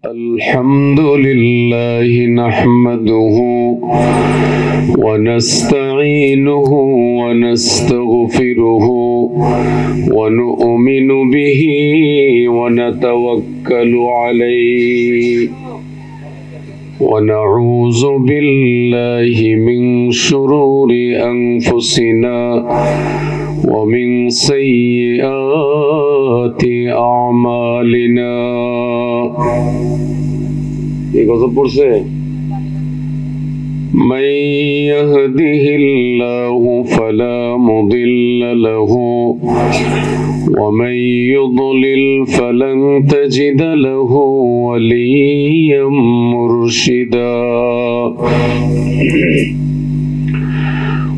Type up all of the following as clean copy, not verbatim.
الحمد لله نحمده ونستعينه ونستغفره ونؤمن به ونتوكل عليه ونعوذ بالله من شرور أنفسنا ومن سيئات أعمالنا من يهده الله فلا مضل له ومن يضلل فلن تجد له وليا مرشدا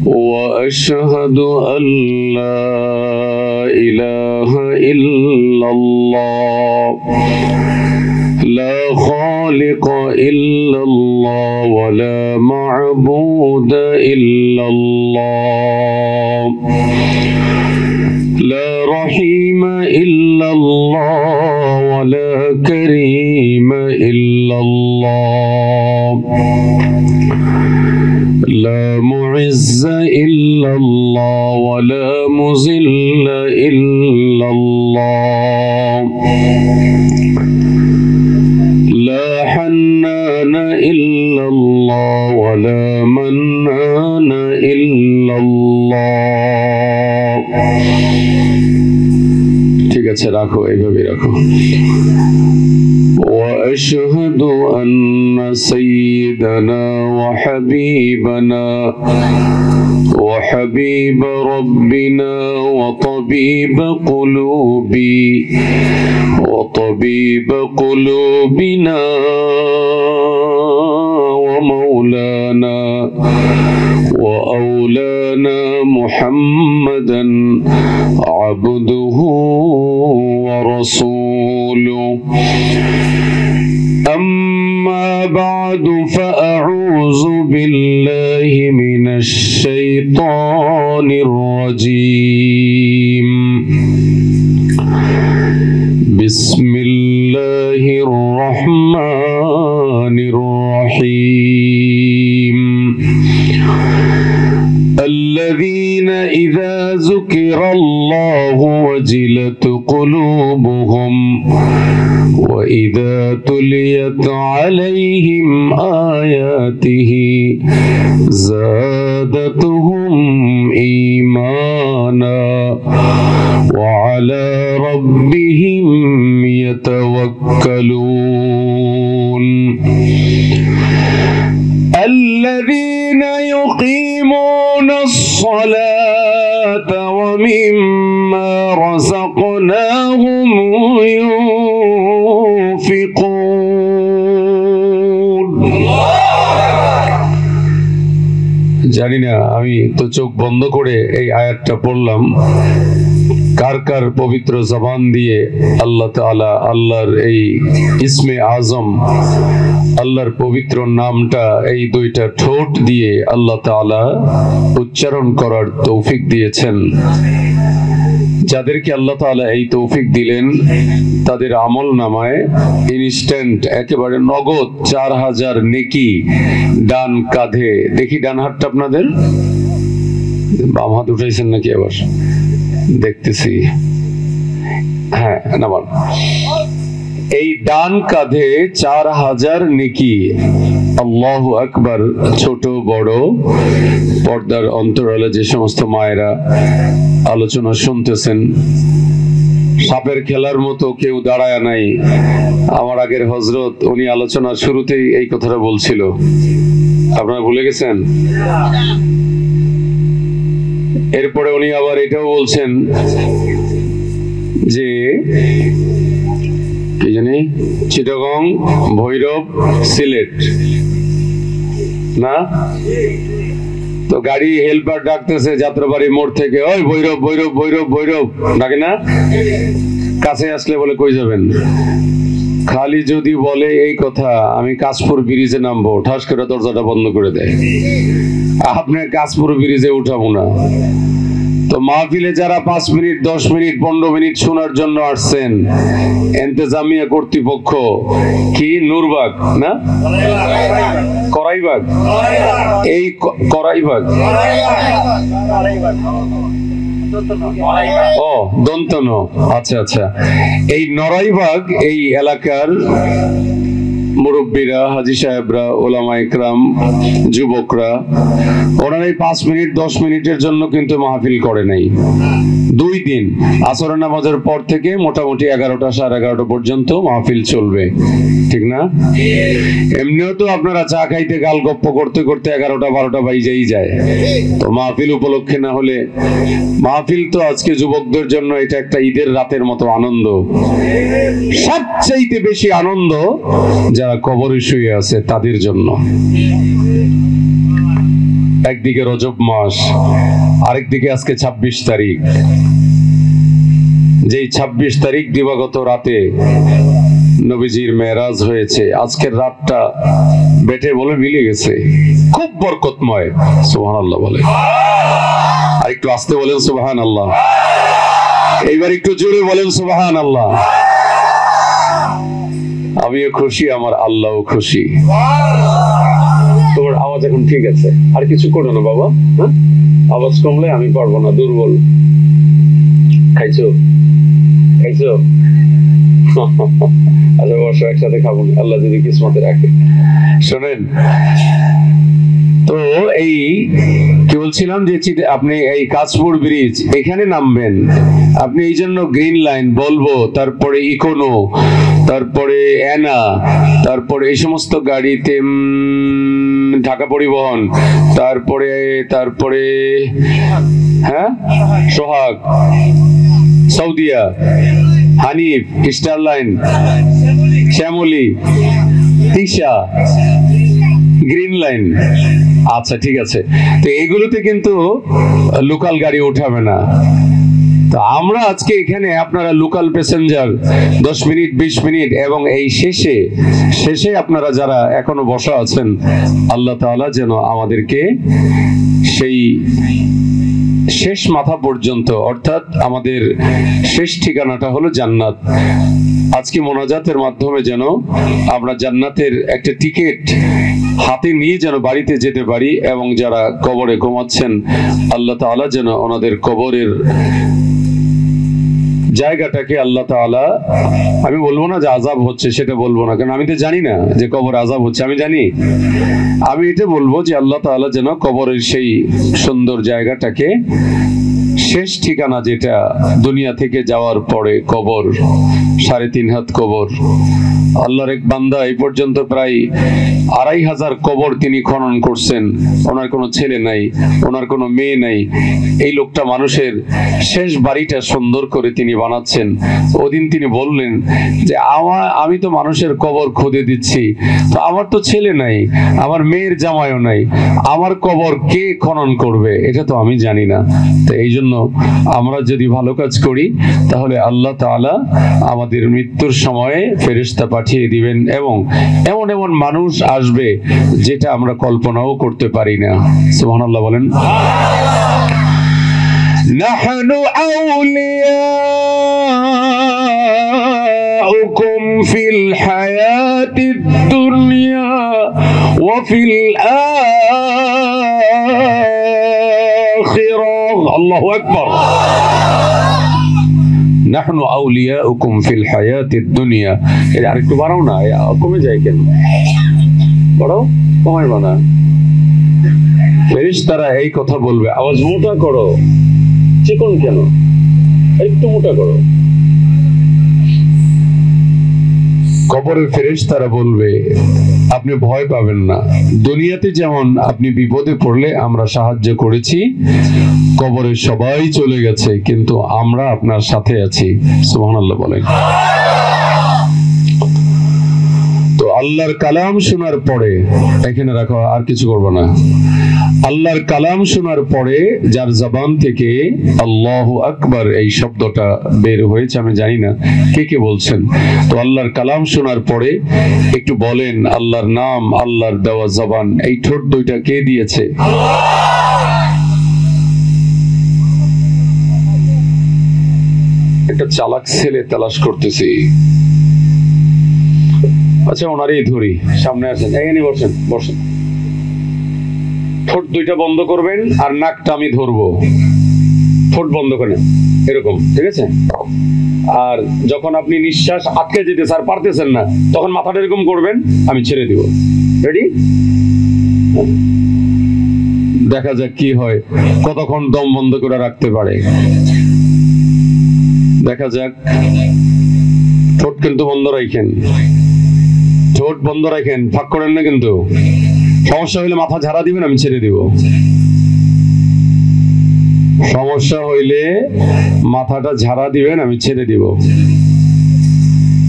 وأشهد أن لا إله إلا الله لا خالق إلا الله ولا معبود إلا الله لا رحيم إلا الله ولا كريم إلا الله لا معز إلا الله ولا مذل إلا الله لا حنان إلا الله ولا منان إلا الله ঠিক আছে রাখো এইভাবে রাখো وأشهد أن سيدنا وحبيب ربنا وطبيب قلوبنا ومولانا وأولانا محمدا عبده ورسوله أما بعد فأعوذ بالله من الشيطان الرجيم بسم الله الرحمن الرحيم الذين إذا ذكر الله وجلت قلوبهم وإذا تليت عليهم آياته زادتهم إيمانا وعلى ربهم يتوكلون الذين يقيمون الصلاة ومما رزقناهم ينفقون জানি না আমি তো চোখ বন্ধ করে এই আয়াতটা পড়লাম কার কার পবিত্র জবান দিয়ে আল্লাহ তাআলা আল্লাহর এই ইসমে আজম আল্লাহর পবিত্র নামটা এই দুইটা ঠোঁট দিয়ে আল্লাহ তাআলা উচ্চারণ করার তৌফিক দিয়েছেন যাদেরকে আল্লাহ তাআলা এই তৌফিক দিলেন তাদের আমল নামায় ইনস্ট্যান্ট একেবারে নগদ 4000 নেকি ডান কাঁধে দেখি ডান হাতটা আপনাদের বাম হাত উঠাইছেন নাকি আবার দেখতেছি হ্যাঁ নামান এই ডান কাঁধে 4000 নেকি আল্লাহু আকবার ছোট বড় পর্দার অন্তরালে যে সমস্ত মায়েরা আলোচনা শুনতেছেন সাপের খেলার মতো কেউ দাঁড়ায় নাই আমার আগের হযরত উনি আলোচনার শুরুতেই এই কথাটা বলছিল আপনারা ভুলে গেছেন এরপরে উনি আবার এটাও বলছেন যে কি জানি চিটাগং ভৈরব সিলেট না তো গাড়ি হেল্পার ডাকতেছে যাত্রাবাড়ি মোড় থেকে ওই ভৈরব ভৈরব ভৈরব ভৈরব ডাকে না কাছে আসলে বলে কই যাবেন খালি যদি বলে এই কথা আমি কাশপুর ব্রিজে নামবো ঠাস করে দরজাটা বন্ধ করে দেয় আপনার কাশপুর ব্রিজে উঠাবো না তো মাহফিলে যারা 5 মিনিট 10 মিনিট 15 মিনিট শোনার জন্য আসছেন, ইন্তেজামিয়া কর্তৃপক্ষ কি নূরবাগ না করাইবাগ, এই করাইবাগ ও দন্তন, আচ্ছা আচ্ছা, এই নরাইবাগ এই এলাকার মুরব্বীরা, হাজী সাহেবরা, ওলামা ইকরাম, যুবকরা, ওনারা এই 5 মিনিট 10 মিনিটের জন্য কিন্তু মাহফিল করে নাই। 2 দিন আসরের নামাজের পর থেকে মোটামুটি 11টা 11:30 পর্যন্ত মাহফিল চলবে, ঠিক না? এমনিও তো আপনারা চা খাইতে গাল গপ্প করতে করতে 11টা 12টা বাইজেই যায়। তো মাহফিল উপলক্ষে না হলে, মাহফিল তো আজকে যুবকদের জন্য এটা একটা ঈদের রাতের মতো আনন্দ। সবচেয়ে বেশি আনন্দ যারা কবরে শুয়ে আছে তাদের জন্য। একদিকে রজব মাস, আরেকদিকে আজকে 26 তারিখ। যেই 26 তারিখ দিবাগত রাতে নবীজির মেরাজ হয়েছে, আজকের রাতটা বেটে বলে মিলে গেছে, খুব বরকতময়। সুবহানাল্লাহ বলে, আর একটু আস্তে বলেন সুবহানাল্লাহ, এইবার একটু জোরে বলেন সুবহানাল্লাহ। আমিও খুশি, আমার আল্লাহও খুশি। তোমার আওয়াজ এখন ঠিক আছে, আর কিছু করো না বাবা, হ্যাঁ? আওয়াজ কমলে আমি পারবো না, দুর্বল। খাইছো খাইছো? আচ্ছা বসো, একসাথে খাবো, আল্লাহ যদি কিসমতে রাখে। শোনেন তো, এই কি বলছিলাম যে আপনি এই কাশপুর ব্রিজ এখানে নামবেন, আপনি এই জন্য গ্রিন লাইন, বলবো, তারপরে ইকোনো, তারপরে এনা, তারপরে এই সমস্ত গাড়িতে, ঢাকা পরিবহন, তারপরে হ্যাঁ Sohag, Saudia, Hanif, Starline, Shyamoli, Tisha, Green Line, আচ্ছা ঠিক আছে। তো এগুলোতে কিন্তু লোকাল গাড়ি উঠাবে না। তো আমরা আজকে এখানে আপনারা লোকাল প্যাসেঞ্জার 10 মিনিট 20 মিনিট, এবং এই শেষে আপনারা যারা এখনো বসা আছেন, আল্লাহ তাআলা যেন আমাদেরকে সেই শেষ মাথা পর্যন্ত, অর্থাৎ আমাদের শেষ ঠিকানাটা হলো জান্নাত, আজকে মোনাজাতের মাধ্যমে যেন আমরা জান্নাতের একটা টিকিট হাতে নিয়ে যেন বাড়িতে যেতে পারি। এবং যারা কবরে ঘুমাচ্ছেন, আল্লাহ তাআলা যেন ওনাদের কবরের জায়গাটাকে আল্লাহ তাআলা, আমি বলবো না যে আযাব হচ্ছে, সেটা বলবো না, কারণ আমি তো জানি না যে কবর আযাব হচ্ছে, আমি জানি, আমি এটা বলবো যে আল্লাহ তাআলা যেন কবরের সেই সুন্দর জায়গাটাকে, শেষ ঠিকানা যেটা দুনিয়া থেকে যাওয়ার পরে কবর, 3.5 হাত কবর। আল্লাহর এক বান্দা এই পর্যন্ত প্রায় 2500 কবর তিনি খনন করছেন। ওনার কোনো ছেলে নাই, ওনার কোনো মেয়ে নাই, এই লোকটা মানুষের শেষ বাড়িটা সুন্দর করে তিনি বানাচ্ছেন। ওদিন তিনি বললেন যে আমি তো মানুষের কবর খুঁজে দিচ্ছি, তো আমার তো ছেলে নাই, আমার মেয়ের জামাইও নাই, আমার কবর কে খনন করবে এটা তো আমি জানি না। তো এই জন্য আমরা যদি ভালো কাজ করি, তাহলে আল্লাহ তাআলা আমাদের মৃত্যুর সময়ে ফেরেশতা পাঠিয়ে দিবেন, এবং এমন এমন মানুষ আসবে যেটা আমরা কল্পনাও করতে পারি না। সুবহানাল্লাহ বলেন। নাহনু আউলিয়াউকুম ফিল হায়াতিদ দুনিয়া ওয়া ফিল আখিরাহ। আল্লাহু আকবার। নাহনু আউলিয়াউকুম ফিল হায়াতিদ দুনিয়া। এর আরেকটু বাড়াও না, কমে যায় কেন? বাড়াও, কমাইবা না। ফেরেশতারা এই কথা বলবে, আওয়াজ মোটা করো, চিকন কেন, একটু মোটা করো। কবরের ফেরেশতারা বলবে, আপনি ভয় পাবেন না, দুনিয়াতে যেমন আপনি বিপদে পড়লে আমরা সাহায্য করেছি, কবরে সবাই চলে গেছে, কিন্তু আমরা আপনার সাথে আছি। সুবহানাল্লাহ বলেন। তো আল্লাহর কালাম শোনার পরে, এখানে রাখো, আর কিছু করবো না। আল্লাহর কালাম শোনার পরে যার জবান থেকে আল্লাহু আকবার এই শব্দটা বের হয়েছে, আমি জানি না কে কে বলছেন। তো আল্লাহর কালাম শোনার পরে একটু বলেন, আল্লাহর নাম, আল্লাহর দেওয়া জবান, এই ঠোঁট দুইটা কে দিয়েছে? একটা চালাক ছেলে তালাশ করতেছি। আচ্ছা, ওনারই ধরি, সামনে আসেন, এখানে বসেন, বসেন। ঠোঁট দুইটা বন্ধ করবেন আর নাকটা আমি ধরবো, ঠোঁট বন্ধ করেন এরকম, ঠিক আছে? আর যখন আপনি নিঃশ্বাস আটকে যেতে স্যার পারতেছেন না, তখন মাথাটা এরকম করবেন, আমি ছেড়ে দিব। রেডি? দেখা যাক কি হয়, কতক্ষণ দম বন্ধ করে রাখতে পারে। দেখা যাক। ঠোঁট কিন্তু বন্ধ রাখেন, ঠোঁট বন্ধ রাখেন, ফাঁক করেন না কিন্তু। সমস্যা হইলে মাথা ঝাড়া দিবেন, আমি ছেড়ে দিব। সমস্যা হইলে মাথাটা ঝাড়া দিবেন, আমি ছেড়ে দিব।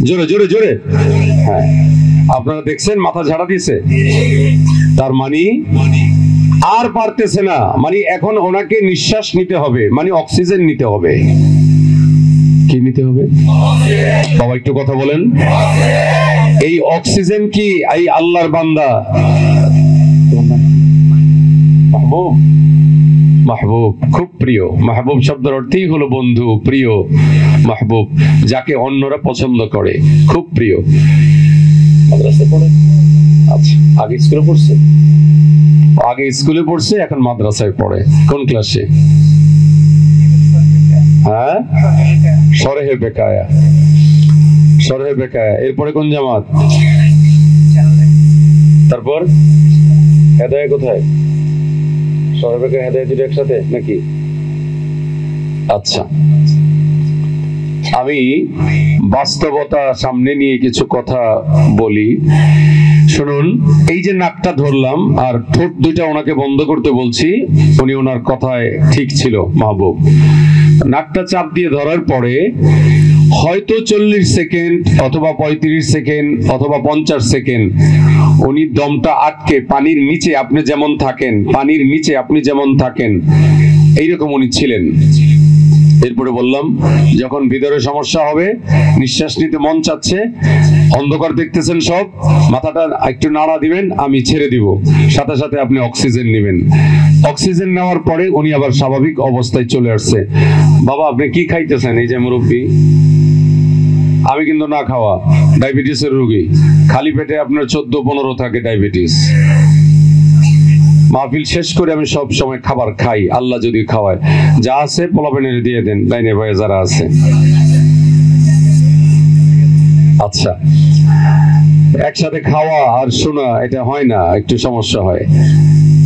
জোরে জোরে জোরে। হ্যাঁ, আপনারা দেখছেন মাথা ঝাড়া দিয়েছে, তার মানে আর পারতেছে না, মানে এখন ওনাকে নিঃশ্বাস নিতে হবে, মানে অক্সিজেন নিতে হবে। কি নিতে হবে বাবা, একটু কথা বলেন। এই অক্সিজেন কি এই আল্লাহর বান্দা মাহবুব, মাহবুব খুব প্রিয়। মাহবুব শব্দের অর্থই হলো বন্ধু, প্রিয়। মাহবুব যাকে অন্যরা পছন্দ করে, খুব প্রিয়। মাদ্রাসায় পড়ে? আচ্ছা, আগে স্কুলে পড়ছে? আগে স্কুলে পড়ছে, এখন মাদ্রাসায় পড়ে। কোন ক্লাসে? হ্যাঁ, সরেহে বেকায়া, সরেহে বেকায়া। এরপরে কোন জামাত? তারপর হেদায়া কোথায়? সরেহে বেকায়া হেদায়া দুটো একসাথে নাকি? আচ্ছা, আমি বাস্তবতা সামনে নিয়ে কিছু কথা বলি, শুনুন। এই যে নাকটা ধরলাম আর ঠোঁট দুইটা ওনাকে বন্ধ করতে বলছি, উনি ওনার কথায় ঠিক ছিল। মাহবুব নাকটা চাপ দিয়ে ধরার পরে হয়তো 40 সেকেন্ড অথবা 35 সেকেন্ড অথবা 50 সেকেন্ড উনি দমটা আটকে পানির নিচে, আপনি যেমন থাকেন, পানির নিচে আপনি যেমন থাকেন, এইরকম উনি ছিলেন। এরপরে বললাম, যখন ভিতরে সমস্যা হবে, নিঃশ্বাস নিতে মন চাচ্ছে, অন্ধকার দেখতেছেন সব, মাথাটা একটু নাড়া দিবেন, আমি ছেড়ে দিব, সাথে সাথে আপনি অক্সিজেন নেবেন। অক্সিজেন নেওয়ার পরে উনি আবার স্বাভাবিক অবস্থায় চলে আসছে। বাবা আপনি কি খাইতেছেন? এই যে মুরব্বী, আমি কিন্তু না খাওয়া, ডায়াবেটিসের রোগী, খালি পেটে আপনার 14-15 থাকে ডায়াবেটিস। মাহফিল শেষ করে আমি সব সময় খাবার খাই, আল্লাহ যদি খাওয়ায়। যা আছে পোলাপেনের দিয়ে দেন, ডাইনে ভাই যারা আছে। আচ্ছা, একসাথে খাওয়া আর শোনা এটা হয় না, একটু সমস্যা হয়।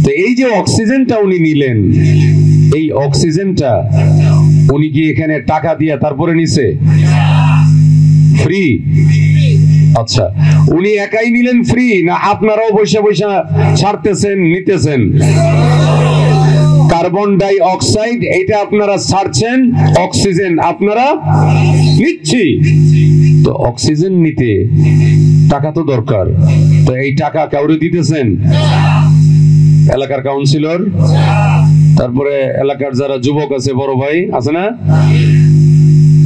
তো এই যে অক্সিজেনটা উনি নিলেন, এই অক্সিজেনটা উনি কি এখানে টাকা দিয়ে তারপরে নিছে? ফ্রি? আচ্ছা, উনি একাই নিলেন ফ্রি, না আপনারাও বসে বসে ছাড়তেছেন, নিতেছেন? কার্বন ডাই অক্সাইড এটা আপনারা ছাড়ছেন, অক্সিজেন আপনারা নিচ্ছি। তো অক্সিজেন নিতে টাকা তো দরকার, তো এই টাকা কাউরে দিতেছেন? এলাকার কাউন্সিলর, তারপরে এলাকার যারা যুবক আছে, বড় ভাই আছে না,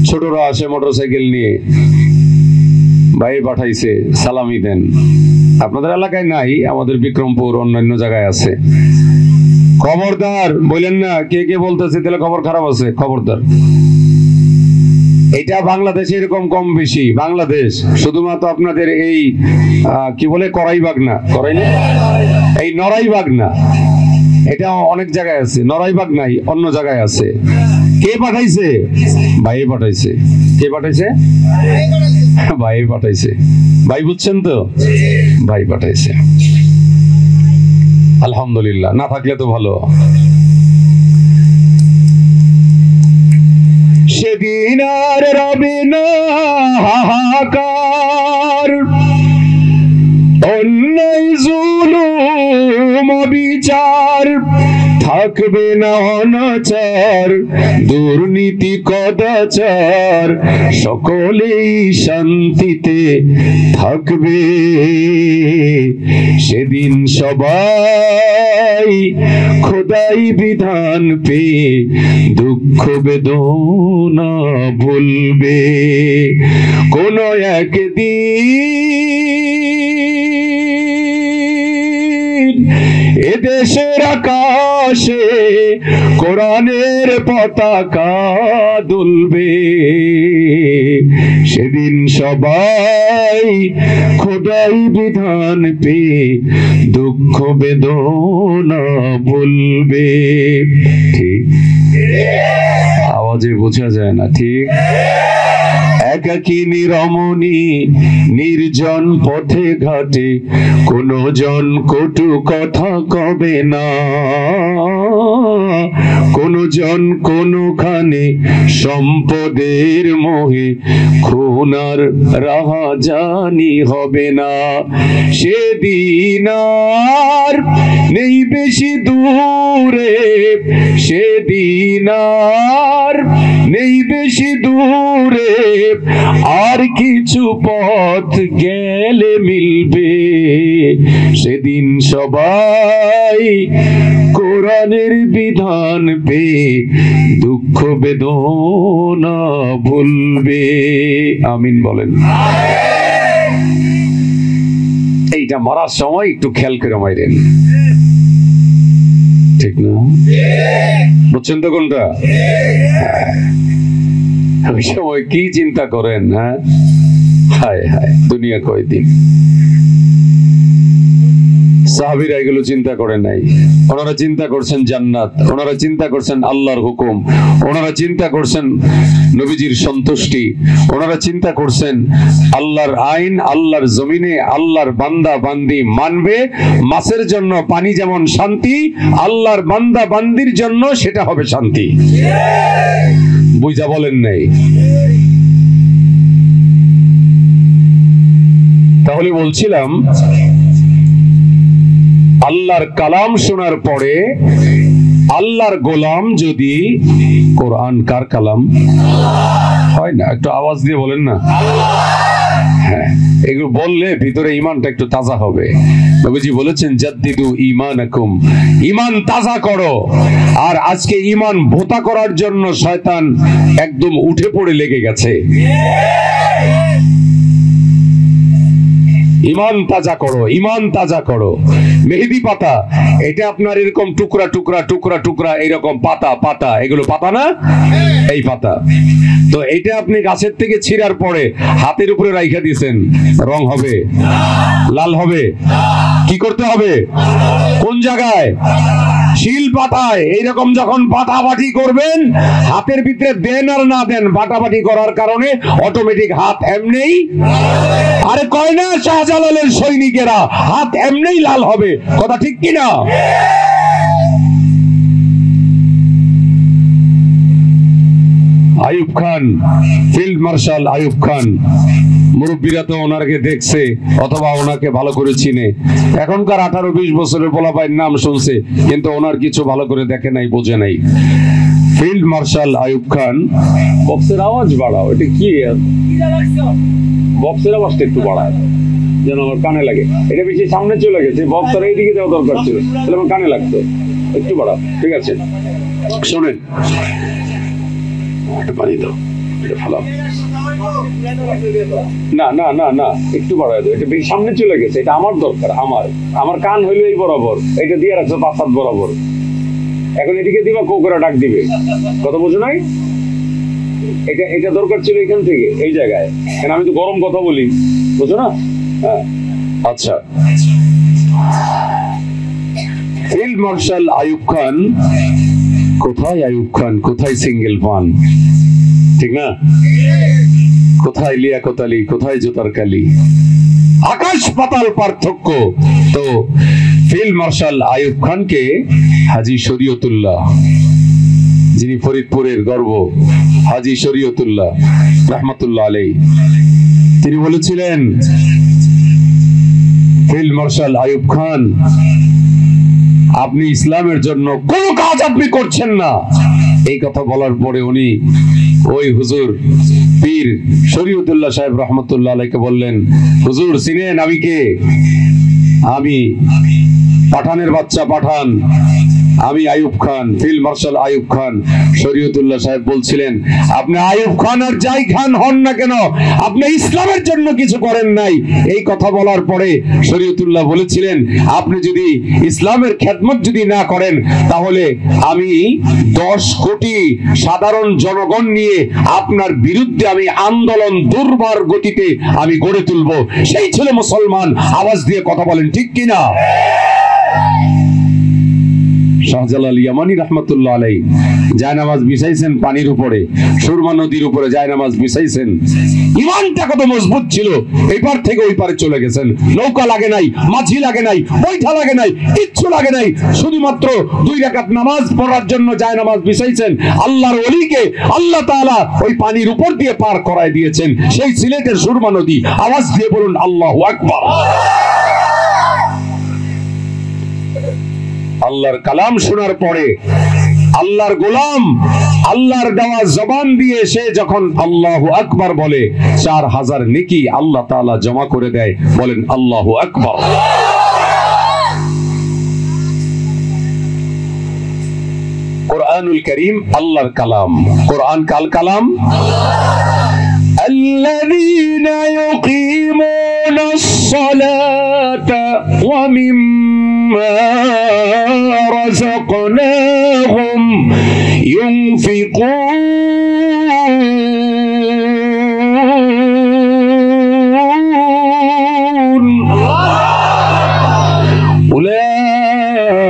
ছোটরা আসে মোটরসাইকেল নিয়ে, ভাই পাঠাইছে, সালামি দেন। আপনাদের এলাকায় নাই, আমাদের বিক্রমপুর অন্যান্য জায়গায় আছে। খবরদার বললেন না, কে কে বলতেছে তাহলে খবর খারাপ আছে, খবরদার। এটা বাংলাদেশে এরকম কম বেশি। বাংলাদেশ শুধুমাত্র আপনাদের এই কি বলে করাইবাগ না, করাই না, এই নড়াইবাগ না, এটা অনেক জায়গায় আছে। নড়াইবাগ নাই, অন্য জায়গায় আছে। কে পাঠাইছে? ভাই পাঠাইছে। কে পাঠাইছে? ভাই পাঠাইছে। ভাই বুঝছেন তো? ভাই পাঠাইছে। আলহামদুলিল্লাহ, না থাকলে তো ভালো। সেদিন আর রবে না হাহাকার, অন্যায় জুলুম বিচার, থাকবে না অনাচার, দুর্নীতি কদাচার, সকলেই শান্তিতে থাকবে। সেদিন সবাই খোদাই বিধান পেয়ে দুঃখ বেদনা ভুলবে। কোন একদিন এদেশের আকাশে কোরআনের পতাকা দুলবে, সেদিন সবাই খোদাই বিধান পেয়ে দুঃখ বেদনা বলবে। ঠিক, আওয়াজে বোঝা যায় না? ঠিক। একাকিনী রমণী নির্জন পথে ঘাটে কোনো জন কটু কথা কবে না, কোনো জন কোনখানে সম্পদের মোহে খুনার রাহাজানি হবে না। সেদিন আর নেই বেশি দূরে, সেদিন আর নেই বেশি দূরে, আর কিছু পথ গেলে মিলবে, সেদিন সবাই কোরআনের বিধান পেয়ে দুঃখ বেদনা ভুলবে। আমিন বলেন। এইটা মারার সময় একটু খেয়াল করে মাইরেন, ঠিক না? বুঝছেন তো কোনটা? ওই সময় কি চিন্তা করেন? হ্যাঁ, হায় হায়, দুনিয়া কয়দিন। সাহাবীরা এগুলো চিন্তা করে নাই। ওনারা চিন্তা করছেন জান্নাত, ওনারা চিন্তা করছেন আল্লাহর হুকুম, ওনারা চিন্তা করছেন নবীজির সন্তুষ্টি, ওনারা চিন্তা করছেন আল্লাহর আইন আল্লাহর জমিনে আল্লাহর বান্দা বান্দি মানবে। মাছের জন্য পানি যেমন শান্তি, আল্লাহর বান্দা বান্দির জন্য সেটা হবে শান্তি। বুঝা বলেন নাই? তাহলে বলছিলাম, আল্লাহর কালাম শোনার পরে আল্লাহর গোলাম যদি, কোরআন কার কালাম? হয় না? একটু আওয়াজ দিয়ে বলেন না। হ্যাঁ, এগুলো বললে ভিতরে ইমানটা একটু তাজা হবে। নবীজি বলেছেন জাদ্দিদু ঈমানাকুম, ঈমান তাজা করো। আর আজকে ঈমান ভোতা করার জন্য শয়তান একদম উঠে পড়ে লেগে গেছে। ঈমান তাজা করো, ঈমান তাজা করো। মেহেদি পাতা, এটা আপনার এরকম টুকরা টুকরা টুকরা টুকরা এরকম পাতা পাতা, এগুলো পাতা না? এই পাতা। তো এটা আপনি গাছের থেকে ছিঁড়ার পরে হাতের উপরে রাইখা দিয়েছেন, রং হবে? লাল হবে? কি করতে হবে? কোন জায়গায়? শিল পাতায়। এইরকম যখন বাটাবাটি করবেন, হাতের ভিতরে দেন আর না দেন, বাটাবাটি করার কারণে অটোমেটিক হাত এমনিই, আরে কয় না শাহজালালের সৈনিকেরা, হাত এমনিই লাল হবে। কথা ঠিক কিনা? আইয়ুব খান, ফিল্ড মার্শাল আইয়ুব খান, মুরব্বীরা তো ওনাকে দেখছে অথবা ওনাকে ভালো করে চিনে। এখনকার 18-20 বছরের পোলাপাইয়ের নাম শুনছে, কিন্তু ওনার কিছু ভালো করে দেখে নাই, বোঝে নাই। ফিল্ড মার্শাল আইয়ুব খান, বক্সের আওয়াজ বাড়াও। এটা কি? বক্সের আওয়াজটা একটু বাড়ায় যেন আমার কানে লাগে। এটা বেশি সামনে চলে গেছে, বক্সের এইদিকে দেওয়া দরকার ছিল, তাহলে আমার কানে লাগতো। একটু বাড়াও, ঠিক আছে? শোনেন, পানি দাও, এটা ফালাও। না না না না, একটু বাড়ায় দাও, এটা বেশি সামনে চলে গেছে। এটা আমার দরকার, আমার কান হইলো এই বরাবর, এটা দিয়ে রাখছো 5-7 বরাবর। এখন এদিকে দিবা, কোকরা ডাক দিবে। কথা বোঝো নাই? এটা এটা দরকার ছিল এখান থেকে, এই জায়গায়। কেন আমি তো গরম কথা বলি, বুঝো না? হ্যাঁ, আচ্ছা। ফিল্ড মার্শাল আইয়ুব খান, কোথায় আইয়ুব খান, কোথায় সিঙ্গেল পান, ঠিক না? কোথায় লিয়াকত আলী, কোথায় জোতার কালি? আকাশ পাতাল পার্থক্য। তো ফিল্ড মার্শাল আইয়ুব খানকে হাজী শরীয়তুল্লাহ, যিনি ফরিদপুরের গর্ব, হাজী শরীয়তুল্লাহ রাহমাতুল্লাহ আলাইহি, তিনি বলেছিলেন, ফিল্ড মার্শাল আইয়ুব খান, আপনি ইসলামের জন্য কোন কাজ আপনি করছেন না। এই কথা বলার পরে উনি ওই হুজুর পীর শরীয়তুল্লাহ সাহেব রহমতুল্লাহ আলাইহিকে বললেন, হুজুর চিনেন আমি কে? আমি পাঠানের বাচ্চা পাঠান, আমি আইয়ুব খান, ফিল্ড মার্শাল আইয়ুব খান। শরীয়তুল্লাহ সাহেব বলছিলেন, আপনি আইয়ুব খান আর যাই খান হন না কেন, আপনি ইসলামের জন্য কিছু করেন নাই। এই কথা বলার পরে শরীয়তুল্লাহ বলেছিলেন, আপনি যদি ইসলামের খেদমত যদি না করেন, তাহলে আমি 10 কোটি সাধারণ জনগণ নিয়ে আপনার বিরুদ্ধে আমি আন্দোলন দুর্বার গতিতে আমি গড়ে তুলবো। সেই ছিল মুসলমান। আওয়াজ দিয়ে কথা বলেন, ঠিক কিনা? শাহজালাল ইয়ামানি রহমতুল্লাহ আলাইহি জায়নামাজ বিছাইছেন পানির উপরে, সুরমা নদীর উপরে জায়নামাজ বিছাইছেন। ইমানটা কত মজবুত ছিল, এইপার থেকে ওই পারে চলে গেছেন। নৌকা লাগে নাই, মাঝি লাগে নাই, বৈঠা লাগে নাই, কিচ্ছু লাগে নাই, শুধুমাত্র 2 রাকাত নামাজ পড়ার জন্য জায়নামাজ বিছাইছেন। আল্লাহর ওলিকে আল্লাহ তাআলা ওই পানির উপর দিয়ে পার করায় দিয়েছেন, সেই সিলেটের সুরমা নদী। আওয়াজ দিয়ে বলুন আল্লাহু আকবার। আল্লাহর কালাম শোনার পরে আল্লাহর গোলাম আল্লাহর দেওয়া জবান দিয়ে সে যখন আল্লাহু আকবার বলে, 4000 নেকি আল্লাহ তাআলা জমা করে দেয়। বলেন আল্লাহু আকবার। কোরআনুল কারীম আল্লাহর কালাম। কোরআন কাল কালাম। الذين يقيمون الصلاة ومما رزقناهم ينفقون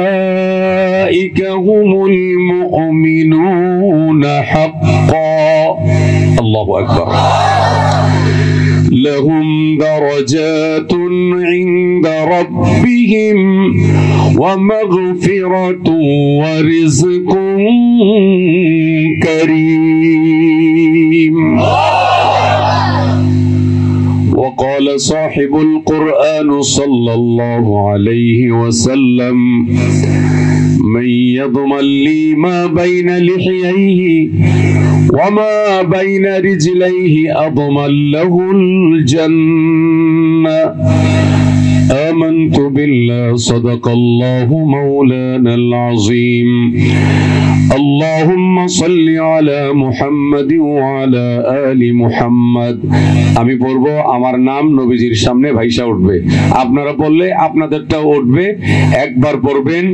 أولئك هم المؤمنون حقا الله أكبر لهم درجات عند ربهم ومغفرة ورزق كريم وقال صاحب القرآن صلى الله عليه وسلم من يضمن لي ما بين لحييه وما بين رجليه أضمن له الجنة آمنت بالله صدق الله مولانا العظيم اللهم صل على محمد وعلى آل محمد আমি পড়ব, আমার নাম নবীজির সামনে ভাইসা উঠবে, আপনারা বললে আপনাদেরটাও উঠবে। একবার পড়বেন,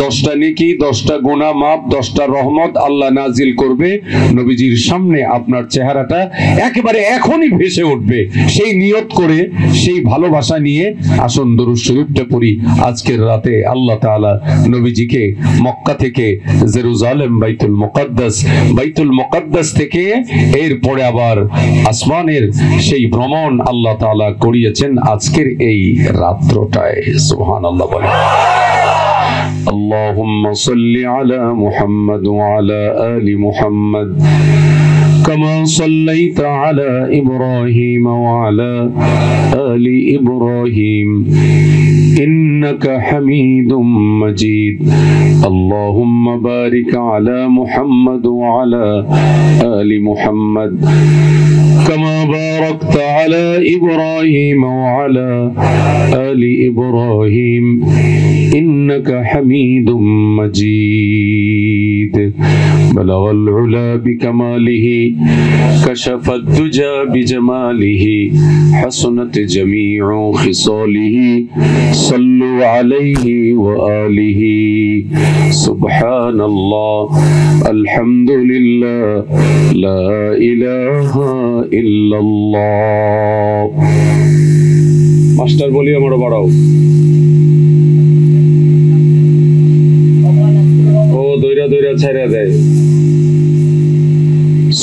10টা নেকি, 10টা গুনাহ মাফ, 10টা রহমত আল্লাহ নাজিল করবে। নবীজির সামনে আপনার চেহারাটা একেবারে এখনই ভেসে উঠবে। সেই নিয়ত করে, সেই ভালোবাসা নিয়ে আসুন দরুদ শরীফটা পড়ি। আজকের রাতে আল্লাহ তাআলা নবীজিকে মক্কা থেকে জেরুজালেম বাইতুল মুকাদ্দাস থেকে এরপরে আবার আসমানের সেই ভ্রমণ আল্লাহ তাআলা করিয়েছেন আজকের এই রাত্রটায়। সুবহানাল্লাহ বলেন। আল্লাহুম্মা সাল্লি আলা মুহাম্মাদ ওয়া আলা আলি মুহাম্মাদ كما صليت على إبراهيم وعلى آل إبراهيم إنك حميد مجيد اللهم بارك على محمد وعلى آل محمد كما باركت على إبراهيم وعلى آل إبراهيم إنك حميد مجيد بلغ العلا بكماله كشف الدجى بجماله حسنت جميع خصاله صلوا عليه وآله سبحان الله الحمد لله لا إله إلا الله মাস্টার বলি আমরা বাড়াও ও দইরা দইরা ছাইরা দেয়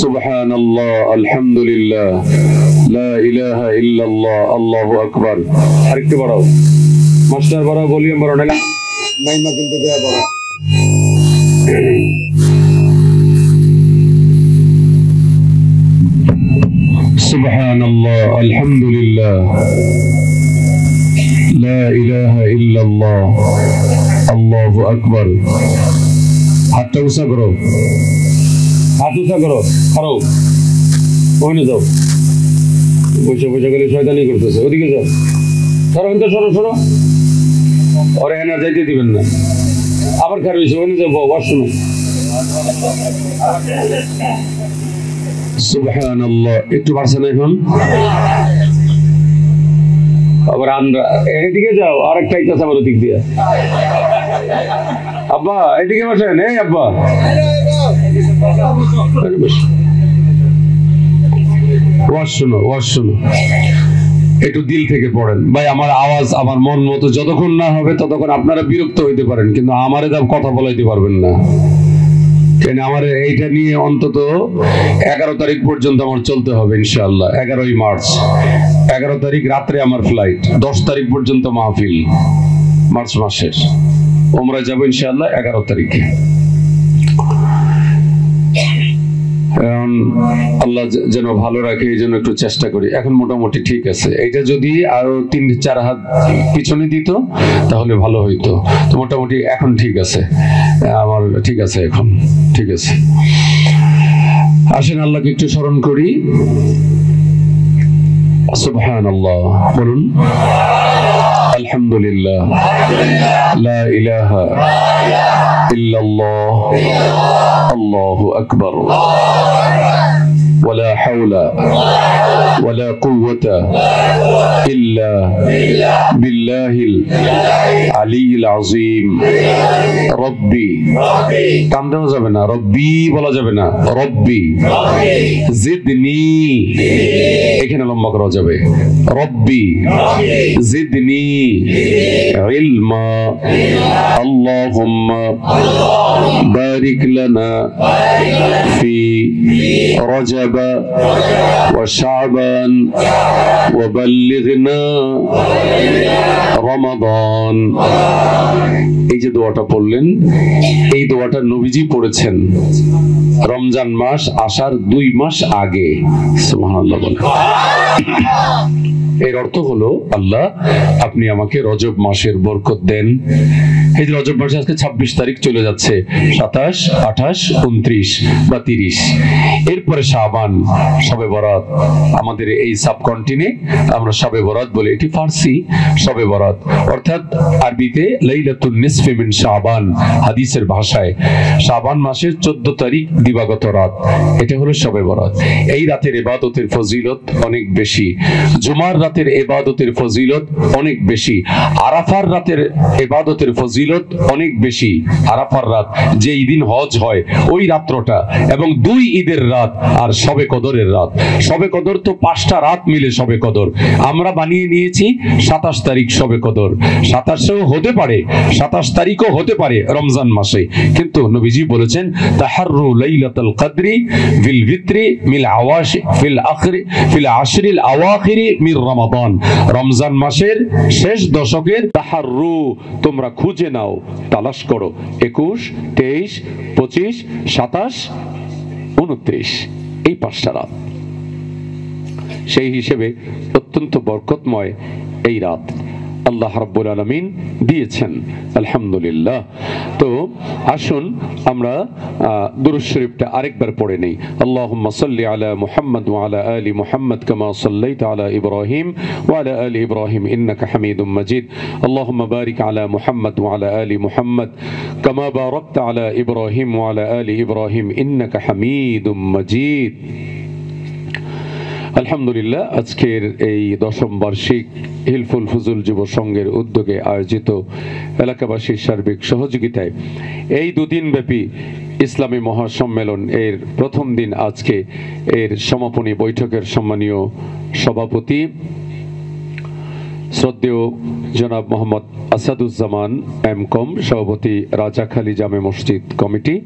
سبحان الله الحمد لله لا إله إلا الله الله أكبر আরেকটু বাড়াও মাস্টার বাড়াও ভলিউম বাড়াও না নাইমা কিন্তু দেয়া বাড়াও سبحان الله الحمد لله لا إله إلا الله الله أكبر হাতটা উঁচা করো হাত উঁচা করো খারো ওখানে যাও বসে বসে গেলে শয়তানি করতেছে ওদিকে যাও সরো কিন্তু সরো সরো ওরে এনে যাইতে দিবেন না আবার কার হয়েছে ওখানে যাবো ওয়াশরুমে। সুবহানাল্লাহ, একটু বাড়ছে না এখন? আবার আমরা এদিকে যাও, আরেকটা আছে আমার দিক দিয়ে। আব্বা এদিকে বসেন, এই আব্বা ওয়াজ শুনো, ওয়াজ শুনো, একটু দিল থেকে পড়েন ভাই। আমার আওয়াজ আমার মন মতো যতক্ষণ না হবে ততক্ষণ আপনারা বিরক্ত হইতে পারেন, কিন্তু আমারে যা কথা বলাইতে পারবেন না। কেন আমার এইটা নিয়ে অন্তত 11 তারিখ পর্যন্ত আমার চলতে হবে ইনশাআল্লাহ। 11ই মার্চ, 11 তারিখ রাত্রে আমার ফ্লাইট, 10 তারিখ পর্যন্ত মাহফিল মার্চ মাসের। ওমরায় যাবো ইনশাআল্লাহ 11 তারিখে। আল্লাহ যেন ভালো রাখে, এই জন্য একটু চেষ্টা করি। এখন মোটামুটি ঠিক আছে। এটা যদি আরো 3-4 হাত পিছনে দিত তাহলে ভালো হইতো। তো মোটামুটি এখন ঠিক আছে, আমার ঠিক আছে, এখন ঠিক আছে। আসেন আল্লাহকে একটু স্মরণ করি। সুবহানাল্লাহ বলুন, আলহামদুলিল্লাহ, লা ইলাহা ইল্লাল্লাহ, আল্লাহু আকবার, ولا حول ولا قوة إلا بالله العلي العظيم ربي কাম দেওয়া যাবে না, রব্বি বলা যাবে না, রব্বি জিদনি এখানে লম্বা করা যাবে, রব্বি জিদনি ইলমা আল্লাহুম্মা বারিক লানা ফি রজব وشعبان وبلغنا رمضان। এই যে দোয়াটা পড়লেন, এই দোয়াটা নবীজি পড়েছেন রমজান মাস আসার 2 মাস আগে। সুবহানাল্লাহ বলেন। এর অর্থ হলো, আল্লাহ আপনি আমাকে রজব মাসের বরকত দেন। এই যে রজব মাসে আজকে 26 তারিখ চলে যাচ্ছে, 27, 28, 29 বা 30, এরপরে শাবান, শবে বরাত। আমাদের এই সাবকন্টিনে আমরা শবে বরাত বলি, এটি ফার্সি শবে বরাত, অর্থাৎ আরবিতে লাইলাতুন নিসফি মিন শাবান, হাদিসের ভাষায় শাবান মাসের 14 তারিখ দিবাগত রাত, এটা হলো শবে বরাত। এই রাতের ইবাদতের ফজিলত অনেক বেশি, জুমার রাতের ইবাদতের ফজিলত অনেক বেশি, আরাফার রাতের ইবাদতের ফজিলত অনেক বেশি। আরাফার রাত যেই দিন হজ হয় ওই রাত্রটা, এবং 2 ঈদের রাত আর শবে কদরের রাত। শবে কদর তো 5টা রাত মিলে শবে কদর, আমরা বানিয়ে নিয়েছি 27 তারিখ শবে কদর। 27ও হতে পারে, 27 তারিখও হতে পারে রমজান মাসে, কিন্তু নবীজি বলেছেন তাহাররু লাইলাতুল কদরি ফিল ভিতরি মিল আওয়াশি ফিল আখিরি ফিল আশরিল আওয়াখিরি মির রমাদান। রমজান মাসের শেষ দশকের তাহাররু, তোমরা খুঁজে নাও, তালাশ করো, 21, 23, 25, 27, 29 এই 5টা রাত। সেই হিসেবে অত্যন্ত বরকতময় এই রাত আল্লাহ রাব্বুল আলামিন দিয়েছেন, আলহামদুলিল্লাহ। তো আসুন আমরা দুরূদ শরীফটা আরেকবার পড়ে নেই। আল্লাহুম্মা সাল্লি আলা মুহাম্মদ ওয়া আলা আলি মুহাম্মদ কামা সাল্লাইতা আলা ইব্রাহিম ওয়া আলা আলি ইব্রাহিম ইন্নাকা হামিদুম মাজিদ। আল্লাহুম্মা বারিক আলা মুহাম্মদ ওয়া আলা আলি মুহাম্মদ কামা বারাকতা আলা ইব্রাহিম ওয়া আলা আলি ইব্রাহিম ইন্নাকা হামিদুম মাজিদ। আলহামদুলিল্লাহ, আজকের এই 10ম বার্ষিক হিলফুল ফুজুল যুব সংঘের উদ্যোগে আয়োজিত এলাকাবাসীর সার্বিক সহযোগিতায় এই 2 দিন ব্যাপী ইসলামী মহাসম্মেলন এর প্রথম দিন আজকে এর সমাপনী বৈঠকের সম্মানীয় সভাপতি শ্রদ্ধেয় জনাব মোহাম্মদ আসাদুজ্জামান এম.কম, সভাপতি রাজাখালী জামে মসজিদ কমিটি,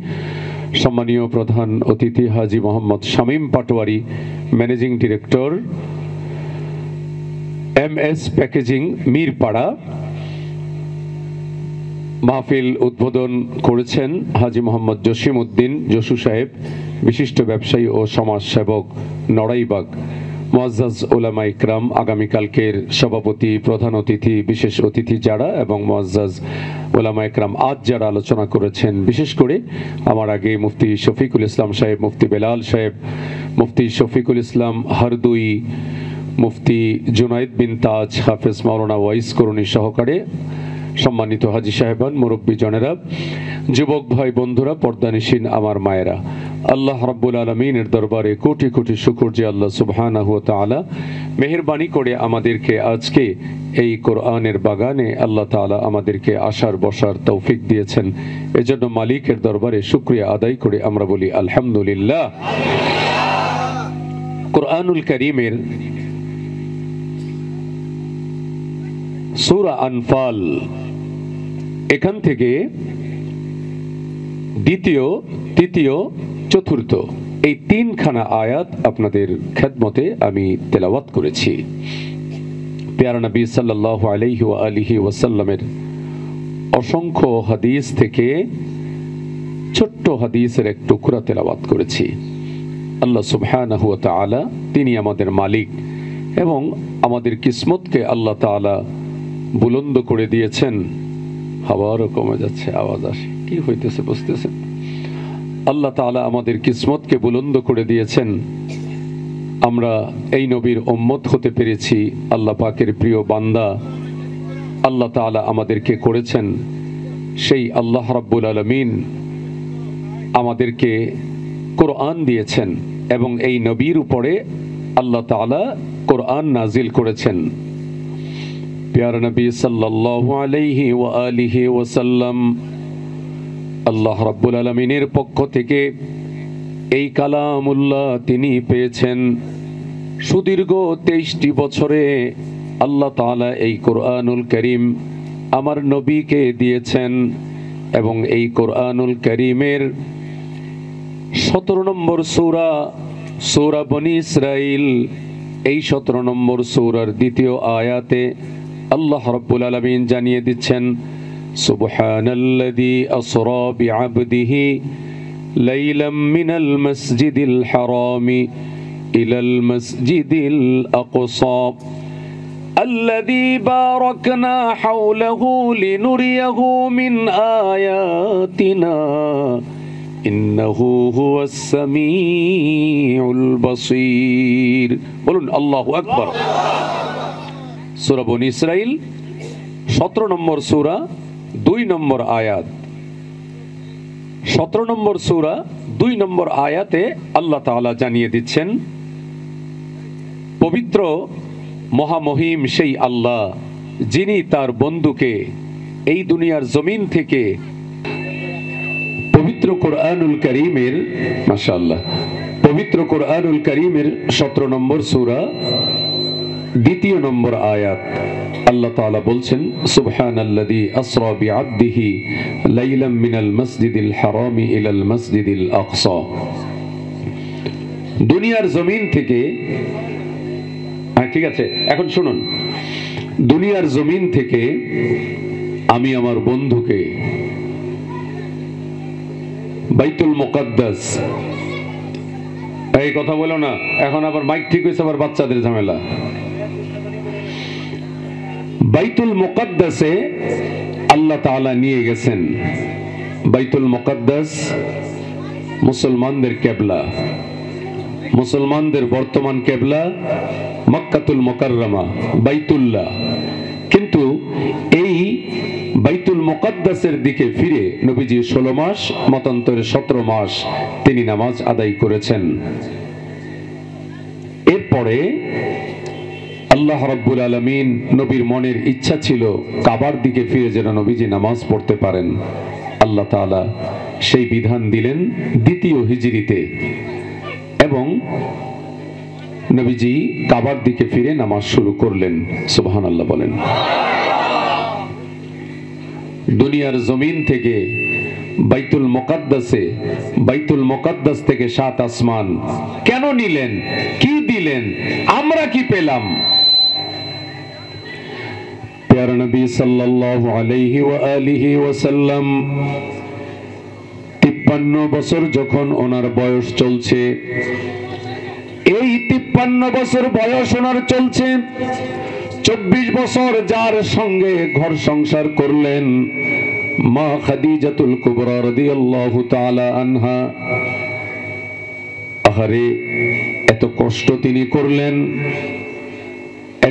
সম্মানীয় প্রধান অতিথি হাজী Mohammad Shamim Patwari, managing director MS packaging Mirpara. মাহফিল উদ্বোধন করেছেন হাজী মোহাম্মদ জসিম উদ্দিন জসু সাহেব, বিশিষ্ট ব্যবসায়ী ও সমাজ সেবক, নড়াইবাগ। মুআজ্জাজ উলামা ইকরাম, আগামীকালকের সভাপতি, প্রধান অতিথি, বিশেষ অতিথি যারা এবং মুআজ্জাজ উলামা ইকরাম আজ যারা আলোচনা করেছেন, বিশেষ করে আমার আগে মুফতি শফিকুল ইসলাম সাহেব, মুফতি বেলাল সাহেব, মুফতি শফিকুল ইসলাম হারদুই, মুফতি জুনাইদ বিন তাজ, হাফেজ মাওলানা ওয়াইস করুণী সহকারে সম্মানিত হাজী সাহেবান, মুরব্বী জনেরা, যুবক ভাই বন্ধুরা, পর্দানিসীন আমার মায়েরা, আল্লাহ রাব্বুল আলামিনের দরবারে কোটি কোটি শুকর যে আল্লাহ সুবহানাহু ওয়া তাআলা মেহেরবানি করে আমাদেরকে আজকে এই কোরআনের বাগানে আল্লাহ তাআলা আমাদেরকে আসার বসার তৌফিক দিয়েছেন। এজন্য মালিকের দরবারে শুকরিয়া আদায় করে আমরা বলি আলহামদুলিল্লাহ। কোরআনুল কারীমের সূরা আনফাল, এখান থেকে দ্বিতীয়, তৃতীয়, চতুর্থ এই তিনখানা আয়াত আপনাদের খেদমতে আমি তেলাওয়াত করেছি। প্যারা নবী সাল্লাল্লাহু আলাইহি ওয়া আলিহি ওয়াসাল্লামের অসংখ্য হাদিস থেকে ছোট্ট হাদিসের এক টুকরা তেলাওয়াত করেছি। আল্লাহ সুবহানাহু ওয়া তাআলা তিনি আমাদের মালিক এবং আমাদের কিসমতকে আল্লাহ তাআলা বুলন্দ করে দিয়েছেন। হাওয়ারও কমে যাচ্ছে, আওয়াজ আসে, কি হইতেছে বুঝতেছেন? আল্লাহ তাআলা আমাদের কিসমতকে বুলন্দ করে দিয়েছেন। আমরা এই নবীর উম্মত হতে পেরেছি, আল্লাহ পাকের প্রিয় বান্দা আল্লাহ তাআলা আমাদেরকে করেছেন। সেই আল্লাহ রাব্বুল আলামিন আমাদেরকে কোরআন দিয়েছেন এবং এই নবীর উপরে আল্লাহ তাআলা কোরআন নাজিল করেছেন। প্যারা নবী সাল্লাল্লাহু আলাইহি ওয়া আলিহি ওয়াসাল্লাম আল্লাহ রাব্বুল আলামিনের পক্ষ থেকে এই কালামুল্লাহ তিনি পেয়েছেন। সুদীর্ঘ 23টি বছরে আল্লাহ তাআলা এই কোরআনুল কারীম আমার নবীকে দিয়েছেন এবং এই কোরআনুল কারীমের 17 নম্বর সূরা, সূরা বনী ইসরাইল, এই 17 নম্বর সূরার দ্বিতীয় আয়াতে আল্লাহ রাব্বুল আলামিন জানিয়ে দিচ্ছেন, সুবহানাল্লাযী আসরা বিআবদিহি লাইলাম মিনাল মাসজিদিল হারামি ইলাল মাসজিদিল আকসা আল্লাযী বারাকনা হাওলাহু লিনুরিয়াহু মিন আয়াতিনা ইন্নাহু হুয়াস সামিউল বাসীর। বলুন আল্লাহু আকবার। সূরা বনী ইসরাইল 17 নম্বর সূরা 2 নম্বর আয়াত। 17 নম্বর সূরা 2 নম্বর আয়াতে আল্লাহ তাআলা জানিয়ে দিচ্ছেন, পবিত্র মহামহিম সেই আল্লাহ যিনি তার বন্ধুকে এই দুনিয়ার জমিন থেকে পবিত্র কোরআনুল কারীমের, মাশাআল্লাহ, পবিত্র কোরআনুল কারীমের 17 নম্বর সূরা দ্বিতীয় নম্বর আয়াত আল্লাহ তাআলা বলছেন, সুবহানাল্লাযী আসরা বিআবদিহি লাইলাম মিনাল মাসজিদিল হারামি ইলাল মাসজিদিল আকসা। দুনিয়ার জমিন থেকে, ঠিক আছে, এখন শুনুন, দুনিয়ার জমিন থেকে আমি আমার বন্ধুকে বাইতুল মুকাদ্দাস, এই কথা বলো না, এখন আবার মাইক ঠিক হয়েছে, আবার বাচ্চাদের ঝামেলা। বাইতুল মুকাদ্দাসে আল্লাহ তাআলা নিয়ে গেছেন। বাইতুল মুকাদ্দাস মুসলমানদের কিবলা, মুসলমানদের বর্তমান কিবলা মক্কাতুল মুকাররমা, বাইতুল্লাহ। কিন্তু এই বাইতুল মুকাদ্দাসের দিকে ফিরে নবীজি 16 মাস, মতান্তরে 17 মাস তিনি নামাজ আদায় করেছেন। এরপরে আল্লাহ রাব্বুল আলামিন, নবীর মনের ইচ্ছা ছিল কাবার দিকে ফিরে যেন নবীজি নামাজ পড়তে পারেন। আল্লাহ তাআলা সেই বিধান দিলেন দ্বিতীয় হিজরিতে এবং নবীজি কাবার দিকে ফিরে নামাজ শুরু করলেন। সুবহানাল্লাহ বলেন। দুনিয়ার জমিন থেকে বাইতুল মুকাদ্দাসে, বাইতুল মুকাদ্দাস থেকে 7 আসমান কেন নিলেন? কি দিলেন? আমরা কি পেলাম? প্যারা নবী সাল্লাল্লাহু আলাইহি ওয়া আলিহি ওয়াসাল্লাম 53 বছর যখন ওনার বয়স চলছে, এই 53 বছর বয়স ওনার চলছে, 24 বছর যার সঙ্গে ঘর সংসার করলেন মা খাদিজাতুল কুবরা রাদিয়াল্লাহু তাআলা আনহা। আহারে, এত কষ্ট তিনি করলেন,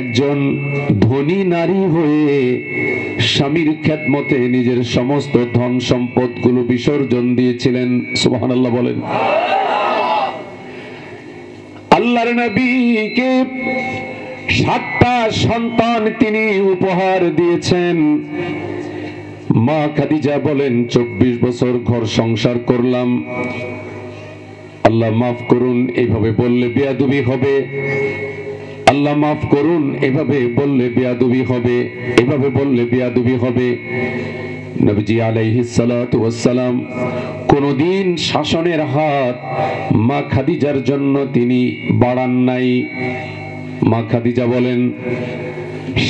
একজন ধনী নারী হয়ে স্বামীর খেদমতে নিজের সমস্ত ধন সম্পদ গুলো বিসর্জন দিয়েছিলেন। সুবহানাল্লাহ বলেন। আল্লাহর নবীকে 7টা সন্তান তিনি উপহার দিয়েছেন। মা খাদিজা বলেন 24 বছর ঘর সংসার করলাম, আল্লাহ মাফ করুন এভাবে বললে বেয়াদবি হবে, আল্লাহ মাফ করুন এভাবে বললে বেয়াদবি হবে, এভাবে বললে বেয়াদবি হবে। নবীজি আলাইহিস সালাতু ওয়াস সালাম কোনদিন শাসনের হাত মা খাদিজার জন্য তিনি বাড়ান নাই। মা খাদিজা বলেন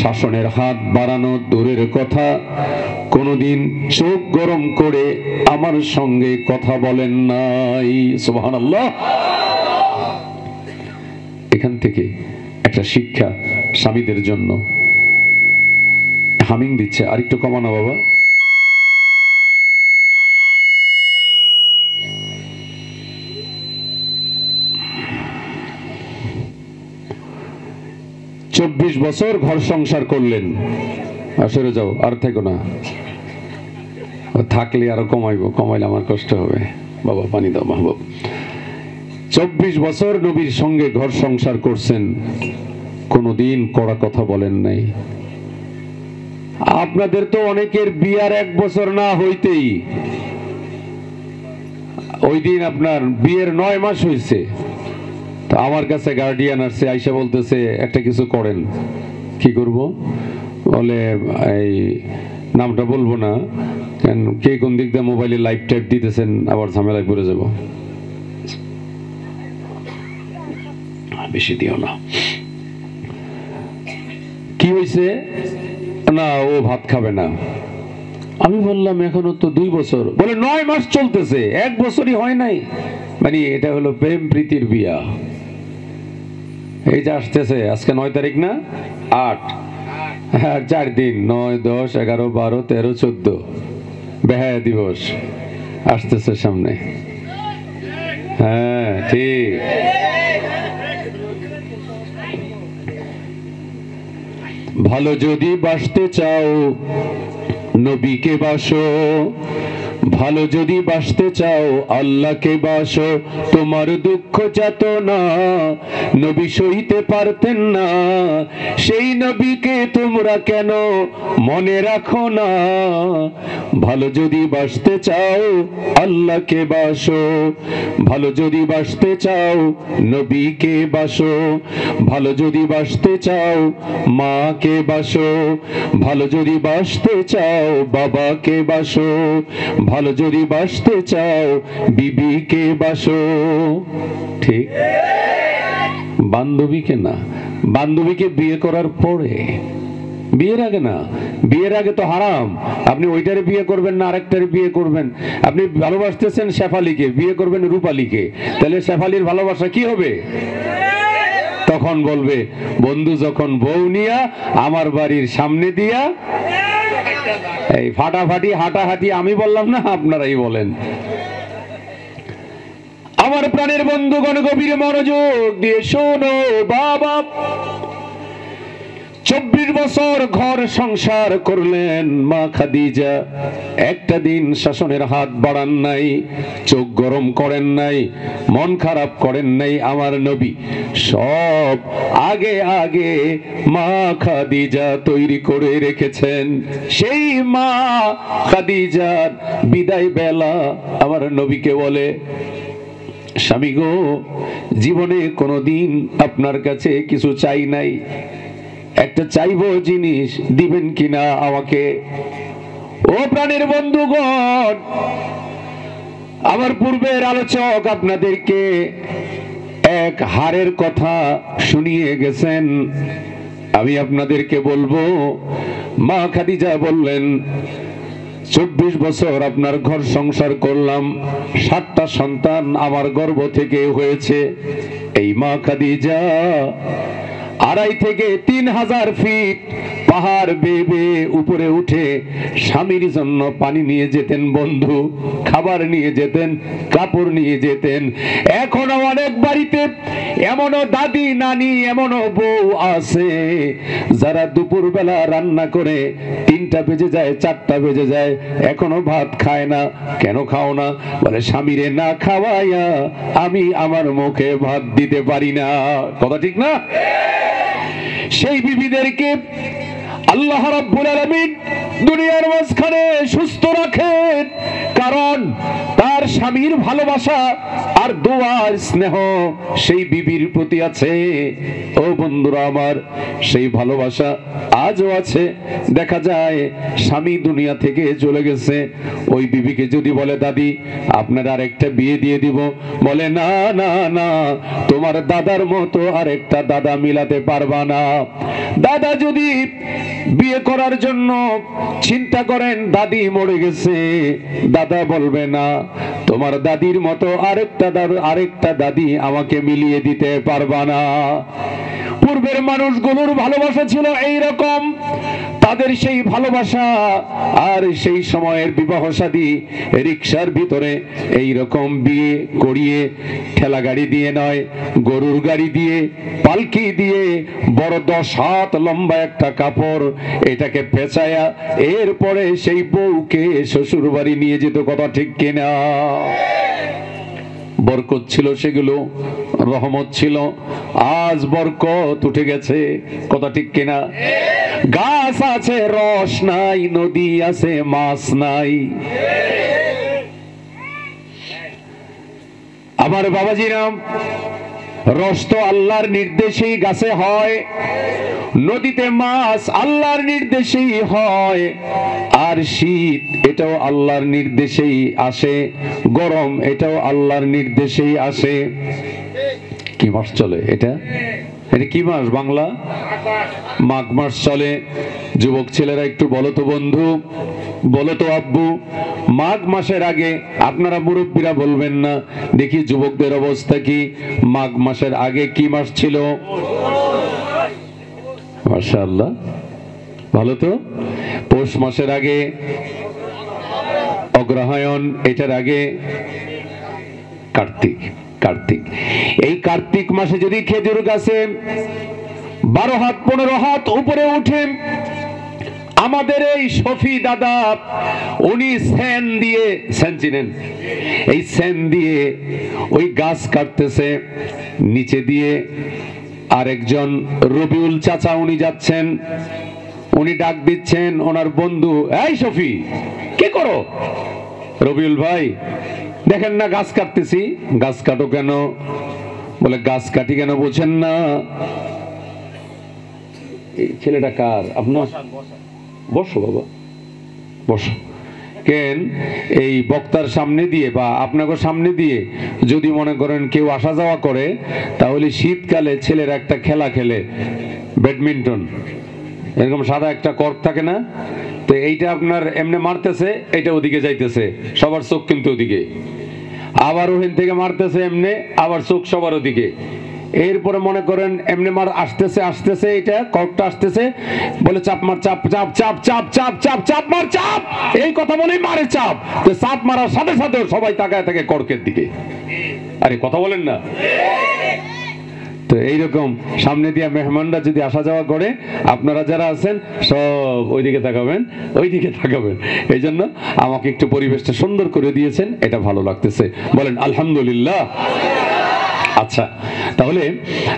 শাসনের হাত বাড়ানো দূরের কথা, কোনদিন চোখ গরম করে আমার সঙ্গে কথা বলেন নাই। সুবহানাল্লাহ। এখান থেকে একটা শিক্ষা স্বামীদের জন্য। হামিং দিচ্ছে, আরেকটু কমানো বাবা। চব্বিশ বছর ঘর সংসার করলেন, আসরে যাও আর থেকো না, থাকলে আরো কমাইবো, কমাইলে আমার কষ্ট হবে। বাবা পানি দাও মাহবুব। 24 বছর নবীর সঙ্গে ঘর সংসার করছেন, কোনদিন কড়া কথা বলেন নাই। আপনাদের তো অনেকের বিয়ার 1 বছর না হইতেই ওই দিন আপনার বিয়ের 9 মাস হয়েছে। তো আমার কাছে গার্ডিয়ান আসছে, আইসা বলতেছে একটা কিছু করেন। কি করব? বলে এই নামটা বলবো না, কেন কে কোন দিক দিয়ে মোবাইলে লাইভ টাইপ দিতেছেন, আবার ঝামেলায় পড়ে যাব। বেশি দিও না। কি হয়েছে? না ও ভাত খাবে না। আমি বললাম এখনো তো 2 বছর। বলে 9 মাস চলতেছে, 1 বছরই হয় নাই। মানে এটা হলো প্রেম প্রীতির বিয়া। এই যে আসতেছে, আজকে 9 তারিখ না, 8 আর 4 দিন, 9, 10, 11, 12, 13, 14 বেহায়া দিবস আসতেছে সামনে। হ্যাঁ ঠিক। ভালো যদি বাসতে চাও নবীকে বাসো, ভালো যদি বাসতে চাও আল্লাহকে বাসো। তোমার দুঃখ যাতনা নবী সইতে পারতেন না, সেই নবীকে তোমরা কেন মনে রাখো না। ভালো যদি বাসতে চাও আল্লাহকে বাসো, ভালো যদি বাসতে চাও নবীকে বাসো, ভালো যদি বাসতে চাও মাকে বাসো, ভালো যদি বাসতে চাও বাবাকে বাসো, ভালো যদি বাসতে চাও বিবিকে বাসো। ঠিক? বান্ধবীকে না, বান্ধবীকে বিয়ে করার পরে, বিয়ের আগে না। বিয়ের আগে তো হারাম। আপনি ওইটারে বিয়ে করবেন না আরেকটারে বিয়ে করবেন। আপনি ভালোবাসতেছেন শেফালিকে, বিয়ে করবেন রূপালীকে, তাহলে শেফালির ভালোবাসা কি হবে? তখন বলবে বন্ধু যখন বউ নিয়া আমার বাড়ির সামনে দিয়া এই ফাটাফাটি হাঁটাহাঁটি, আমি বললাম না, আপনারাই বলেন। আমার প্রাণের বন্ধুগণ গভীর মনোযোগ দিয়ে শোনো বাবা। 24 বছর ঘর সংসার করলেন মা খাদিজা, একটা দিন শাসনের হাত বাড়ান নাই, চোখ গরম করেন নাই, মন খারাপ করেন নাই। আমার নবী সব আগে আগে মা খাদিজা তৈরি করে রেখেছেন। সেই মা খাদিজার বিদায় বেলা আমার নবীকে বলে, স্বামী গো, জীবনে কোনোদিন আপনার কাছে কিছু চাই নাই, একটা চাইবো জিনিস দিবেন কিনা আমাকে? ও প্রাণের বন্ধুগণ, আমার পূর্বের আলোচক আপনাদেরকে এক হারের কথা শুনিয়ে গেছেন। আমি আপনাদেরকে বলবো, মা খাদিজা বললেন 24 বছর আপনার ঘর সংসার করলাম, 7টা সন্তান আমার গর্ভ থেকে হয়েছে। এই মা খাদিজা 2.5 থেকে 3,000 ফিট পাহাড় বেয়ে বেয়ে উপরে উঠে স্বামীর জন্য পানি নিয়ে যেতেন বন্ধু, খাবার নিয়ে যেতেন, কাপড় নিয়ে যেতেন। এখনো অনেক বাড়িতে এমনও দাদি নানি এমনও বউ আছে যারা দুপুরবেলা রান্না করে 3টা বেজে যায় 4টা বেজে যায় এখনো ভাত খায় না। কেন খাও না? বলে স্বামীরে না খাওয়াইয়া আমি আমার মুখে ভাত দিতে পারি না। কথা ঠিক না? সেই বিবিদেরকে আল্লাহ রাব্বুল আলামিন দুনিয়ার মাঝখানে সুস্থ রাখেন, কারণ তার স্বামীর ভালোবাসা আর দোয়ার স্নেহ সেই বিবির প্রতি আছে। ও বন্ধুরা আমার, সেই ভালোবাসা আজও আছে। দেখা যায় স্বামী দুনিয়া থেকে চলে গেছে, ওই বিবিকে যদি বলে দাদি আপনার আরেকটা বিয়ে দিয়ে দিব, বলে না না না, তোমার দাদার মতো আরেকটা দাদা মিলাতে পারবা না। দাদা যদি বিয়ে করার জন্য চিন্তা করেন দাদি মরে গেছে, দাদা বলবে না তোমার দাদির মতো আরেকটা দাদি আমাকে মিলিয়ে দিতে পারবা না। পূর্বের মানুষগুলোর ভালোবাসা ছিল এই রকম, তাদের সেই ভালোবাসা আর সেই সময়ের বিবাহ শাদী রিকশার ভিতরে এই রকম বিয়ে করিয়ে ঠেলা গাড়ি দিয়ে নয়, গরুর গাড়ি দিয়ে, পালকি দিয়ে, বড় 10 হাত লম্বা একটা কাপড় এটাকে পেঁচায়া এরপরে সেই বউকে শ্বশুর বাড়ি নিয়ে যেত। কথা ঠিক কিনা? বরকত ছিল সেগুলো, রহমত ছিল। আজ বরকত উঠে গেছে। কথা ঠিক কিনা? গাছ আছে রস নাই, নদী আছে মাছ নাই। আমার বাবাজিরাম, রস তো আল্লাহর নির্দেশেই গাছে হয়, নদীতে মাছ আল্লাহর নির্দেশেই হয়, আর শীত এটাও আল্লাহর নির্দেশেই আসে, গরম এটাও আল্লাহর নির্দেশেই আসে। কি মাস চলে এটা? এটা কি মাস বাংলা? মাঘ মাস চলে। যুবক ছেলেরা একটু বলো তো বন্ধু, বলো তো আব্বু, মাঘ মাসের আগে আপনারা মুরব্বীরা বলবেন না, দেখি যুবকদের অবস্থা কি। মাঘ মাসের আগে কি মাস ছিল? মাশাআল্লাহ, ভালো তো। পৌষ মাসের আগে অগ্রহায়ণ, এটার আগে কার্তিক। কার্তিক, এই কার্তিক মাসে যদি খেজুর গাছে 12 হাত 15 হাত উপরে উঠে, আমাদের এই শফি দাদা উনি সেন দিয়ে, সেন চিনেন? এই সেন দিয়ে ওই গাছ কাটতেছে, নিচে দিয়ে আরেকজন রবিউল চাচা উনি যাচ্ছেন, উনি ডাক দিচ্ছেন ওনার বন্ধু, এই শফি কি করো? রবিউল ভাই দেখেন না গাছ কাটতেছি। গাছ কাটো কেন? বলে গাছ কাটি কেন বোঝেন না? এই ছেলেটা কার? আপনার? বসো বাবা, বসো। কেন এই বক্তার সামনে দিয়ে বা আপনাকে সামনে দিয়ে যদি মনে করেন কেউ আসা যাওয়া করে, তাহলে শীতকালে ছেলেরা একটা খেলা খেলে, ব্যাডমিন্টন, এরকম সাদা একটা কর্ক থাকে না, তো এইটা আপনার এমনি মারতেছে, এটা ওদিকে যাইতেছে, সবার চোখ কিন্তু ওদিকে, আবার ওখান থেকে মারতেছে এমনি, আবার চোখ সবার ওদিকে। এরপরে মনে করেন এমনি মার আসতেছে আসতেছে, এটা কর্কটা আসতেছে, বলে চাপ মার, চাপ চাপ চাপ চাপ চাপ চাপ চাপ মার, চাপ, এই কথা বলেই মারে চাপ। তো চাপ মারার সাথে সাথে সবাই তাকায় থাকে কর্কের দিকে। আরে কথা বলেন না? তো এইরকম সামনে দিয়ে মেহমানরা যদি আসা যাওয়া করে, আপনারা যারা আছেন সব ওইদিকে তাকাবেন, ওইদিকে তাকাবেন। এই জন্য আমাকে একটু পরিবেশটা সুন্দর করে দিয়েছেন, এটা ভালো লাগতেছে। বলেন আলহামদুলিল্লাহ। আচ্ছা, তাহলে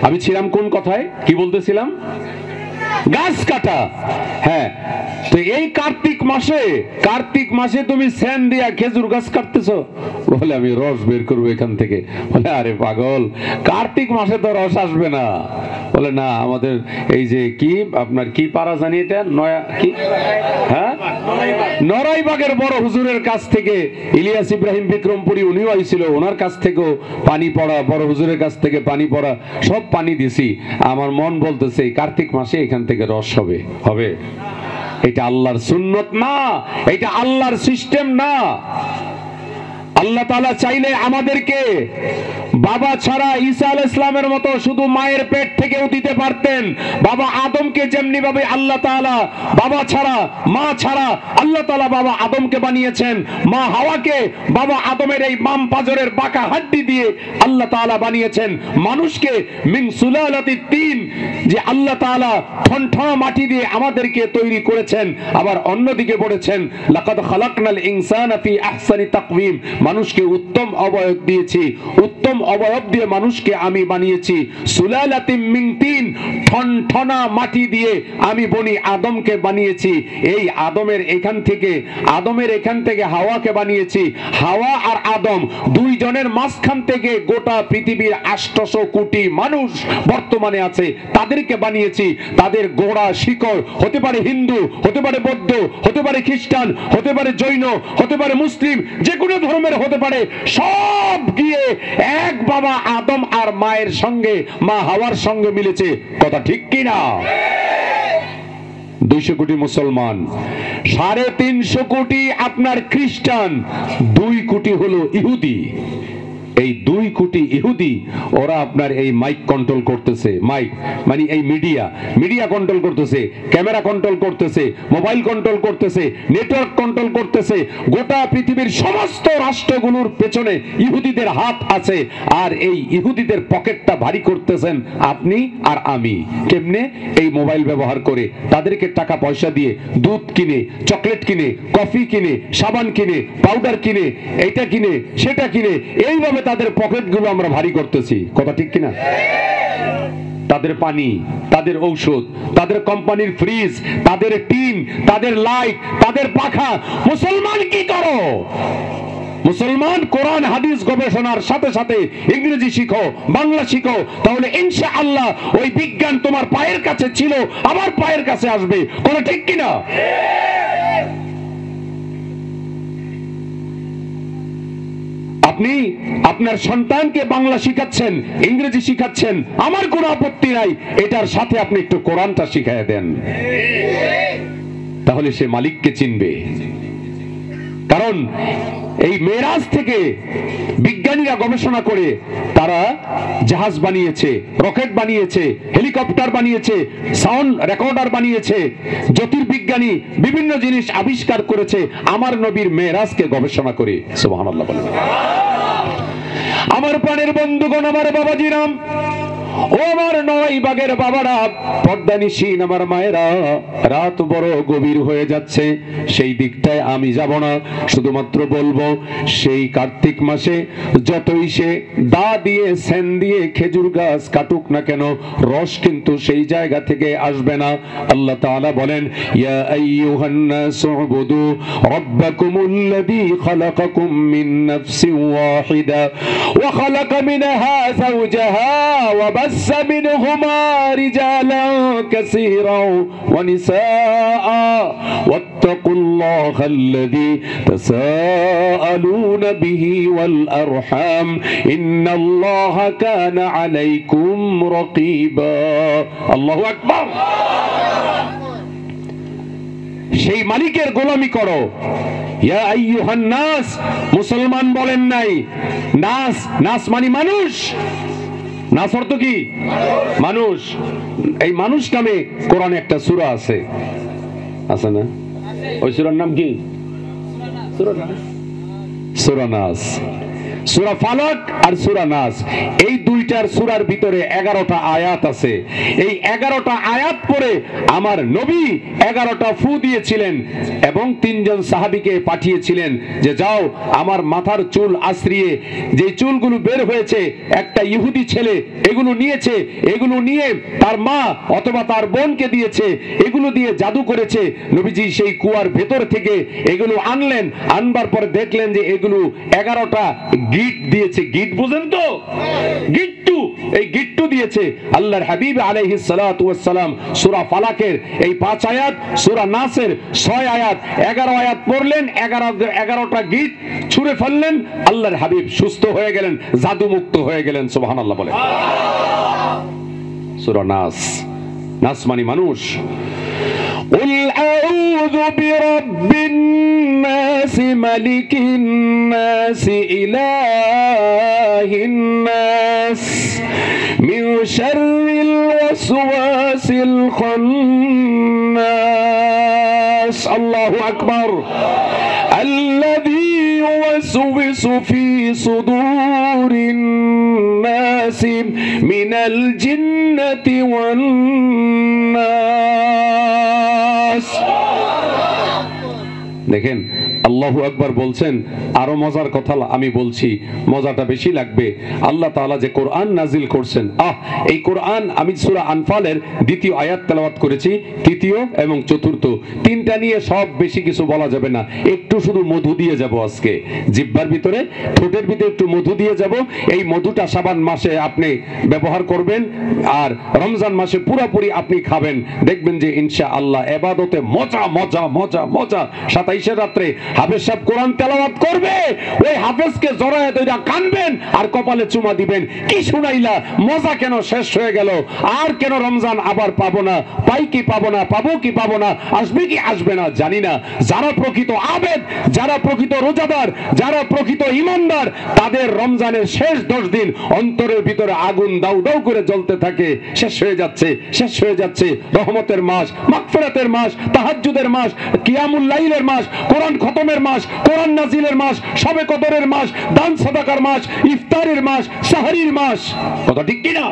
আমি ছিলাম কোন কথায়? কি বলতেছিলাম? গাছ কাটা। হ্যাঁ, তো এই কার্তিক মাসে তুমি সেন দিয়া খেজুর গাছ কাটতেছো? বলে আমি রস বের করবো এখান থেকে। বলে আরে পাগল, কার্তিক মাসে তো রস আসবে না। বলে না, আমাদের এই যে কি আপনার কি পাড়া জানি এটা, নয়া কি, হ্যাঁ, নরাইবাগের বড় হুজুরের কাছ থেকে, ইলিয়াস ইব্রাহিম বিক্রমপুরী উনিও আইছিল, ওনার কাছ থেকেও পানি পড়া, বড় হুজুরের কাছ থেকে পানি পড়া, সব পানি দিছি। আমার মন বলতেছে এই কার্তিক মাসে এখান থেকে রস হবে। হবে? এটা আল্লাহর সুন্নত না, এটা আল্লাহর সিস্টেম না। আল্লাহ তাআলা চাইলে আমাদেরকে বাবা ছাড়া ঈসা আলাইহিস সালামের মতো শুধু মায়ের পেট থেকেও দিতে পারতেন। বাবা আদমকে যেমনি ভাবে আল্লাহ তাআলা বাবা ছাড়া মা ছাড়া আল্লাহ তাআলা বাবা আদমকে বানিয়েছেন, মা হাওয়াকে বাবা আদমের এই বাম পাজরের বাঁকা হাড্ডি দিয়ে আল্লাহ তাআলা বানিয়েছেন। মানুষকে মিন সুলালাতি তিন, যে আল্লাহ তাআলা ঠনঠনা মাটি দিয়ে আমাদেরকে তৈরি করেছেন। আবার অন্যদিকে বলেছেন লাকাদ খালাকনাল ইনসানা ফি আহসানি তাকওয়িম, মানুষকে উত্তম অবয়ব দিয়েছি, উত্তম অবয়ব দিয়ে মানুষকে আমি বানিয়েছি। সুলালাতিম মিন তিন, ঠনঠনা মাটি দিয়ে আমি বনি আদমকে বানিয়েছি। এই আদমের এখান থেকে হাওয়াকে বানিয়েছি। হাওয়া আর আদম দুইজনের মাঝখান থেকে গোটা পৃথিবীর 800 কোটি মানুষ বর্তমানে আছে, তাদেরকে বানিয়েছি। তাদের গোড়া শিকড় হতে পারে হিন্দু, হতে পারে বৌদ্ধ, হতে পারে খ্রিস্টান, হতে পারে জৈন, হতে পারে মুসলিম, যে কোনো ধর্মের হতে পারে, সব গিয়ে এক বাবা আদম আর মায়ের সঙ্গে, মা হাওয়ার সঙ্গে মিলেছে। কথা ঠিক কিনা? 200 কোটি মুসলমান, 350 কোটি আপনার খ্রিস্টান, 2 কোটি হলো ইহুদি। এই 2 কোটি ইহুদি ওরা আপনার এই মাইক কন্ট্রোল করতেছে, মাইক মানে এই মিডিয়া কন্ট্রোল করতেছে, ক্যামেরা কন্ট্রোল করতেছে, মোবাইল কন্ট্রোল করতেছে, নেটওয়ার্ক কন্ট্রোল করতেছে। গোটা পৃথিবীর সমস্ত রাষ্ট্রগুলোর পেছনে ইহুদিদের হাত আছে। আর এই ইহুদিদের পকেটটা ভারী করতেছেন আপনি আর আমি। কেমনে? এই মোবাইল ব্যবহার করে, তাদেরকে টাকা পয়সা দিয়ে দুধ কিনে, চকলেট কিনে, কফি কিনে, সাবান কিনে, পাউডার কিনে, এইটা কিনে, সেটা কিনে, এইভাবে তাদের পকেটগুলো আমরা ভারী করতেছি। কথা ঠিক কিনা? তাদের পানি, তাদের ঔষধ, তাদের কোম্পানির ফ্রিজ, তাদের টিন, তাদের লাইট, তাদের পাখা। মুসলমান কি করো? মুসলমান কোরআন হাদিস গবেষণার সাথে সাথে ইংরেজি শিখো, বাংলা শিখো, তাহলে ইনশাআল্লাহ ওই বিজ্ঞান তোমার পায়ের কাছে ছিল, আমার পায়ের কাছে আসবে। কথা ঠিক কিনা? আপনি আপনার সন্তানকে বাংলা শিখাচ্ছেন, ইংরেজি শিখাচ্ছেন, আমার কোনো আপত্তি নাই, এটার সাথে আপনি একটু কোরআনটা শিখায় দেন, তাহলে সে মালিককে চিনবে। কারণ এই মেরাজ থেকে বিজ্ঞানীরা গবেষণা করে তারা জাহাজ বানিয়েছে, রকেট বানিয়েছে, হেলিকপ্টার বানিয়েছে, সাউন্ড রেকর্ডার বানিয়েছে, জ্যোতির্বিজ্ঞানী বিভিন্ন জিনিস আবিষ্কার করেছে আমার নবীর মেরাজকে গবেষণা করে। সুবহানাল্লাহ বলেন। আমার প্রাণের বন্ধুগণ, আমার বাবাজিরাম, ও আমার 9 বাগের বাবারা, পর্দানিশীন আমার মায়েরা, রাত বড় গভীর হয়ে যাচ্ছে, সেই দিকটায় আমি যাব না। শুধুমাত্র বলবো, সেই কার্তিক মাসে যতই সে দা দিয়ে, সেন দিয়ে খেজুর গাছ কাটুক না কেন, রস কিন্তু সেই জায়গা থেকে আসবে না। আল্লাহ তাআলা বলেন, ইয়া আইয়ুহান নাসু উবুদু রাব্বাকুমুল্লাযী খালাকাকুম মিন নাফসিন ওয়াহিদা ওয়া খালাকা মিনহা যাওজাহা ওয়া بث منهما رجالا كثيرا ونساء واتقوا الله الذي تساءلون به والأرحام إن الله كان عليكم رقيبا الله أكبر সেই মালিকের গোলামি করো। ইয়া আইয়ুহান নাস, মুসলমান বলেন নাই, নাস, নাস মানে মানুষ। নাস অর্থ কি? মানুষ। এই মানুষ নামে কোরআনে একটা সূরা আছে, আছে না? ওই সূরার নাম কি? সূরা নাস। সূরা ফালাক আর সূরা নাস, এই দুইটার সূরার ভিতরে 11টা আয়াত আছে। এই 11টা আয়াত পড়ে আমার নবী 11টা ফু দিয়েছিলেন এবং 3 জন সাহাবীকে পাঠিয়েছিলেন যে যাও আমার মাথার চুল আশ্রিয়ে যে চুলগুলো বের হয়েছে, একটা ইহুদি ছেলে এগুলো নিয়েছে, এগুলো নিয়ে তার মা অথবা তার বোনকে দিয়েছে, এগুলো দিয়ে জাদু করেছে। নবীজি সেই কুয়ার ভেতর থেকে এগুলো আনলেন, আনবার পরে দেখলেন যে এগুলো 11টা গিট দিয়েছে। গিট বুঝেন তো? গিট্টু, এই গিট্টু দিয়েছে। আল্লাহর হাবিব আলাইহিস সালাতু ওয়াস সালাম সূরা ফালাকের এই 5 আয়াত, সূরা নাসের 6 আয়াত, 11 আয়াত পড়লেন, 11টা গিট ছুঁড়ে ফেললেন, আল্লাহর হাবিব সুস্থ হয়ে গেলেন, জাদু মুক্ত হয়ে গেলেন। সুবহানাল্লাহ বলেন। সূরা নাস, নাস মানে মানুষ। قل أعوذ برب الناس মালিকিন নাস ইলাহিন নাস মিন শাররিল ওয়াসওয়াসিল খান্নাস আল্লাহু আকবার আল্লাযী ইউওয়াসওয়িসু ফি সুদুরিন নাস মিনাল জিন্নাতি ওয়ান নাস। দেখেন আল্লাহু আকবার বলছেন, আরো মজার কথা আমি বলছি, মজাটা বেশি লাগবে। আল্লাহ তাআলা যে কোরআন নাজিল করছেন, এই কোরআন আমি সূরা আনফালের 2য় আয়াত তেলাওয়াত করেছি, 3য় এবং 4র্থ, তিনটা নিয়ে সব বেশি কিছু বলা যাবে না, একটু শুধু মধু দিয়ে যাব আজকে জিহ্বার ভিতরে, ঠোঁটের ভিতরে একটু মধু দিয়ে যাব। এই মধুটা শাবান মাসে আপনি ব্যবহার করবেন আর রমজান মাসে পুরোপুরি আপনি খাবেন, দেখবেন যে ইনশাআল্লাহ ইবাদতে মজা মজা মজা মজা। 27 রাত্রে হাফেজ সাহেব কোরআন তেলাওয়াত করবে, ওই হাফেজকে জড়ায় ধরে কানবেন আর কপালে চুমা দিবেন, কি শুনাইলা, মজা কেন শেষ হয়ে গেল, আর কেন রমজান আবার পাবো না, পাই কি পাবো না, পাবো কি পাবো না, আসবে কি আসবে না জানি না। যারা প্রকৃত আবেদ, যারা প্রকৃত রোজাদার, যারা প্রকৃত ঈমানদার, তাদের রমজানের শেষ 10 দিন অন্তরের ভিতরে আগুন দাউ দাউ করে জ্বলতে থাকে। শেষ হয়ে যাচ্ছে, শেষ হয়ে যাচ্ছে। রহমতের মাস, মাগফিরাতের মাস, তাহাজ্জুদের মাস, কিয়ামুল লাইলের মাস, কোরআন খতমের মাস, কোরআন নাজিলের মাস, শবে কদরের মাস, দান সাদাকার মাস, ইফতারের মাস, সাহরির মাস। কথা ঠিক কি না?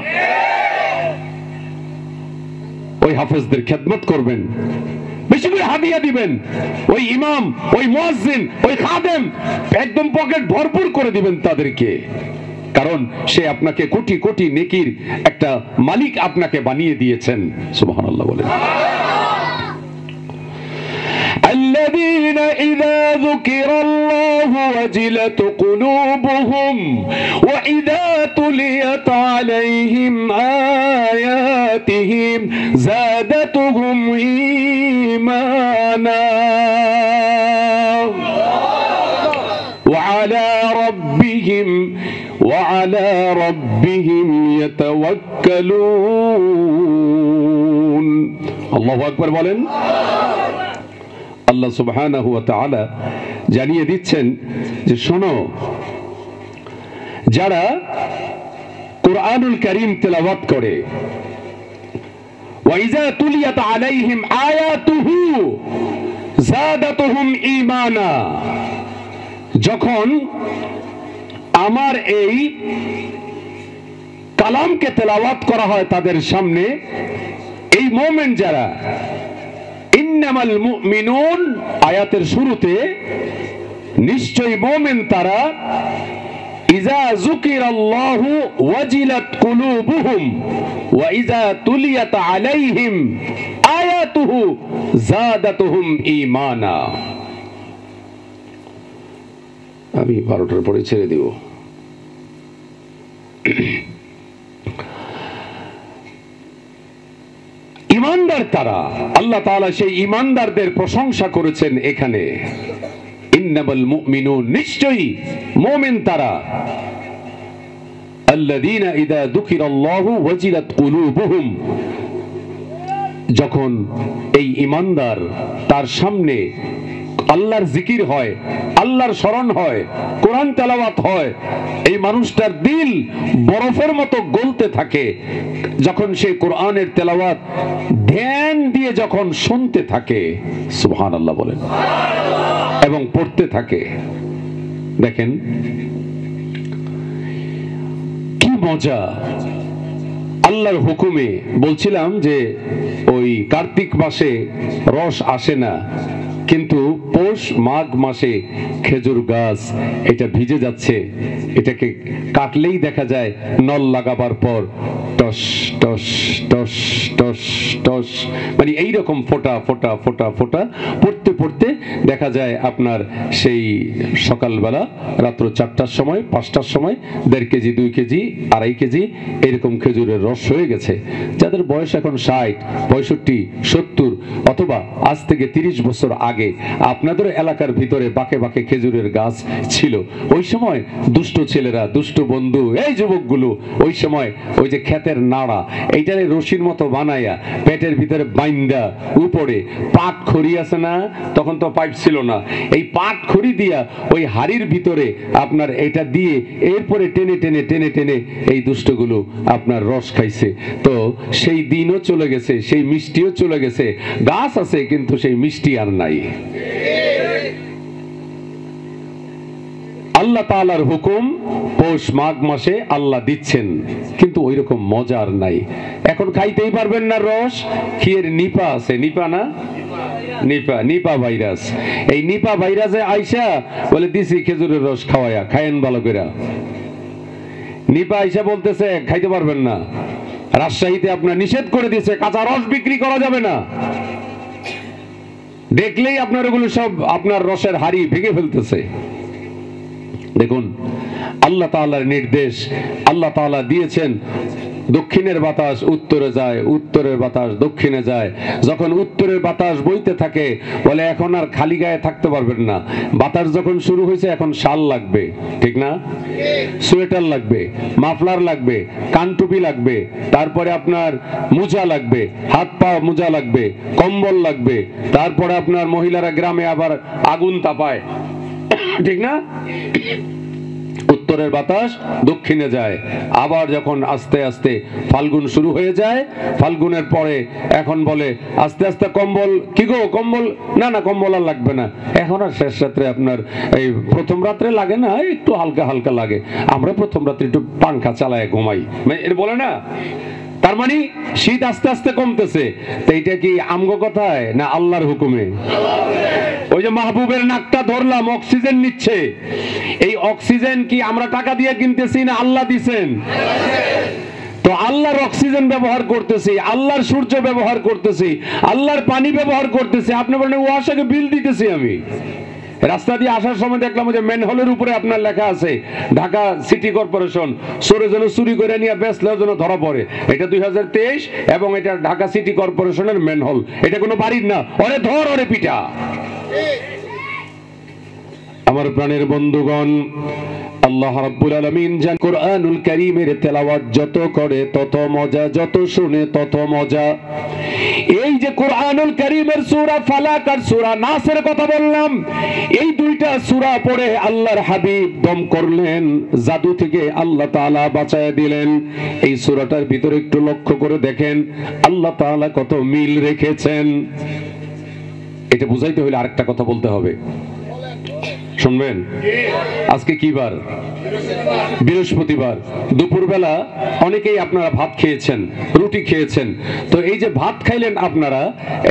ওই হাফেজদের খেদমত করবেন, বেশি করে হাদিয়া দিবেন, ওই ইমাম, ওই মুয়াজ্জিন, ওই খাদেম একদম পকেট ভরপুর করে দিবেন তাদেরকে, কারণ সে আপনাকে কোটি কোটি নেকির একটা মালিক আপনাকে বানিয়ে দিয়েছেন। সুবহানাল্লাহ বলেন। الذين إذا ذكر الله وجلت قلوبهم وإذا تليت عليهم آياته زادتهم إيمانا وعلى ربهم يتوكلون। আল্লাহু আকবার বলেন। আল্লাহ সুবহানাহু ওয়া তাআলা জানিয়ে দিচ্ছেন যে শোনো, যারা কুরআনুল কারীম তেলাওয়াত করে, ওয়া ইযা তুলিয়াত আলাইহিম আয়াতুহু যাদাতুহুম ঈমানা, যখন আমার এই কালামকে তেলাওয়াত করা হয় তাদের সামনে, এই মুমিন যারা, ইন্নামাল মুমিনুন আয়াতের শুরুতে, নিশ্চয়ই মুমিন তারা, ইযা যুকিরাল্লাহু ওয়াজিলাত কুলুবুহুম ওয়া ইযা তুলিয়াত আলাইহিম আয়াতুহু যাদাতুহুম ঈমানা। আমি 12টার পরে ছেড়ে দেব। ঈমানদার তারা, আল্লাহ তাআলা সেই ঈমানদারদের প্রশংসা করেছেন এখানে। ইন্নামাল মুমিনুন, নিশ্চয়ই মুমিন তারা, আল্লাযীনা ইযা যুকিরাল্লাহু ওয়াজিলাত কুলুবুহুম, যখন এই ঈমানদার তার সামনে আল্লাহর জিকির হয়, আল্লাহর স্মরণ হয়, কোরআন তেলাওয়াত হয়, এই মানুষটার দিল বরফের মতো গলতে থাকে যখন সে কোরআনের তেলাওয়াত ধ্যান দিয়ে যখন শুনতে থাকে। সুবহানাল্লাহ বলেন। এবং পড়তে থাকে। দেখেন কি মজা, আল্লাহর হুকুমে। বলছিলাম যে ওই কার্তিক মাসে রস আসে না, কিন্তু পৌষ মাঘ মাসে খেজুর গাছ এটা ভিজে যাচ্ছে, এটাকে কাটলেই দেখা যায় নল লাগাবার পর toss toss toss toss toss, মানে এইরকম ফোটা ফোটা ফোটা ফোটা পড়তে পড়তে দেখা যায় আপনার সেই সকালবেলা রাত্র 4টার সময় 5টার সময় 1.5 কেজি 2 কেজি 2.5 কেজি এরকম খেজুরের রস হয়ে গেছে। যাদের বয়স এখন 60 65 70 অথবা আজ থেকে 30 বছর আগে আপনাদের এলাকার ভিতরে বাঁকে বাঁকে খেজুরের গাছ ছিল, ওই সময় দুষ্ট ছেলেরা, দুষ্ট বন্ধু, এই যুবকগুলো ওই সময় ওই যে ক্ষেতের নাড়া, এইটারে রশির মতো বানাইয়া পেটের ভিতরে বাইন্দা উপরে পাট খড়ি আছে না, তখন তো পাইপ ছিল না, এই পাট খড়ি দিয়া ওই হাড়ির ভিতরে আপনার এটা দিয়ে এরপরে টেনে টেনে টেনে টেনে এই দুষ্টগুলো আপনার রস খাইছে। তো সেই দিনও চলে গেছে, সেই মিষ্টিও চলে গেছে, গাছ আছে কিন্তু সেই মিষ্টি আর নাই। আল্লাহ তাআলার হুকুম পৌষ মাঘ মাসে আল্লাহ দিচ্ছেন, কিন্তু ওই রকম মজা আর নাই। এখন খাইতেই পারবেন না রস, খেয়ের নিপা আছে, নিপা না, নিপা ভাইরাস। এই নিপা ভাইরাসে আইসা বলে দিছি খেজুরের রস খাওয়ায়া, খায়েন ভালো করে। নিপা আইসা বলতেছে খাইতে পারবেন না। রাজশাহীতে আপনার নিষেধ করে দিয়েছে, কাঁচা রস বিক্রি করা যাবে না। দেখলেই আপনার ওগুলো সব আপনার রসের হাড়ি ভেঙে ফেলতেছে। দেখুন আল্লাহ তাআলার নির্দেশ, আল্লাহ তাআলা দিয়েছেন দক্ষিণের বাতাস উত্তরে যায়, উত্তরের বাতাস দক্ষিণে যায়। যখন উত্তরের বাতাস বইতে থাকে বলে এখন আর খালি গায়ে থাকতে পারবেন না, বাতাস যখন শুরু হয়েছে এখন শাল লাগবে, ঠিক না, সোয়েটার লাগবে, মাফলার লাগবে, কানটুপি লাগবে, তারপরে আপনার মোজা লাগবে, হাত পা মোজা লাগবে, কম্বল লাগবে, তারপরে আপনার মহিলারা গ্রামে আবার আগুন তাপায়, ঠিক না। উত্তরের বাতাস দক্ষিণে যায়। আবার যখন আস্তে আস্তে ফাল্গুন শুরু হয়ে যায়, ফাল্গুনের পরে এখন বলে আস্তে আস্তে কম্বল, কি গো কম্বল, না না কম্বল আর লাগবে না। এখন আর শেষ রাত্রে আপনার এই প্রথম রাত্রে লাগে না, একটু হালকা হালকা লাগে, আমরা প্রথম রাত্রে একটু পাংখা চালায় ঘুমাই, এর বলে না। তার মানে শীত আস্তে আস্তে কমতেছে। তো এইটা কি আমগো কথায় না আল্লাহর হুকুমে? ওই যে মাহবুবের নাকটা ধরলাম, অক্সিজেন নিচ্ছে, এই অক্সিজেন কি আমরা টাকা দিয়ে কিনতেছি না আল্লাহ দিছেন? তো আল্লাহর অক্সিজেন ব্যবহার করতেছি, আল্লাহর সূর্য ব্যবহার করতেছি, আল্লাহর পানি ব্যবহার করতেছি। আপনি বলেন ওয়াসাকে বিল দিতেছি আমি। রাস্তা দিয়ে আসার সময় দেখলাম যে ম্যানহোলের উপরে আপনার লেখা আছে ঢাকা সিটি কর্পোরেশন, চোরে যেন চুরি করে নিয়ে বেচলেও যেন ধরা পড়ে। এটা 2023 এবং এটা ঢাকা সিটি কর্পোরেশনের ম্যানহোল, এটা কোনো বাড়ির না। ওরে ধর, ওরে পিটা। আমার প্রাণের বন্ধুগণ, আল্লাহ রাব্বুল আলামিন জান কোরআনুল কারীমের তেলাওয়াত যত করে তত মজা, যত শুনে তত মজা। এই যে কোরআনুল কারীমের সূরা ফালাক আর সূরা নাসের কথা বললাম, এই দুইটা সূরা পড়ে আল্লাহর হাবিব দম করলেন, জাদু থেকে আল্লাহ তাআলা বাঁচায় দিলেন। এই সূরাটার ভিতরে একটু লক্ষ্য করে দেখেন আল্লাহ তাআলা কত মিল রেখেছেন। এটা বুঝাইতে হলে আরেকটা কথা বলতে হবে, শুনবেন। আজকে কি বার? বৃহস্পতিবার। দুপুরবেলা অনেকেই আপনারা ভাত খেয়েছেন, রুটি খেয়েছেন। তো এই যে ভাত খাইলেন আপনারা,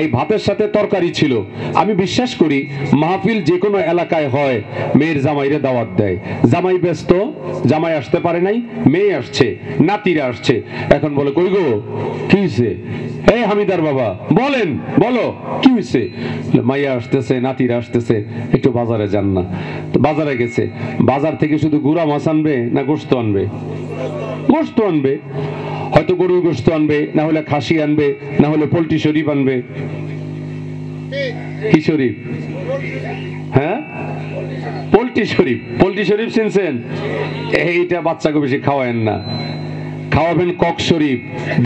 এই ভাতের সাথে তরকারি ছিল। আমি বিশ্বাস করি মাহফিল যে কোনো এলাকায় হয়, মেয়ের জামাইরে দাওয়াত দেয়। জামাই ব্যস্ত, জামাই আসতে পারে নাই, মেয়ে আসছে, নাতিরা আসছে। এখন বলে কই গো কি হয়েছে? এই হামিদার বাবা বলেন, বলো কি হয়েছে? মাইয়া আসতেছে, নাতিরা আসতেছে, একটু বাজারে যান না। তো বাজারে গেছে, বাজার থেকে শুধু গুড়া মাছ আনবে না গোশত আনবে? গোশত আনবে, হয়তো গরুর গোশত আনবে, না হলে খাসি আনবে, না হলে পোল্ট্রি শরীফ আনবে। কি শরীফ? হ্যাঁ, পোল্ট্রি শরীফ। পোল্ট্রি শরীফ চিনছেন? এইটা বাচ্চাকে বেশি খাওয়ায়েন না, খাওয়াবেন কক শরীফ,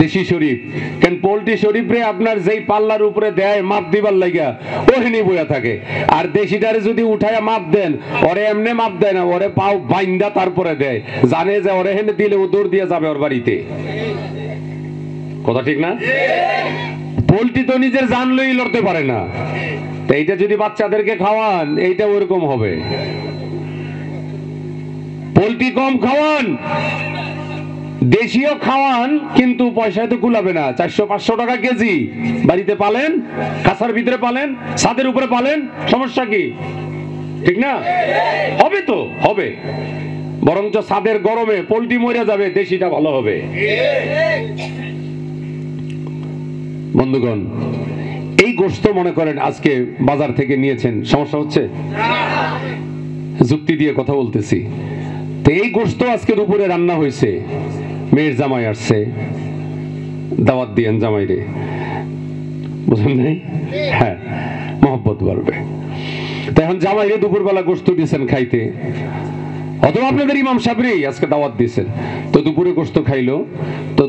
দেশি শরীফ। কেন পোল্ট্রি শরীফ রে আপনার যেই পাল্লার উপরে দেয় মাপ দিবার লাগা, ওখানে বইয়া থাকে। আর দেশিটারে যদি উঠায়া মাপ দেন, ওরে এমনি মাপ দেয় না, ওরে পাও বাইন্দা তারপরে দেয়, জানে যে ওরে হেনে দিলে ও দৌড় দিয়ে যাবে ওর বাড়িতে। কথা ঠিক না? পোল্ট্রি তো নিজের জান লই লড়তে পারে না। তো এইটা যদি বাচ্চাদেরকে খাওয়ান, এইটা ওরকম হবে। পোল্ট্রি কম খাওয়ান, দেশীয় খাওয়ান, কিন্তু পয়সায় তো কুলাবে না। 400-500 টাকা কেজি। বাড়িতে পালেন, কাঁচার ভিতরে পালেন, ছাদের উপরে পালেন, সমস্যা কি? ঠিক না? হবে তো হবে, বরঞ্চ ছাদের গরমে পোল্ট্রি মরে যাবে, দেশিটা ভালো হবে। বন্ধুগণ, এই গোশত মনে করেন আজকে বাজার থেকে নিয়েছেন, সমস্যা হচ্ছে? যুক্তি দিয়ে কথা বলতেছি। তো এই গোশত আজকে দুপুরে রান্না হয়েছে, মেয়ের জামাই আসছে, দাওয়াত দিয়েন জামাইরে, বুঝলেন নাই? হ্যাঁ, মহব্বত বাড়বে। তো এখন জামাইরে দুপুরবেলা গোশত দিয়েছেন খাইতে। অথবা আপনাদের ইমাম সাহেবই আজকে দাওয়াত দিয়েছেন, তো দুপুরে গোশত খাইলো, তো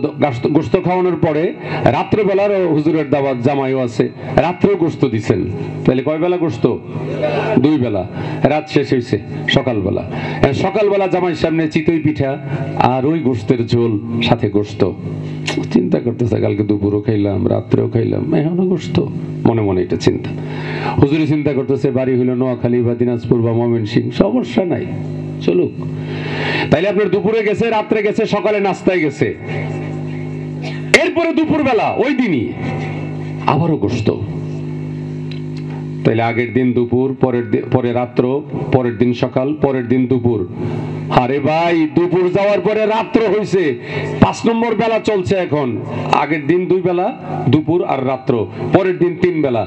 গোশত খাওয়ানোর পরে রাত্রেবেলারও হুজুরের দাওয়াত, জামাইও আছে, রাত্রেও গোশত দিচ্ছেন, তাহলে কয় বেলা গোশত? 2 বেলা। রাত শেষ হয়েছে সকালবেলা, সকালবেলা জামাই সামনে চিতই পিঠা আর ওই গোশতের ঝোল, সাথে গোশত। চিন্তা করতেছে কালকে দুপুরও খাইলাম, রাত্রেও খাইলাম, এখনো গোশত, মনে মনে এটা চিন্তা। হুজুরে চিন্তা করতেছে বাড়ি হইলো নোয়াখালী বা দিনাজপুর বা ময়মনসিংহ, সমস্যা নাই, চলুক। তাইলে আপনার দুপুরে গেছে, রাত্রে গেছে, সকালে নাস্তায় গেছে, এরপরে দুপুর বেলা ওই দিনই আবারও গোশত। তাইলে আগের দিন দুপুর, পরে রাত্র, পরের দিন সকাল, পরের দিন দুপুর। আরে ভাই, দুপুর যাওয়ার পরে রাত্র হইছে, 5 নম্বর বেলা চলছে এখন। আগের দিন 2 বেলা, দুপুর আর রাত্র, পরের দিন 3 বেলা,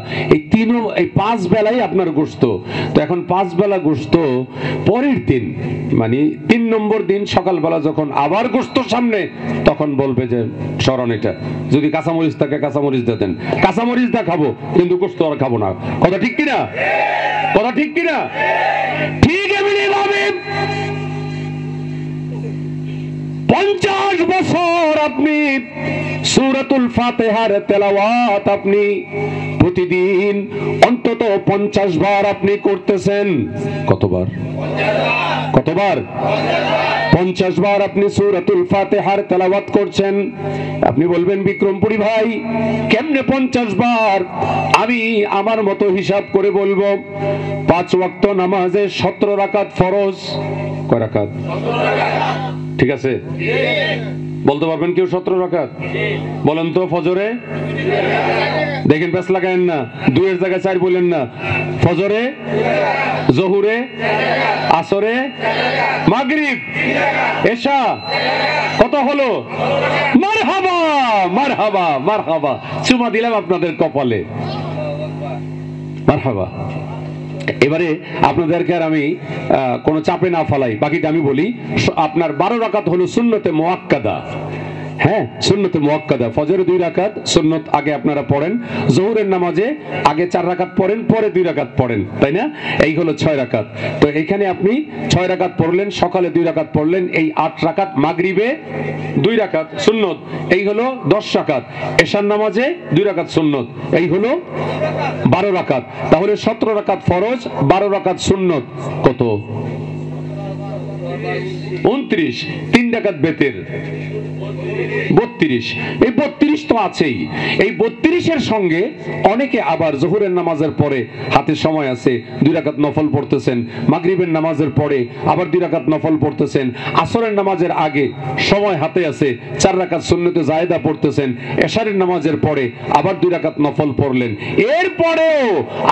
এই 5 বেলাই আপনার গোশত। তো এখন 5 বেলা গোশত, পরের দিন মানে 3 নম্বর দিন সকালবেলা যখন আবার গোশত সামনে, তখন বলবে যে স্মরণ, এটা যদি কাঁচামরিচ থাকে কাঁচামরিচ দিয়ে দেন, কাঁচামরিচ দা খাবো, কিন্তু গোশত আর খাবো না। কথা ঠিক কিনা? কথা ঠিক কিনা? ঠিক এমনি ভাবে 50 বছর আপনি সূরাতুল ফাতিহার তেলাওয়াত আপনি প্রতিদিন অন্তত 50 বার আপনি করতেছেন। কতবার? কতবার? 50 বার আপনি সূরাতুল ফাতিহার তেলাওয়াত করছেন। আপনি বলবেন বিক্রমপুরী ভাই, কেমনে 50 বার? আমি আমার মতো হিসাব করে বলবো। 5 ওয়াক্ত নামাজে 17 রাকাত ফরজ। কয় রাকাত? ঠিক আছে, বলতে পারবেন কেউ 17 রাকাত? বলেন তো। ফজরে দেখেন, ব্যাস লাগায়েন না, 2 এর জায়গায় 4 বলেন না। ফজরে, জোহরে, আসরে, মাগরিব, এশা, কত হলো? মারহাবা, মারহাবা, মারহাবা। চুমা দিলাম আপনাদের কপালে, মারহাবা। এবারে আপনাদেরকে আর আমি কোনো চাপে না ফেলাই, বাকিটা আমি বলি। আপনার 12 রাকাত হলো সুন্নতে মুআক্কাদা। হ্যাঁ, সুন্নতে মুআক্কাদা। ফজরে 2 রাকাত সুন্নত আগে আপনারা পড়েন, জোহরের নামাজে আগে 4 রাকাত পড়েন, পরে 2 রাকাত পড়েন, তাই না? এই হলো 6 রাকাত। তো এখানে আপনি 6 রাকাত পড়লেন, সকালে 2 রাকাত পড়লেন, এই 8 রাকাত। মাগরিবে 2 রাকাত সুন্নত, এই হলো 10 রাকাত। এশার নামাজে 2 রাকাত সুন্নত, এই হলো 12 রাকাত। তাহলে 17 রাকাত ফরজ, 12 রাকাত সুন্নত, কত? 29। 3 রাকাত বেতের, 32। এই 32 তো আছেই। এই 32-এর সঙ্গে অনেকে আবার জোহরের নামাজের পরে হাতে সময় আছে, 2 রাকাত নফল পড়তেছেন। মাগরিবের নামাজের পরে আবার 2 রাকাত নফল পড়তেছেন। আসরের নামাজের আগে সময় হাতে আছে, 4 রাকাত সুন্নতে জায়েদা পড়তেছেন। এশারের নামাজের পরে আবার 2 রাকাত নফল পড়লেন। এরপরেও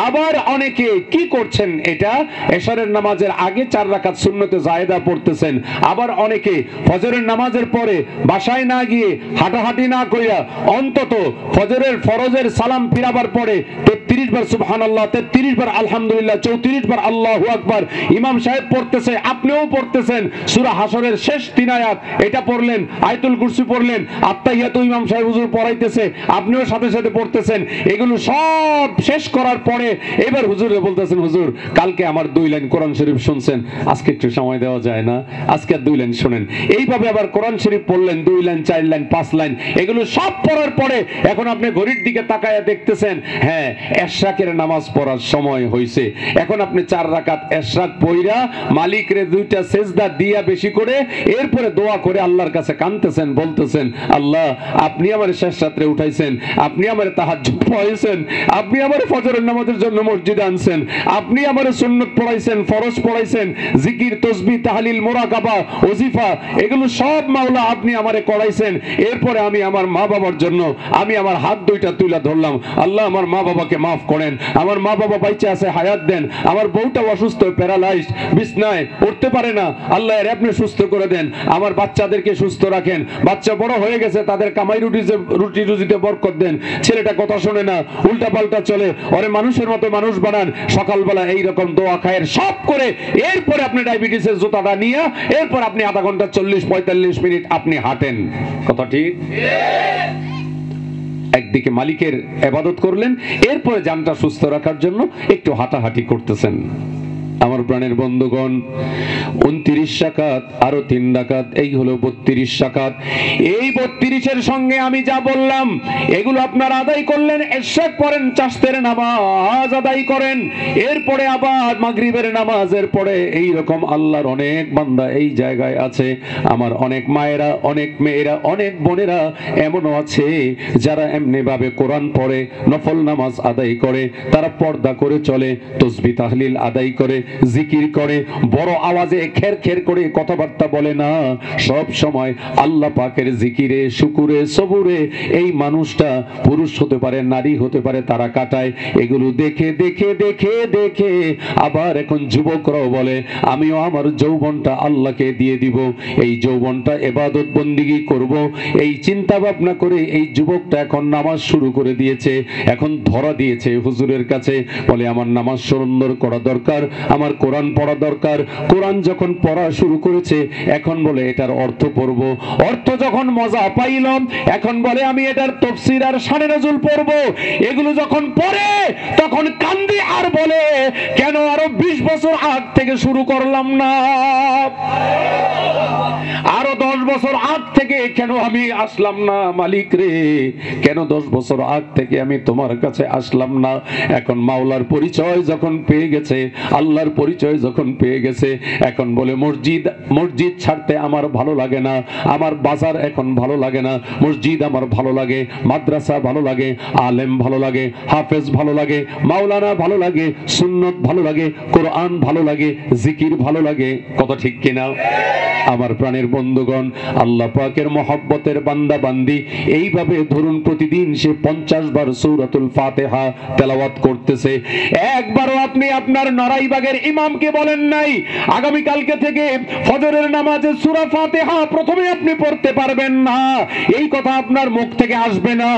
আবার অনেকে কি করছেন, এটা এশারের নামাজের আগে 4 রাকাত সুন্নতে জায়েদা পড়তেছেন। আবার অনেকে ফজরের নামাজের পরে বাসায় না গিয়ে, হাঁটাহাঁটি না কইরা, অন্তত ফজরের ফরজের সালাম ফিরাবার পরে 33 বার সুবহানাল্লাহ, 33 বার আলহামদুলিল্লাহ, 34 বার আল্লাহু আকবার ইমাম সাহেব পড়তেছে, আপনিও পড়তেছেন। সূরা হাসরের শেষ 3 আয়াত এটা পড়লেন, আয়াতুল কুরসি পড়লেন, আত্তাহিয়াতু ইমাম সাহেব হুজুর পড়াইতেছে, আপনিও সাথে সাথে পড়তেছেন। এগুলো সব শেষ করার পরে এবার হুজুরে বলতেছেন, হুজুর কালকে আমার 2 লাইন কোরআন শরীফ শুনছেন, আজকে একটু সময় দেওয়া যায় না, আজকে আর 2 লাইন শুনেন। এইভাবে আবার কোরআন শরীফ পড়লেন, 2 লাইন, 4 লাইন, 5 লাইন। এগুলো সব পড়ার পরে এখন আপনি ঘড়ির দিকে তাকায়া দেখতেছেন, হ্যাঁ এশরাকের নামাজ পড়ার সময় হইছে। এখন আপনি 4 রাকাত এশরাক পড়া মালিকরে 2টা সেজদা দিয়া বেশি করে, এরপরে দোয়া করে আল্লাহর কাছে কাঁদতেছেন, বলতেছেন, আল্লাহ আপনি আমার শেষ রাত্রে উঠাইছেন, আপনি আমার তাহাজ্জুদ পড়াইছেন, আপনি আমার ফজরের নামাজের জন্য মসজিদে আনছেন, আপনি আমার সুন্নত পড়াইছেন, ফরজ পড়াইছেন, জিকির, তাসবিহ, তাহলিল, মুরাকাবা, ওজিফা, এগুলো সব মাওলা আপনি আমারে করাইছেন। এরপরে আমি আমার মা বাবার জন্য আমি আমার হাত 2টা তুলে ধরলাম, আল্লাহ আমার মা বাবাকে মাফ করেন, আমার মা বাবা বাইচে আছে, হায়াত দেন, আমার বউটা অসুস্থ, প্যারালাইজড, বিছনায় উঠতে পারে না, আল্লাহ এর আপনি সুস্থ করে দেন, আমার বাচ্চাদেরকে সুস্থ রাখেন, বাচ্চা বড় হয়ে গেছে, তাদের কামাই রুটি রুজিতে বরকত দেন, ছেলেটা কথা শোনে না, উল্টা পাল্টা চলে, ওরে মানুষের মতো মানুষ বানান। সকালবেলা এই রকম দোয়া খায়ের সব করে এরপরে আপনি ডায়াবেটিসের জুতাটা নিয়ে এরপর আপনি আধা ঘন্টা 40-45 মিনিট আপনি হাঁটেন। কথা ঠিক? একদিকে মালিকের ইবাদত করলেন, এরপরে জানটা সুস্থ রাখার জন্য একটু হাঁটাহাঁটি করতেছেন। আমার প্রাণের বন্ধুগণ, 29 রাকাত আরো 3 রাকাত, এই হলো 32 রাকাত। এই 32-এর সঙ্গে আমি যা বললাম এগুলো আপনারা আদায় করলেন। ইশরাক পড়েন, চাষতের নামাজ আদায় করেন, এরপরে আবার মাগরিবের নামাজের পরে এই রকম আল্লাহর অনেক বান্দা এই জায়গায় আছে। আমার অনেক মায়েরা, অনেক মেয়েরা, অনেক বোনেরা এমনও আছে যারা এমনি ভাবে কোরআন পড়ে, নফল নামাজ আদায় করে, তারা পর্দা করে চলে, তাসবিহ তাহলিল আদায় করে, জিকির করে, বড় আওয়াজে খের খের করে কথাবার্তা বলে না, সব সময় আল্লাহ পাকের জিকিরে, শুকুরে, সবুরে এই মানুষটা পুরুষ হতে পারে, নারী হতে পারে, তারা কাটায়। এগুলো দেখে দেখে দেখে দেখে আবার এখন যুবকরাও বলে আমিও আমার যৌবনটা আল্লাহকে দিয়ে দিব, এই যৌবনটা ইবাদত বন্দেগী করব, এই চিন্তা ভাবনা করে এই যুবকটা এখন নামাজ শুরু করে দিয়েছে। এখন ধরা দিয়েছে হুজুরের কাছে, বলে আমার নামাজ সুন্দর করা দরকার, আমার কোরআন পড়া দরকার। কোরআন যখন পড়া শুরু করেছে এখন বলে এটার অর্থ পড়ব, অর্থ যখন মজা পাইলাম এখন বলে আমি এটার তাফসীর আর শানে নজুল পড়ব। এগুলো যখন পড়ে তখন কান্দে আর বলে কেন আরো 20 বছর আগ থেকে শুরু করলাম না, আরো 10 বছর আগ থেকে কেন আমি আসলাম না, মালিক রে কেন 10 বছর আগ থেকে আমি তোমার কাছে আসলাম না। এখন মাওলার পরিচয় যখন পেয়ে গেছে, আল্লাহর পরিচয় যখন পেয়ে গেছে, এখন বলে মসজিদ মসজিদ ছাড়তে আমার ভালো লাগে না, আমার বাজার এখন ভালো লাগে না, মসজিদ আমার ভালো লাগে, মাদ্রাসা ভালো লাগে, আলেম ভালো লাগে, হাফেজ ভালো লাগে, মাওলানা ভালো লাগে, সুন্নত ভালো লাগে, কোরআন ভালো লাগে, জিকির ভালো লাগে। কত ঠিক কিনা আমার প্রাণের বন্ধুগণ? আল্লাহ পাকের মহব্বতের বান্দা বান্দি এইভাবে ধরুন প্রতিদিন সে 50 বার সূরাতুল ফাতিহা তেলাওয়াত করতেছে। একবারও আপনি আপনার নড়াইবাগের ইমামকে বলেন নাই আগামী কালকে থেকে ফজরের নামাজে সূরা ফাতিহা প্রথমে আপনি পড়তে পারবেন না, এই কথা আপনার মুখ থেকে আসবে না,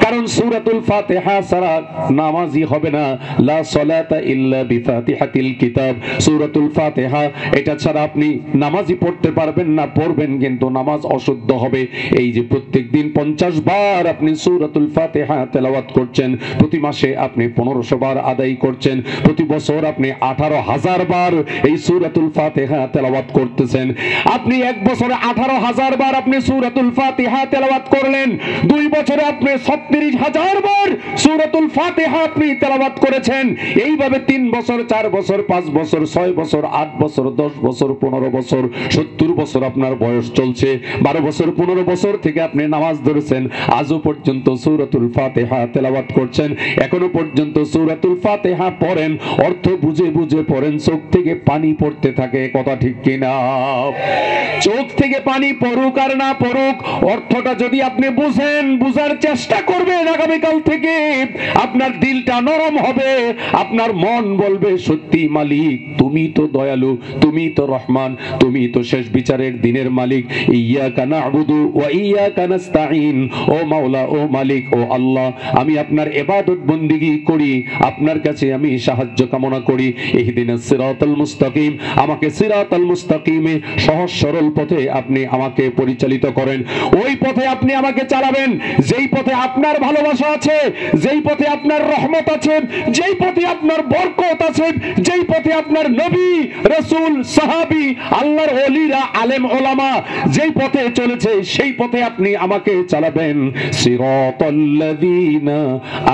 কারণ সূরাতুল ফাতিহা ছাড়া নামাজই হবে না। লা সালাতা ইল্লা বিফাতিহাতিল কিতাব, সূরাতুল ফাতিহা এটা ছাড়া আপনি নামাজই পড়তে পারবেন না, পড়বেন কিন্তু নামাজ অশুদ্ধ হবে। এই যে প্রত্যেকদিন 50 বার আপনি সূরাতুল ফাতিহা তেলাওয়াত করছেন, প্রতি মাসে আপনি 1500 বার আদায় করছেন, প্রতি বছর আপনি 18,000 বার এই সূরাতুল ফাতিহা তেলাওয়াত করতেছেন। আপনি এক বছরে 18,000 বার আপনি সূরাতুল ফাতিহা তেলাওয়াত করলেন, 2 বছরে আপনি 36,000 বার সূরাতুল ফাতিহা আপনি তেলাওয়াত করেছেন। এইভাবে 3 বছর, 4 বছর, 5 বছর, 6 বছর, 8 বছর, 10 বছর, 15 বছর, 70 বছর আপনার বয়স চলছে, 12 বছর, 15 বছর থেকে আপনি নামাজ ধরেছেন, আজও পর্যন্ত সূরাতুল ফাতিহা তেলাওয়াত করছেন, এখনো পর্যন্ত সূরাতুল ফাতিহা পড়েন, অর্থ বুঝে বুঝে পড়েন, চোখ থেকে পানি পড়তে থাকে। কথা ঠিক কিনা? চোখ থেকে পানি পড়ুক আর না পড়ুক, অর্থটা যদি আপনি বুঝেন, বুঝার চেষ্টা করবেন, আগামীকাল থেকে আপনার দিলটা নরম হবে, আপনার মন বলবে সত্যি মালিক তুমি তো দয়ালু, তুমি তো রহমান, তুমি তো শেষ বিচারের দিনের মালিক। ইয়াকা না'বুদু ওয়া ইয়াকা নাস্তাঈন, ও মাওলা, ও মালিক, ও আল্লাহ, আমি আপনার ইবাদত বন্দেগী করি, আপনার কাছে আমি সাহায্য কামনা করি। ইহদিনাস সিরাতাল মুস্তাকিম, আমাকে সিরাতাল মুস্তাকিমে সহজ সরল পথে আপনি আমাকে পরিচালিত করেন, ওই পথে আপনি আমাকে চালাবেন যেই পথে আপনার ভালোবাসা আছে, যেই পথে আপনার রহমত আছে, যেই পথে আপনার বরকত আছে, যেই পথে আপনার নবী, রাসূল, সাহাবী, আল্লাহর ওলিরা, আলেম ওলামা যেই পথে চলেছে সেই পথে আপনি আমাকে চালাবেন। সিরাতাল্লাযীনা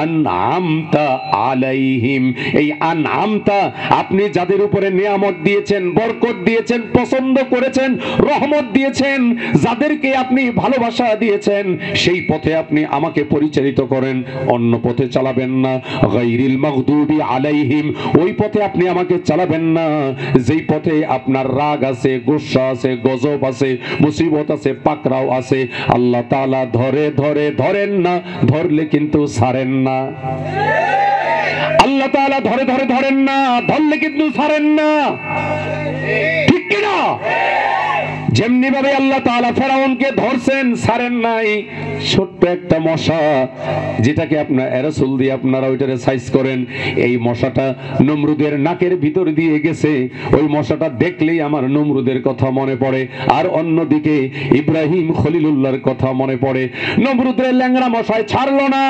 আন'আমতা আলাইহিম, এই আন'আমতা আপনি যাদের উপরে নিয়ামত দিয়েছেন, বরকত দিয়েছেন, পছন্দ করেছেন, রহমত দিয়েছেন, যাদেরকে আপনি ভালোবাসা দিয়েছেন, সেই পথে আপনি আমাকে পরিচালিত করেন, অন্য পথে চালাবেন না। গায়রিল মাগদুবি আলাইহিম, ওই পথে আপনি আমাকে চালাবেন না যেই পথে আপনার রাগ আছে, গুসা আছে, গজব আছে, মুসিবত আছে, পাকড়াও আছে। আল্লাহ তাআলা ধরে ধরে ধরেন না, ধরলে কিন্তু ছাড়েন না। আল্লাহ তাআলা ধরে ধরে ধরেন না, ধরলে কিন্তু ছাড়েন না। ঠিক কিনা? যেমনি ভাবে আল্লাহ তাআলা ফেরাউনকে ধরছেন, ছাড়েন নাই। ছোট্ট একটা মশা, যেটাকে আপনার অ্যারোসল দিয়ে আপনারা ওইটারে সাইজ করেন, এই মশাটা নমরুদের নাকের ভিতর দিয়ে গেছে। ওই মশাটা দেখলেই আমার নমরুদের কথা মনে পড়ে, আর অন্যদিকে ইব্রাহিম খলিলুল্লাহর কথা মনে পড়ে। নমরুদের ল্যাংড়া মশায় ছাড়লো না,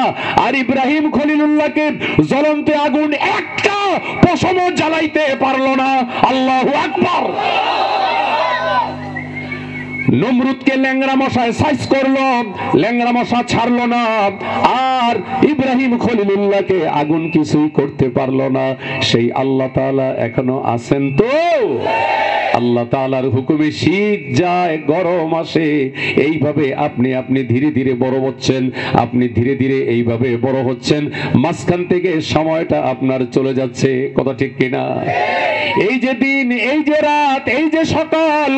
আর ইব্রাহিম খলিলুল্লাহকে জ্বলন্ত আগুন একটা পশমও জ্বালাইতে পারলো না। আল্লাহু আকবার। নমরুদকে ল্যাংড়া মশায় সাইজ করলো, ল্যাংড়া মশা ছাড়লো না, আর ইব্রাহিম খলিলুল্লাহকে আগুন কিছুই করতে পারলো না। সেই আল্লাহ তাআলা এখনো আছেন তো? আল্লাহ তাআলার হুকুমে শীত যায়, গরম আসে। এইভাবে আপনি ধীরে ধীরে বড় হচ্ছেন, আপনি ধীরে ধীরে এইভাবে বড় হচ্ছেন। মাঝখান থেকে সময়টা আপনার চলে যাচ্ছে, কথা ঠিক কিনা? এই যে দিন, এই যে রাত, এই যে সকাল,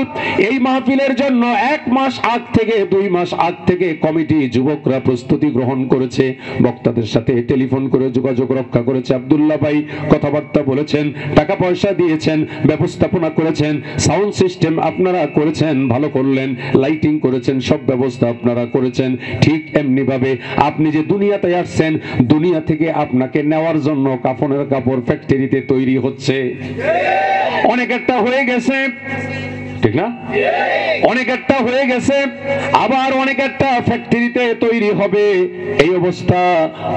এই মাহফিলের জন্য 1 মাস আগ থেকে 2 মাস আগ থেকে কমিটি যুবকরা প্রস্তুতি গ্রহণ করেছে, বক্তাদের সাথে টেলিফোন করে যোগাযোগ রক্ষা করেছে। আব্দুল্লাহ ভাই কথাবার্তা বলেছেন, টাকা পয়সা দিয়েছেন, ব্যবস্থাপনা করেছেন, সাউন্ড সিস্টেম আপনারা করেছেন, ভালো করলেন, লাইটিং করেছেন, সব ব্যবস্থা আপনারা করেছেন। ঠিক এমনি ভাবে আপনি যে দুনিয়াতে আসছেন, দুনিয়া থেকে আপনাকে নেওয়ার জন্য কাফনের কাপড় ফ্যাক্টরিতে তৈরি হচ্ছে। অনেক একটা হয়ে গেছে, ঠিক না? অনেক একটা হয়ে গেছে, আবার অনেক একটা ফ্যাক্টরিতে তৈরি হবে। এই অবস্থা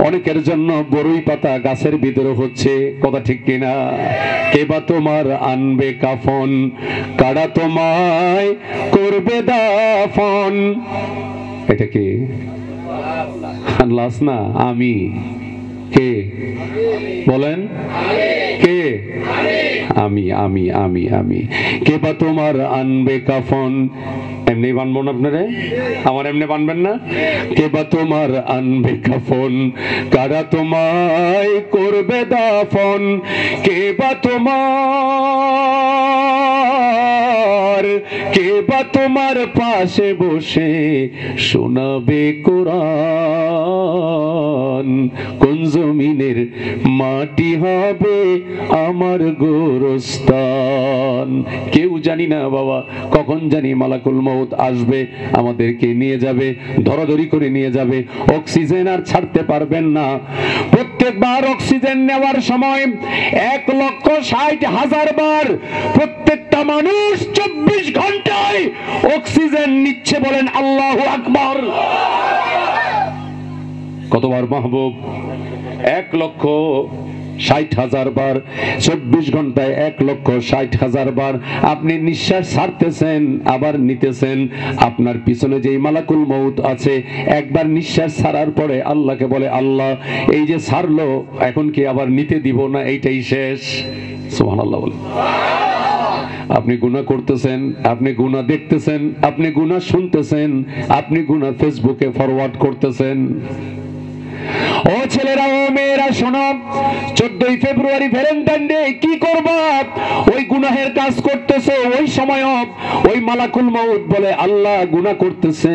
অনেকের জন্য বড়ই পাতা গাছের ভিতরে হচ্ছে, কথা ঠিক কিনা? কে বা তোমার আনবে কাফন, কারা তোমায় করবে দাফন। এটা কি লাশ না? আমি কে বলেন? কে? আমি আমি আমি আমি কে বা তোমার আনবে কাফন। এমনি বানবো না আপনারে? আমার এমনি বানবেন না? কে বা তোমার আনবে কাফন, কারা তোমায় করবে দাফন। কে বা তোমার, কে বা তোমার পাশে বসে শোনাবে কোরআন। কোন জমিনের মাটি হবে আমার গোরস্থান। কেউ জানি না বাবা, কখন জানি মালাকুল মউত আসবে, আমাদেরকে নিয়ে যাবে, ধরাধরি করে নিয়ে যাবে। অক্সিজেন আর ছাড়তে পারবেন না। প্রত্যেকবার অক্সিজেন নেওয়ার সময় 1,60,000 বার প্রত্যেকটা মানুষ 24 ঘন্টায় অক্সিজেন নিচ্ছে। বলেন আল্লাহু আকবার। কতবার মাহবুব? 1,60,000 বার। 24 ঘন্টায় 1,60,000 বার আপনি নিঃশ্বাস ছাড়তেছেন, আবার নিতেছেন। আপনার পিছনে যেই মালাকুল মউত আছে, একবার নিঃশ্বাস ছাড়ার পরে আল্লাহকে বলে, আল্লাহ এই যে ছাড়লো, এখন কি আবার নিতে দিব না? এইটাই শেষ। সুবহানাল্লাহ বলে। আপনি গুনাহ করতেছেন, আপনি গুনাহ দেখতেছেন, আপনি গুনাহ শুনতেছেন, আপনি গুনাহ ফেসবুকে ফরওয়ার্ড করতেছেন। ও ছেলেরা, ও মেয়েরা শোনো, 14 ফেব্রুয়ারি ভ্যালেন্টাইন ডে কি করবা? ওই গুনাহের কাজ করতেছে, ওই সময় ওই মালাকুল মউত বলে, আল্লাহ গুনাহ করতেছে,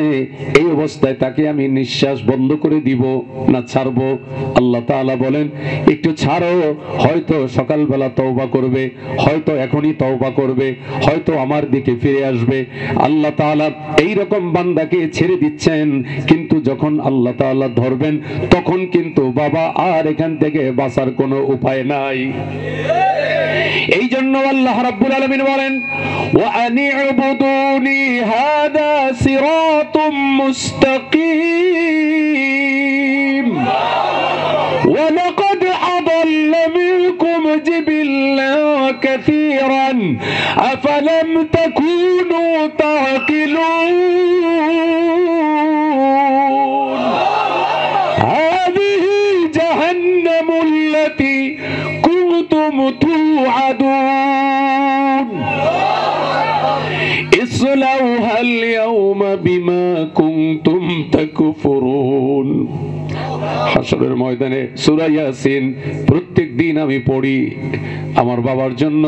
এই অবস্থায় তাকে আমি নিঃশ্বাস বন্ধ করে দিব না ছাড়বো? আল্লাহ তাআলা বলেন, একটু ছাড়ো, হয়তো সকালবেলা তওবা করবে, হয়তো এখনই তওবা করবে, হয়তো আমার দিকে ফিরে আসবে। আল্লাহ তাআলা এই রকম বান্দাকে ছেড়ে দিচ্ছেন, কিন্তু যখন আল্লাহ তাআলা ধরবেন তখন কিন্তু বাবা আর এখান থেকে বাঁচার কোনো উপায় নাই। এই জন্য আল্লাহ রাব্বুল আলামিন বলেন, ওয়া আনি'বুদুনি হাদা সিরাতুম মুস্তাকিম ওয়া লাকাদ আদাল্লা মিনকুম জিবিল্লান কাসীরান আফালাম তাকুনু তা'কিলুন। ইসলাউহা আল-ইয়াওমা বিমা কুনতুম তাকফুরুন। হাশরের ময়দানে সূরা ইয়াসিন প্রত্যেকদিন আমি পড়ি আমার বাবার জন্য।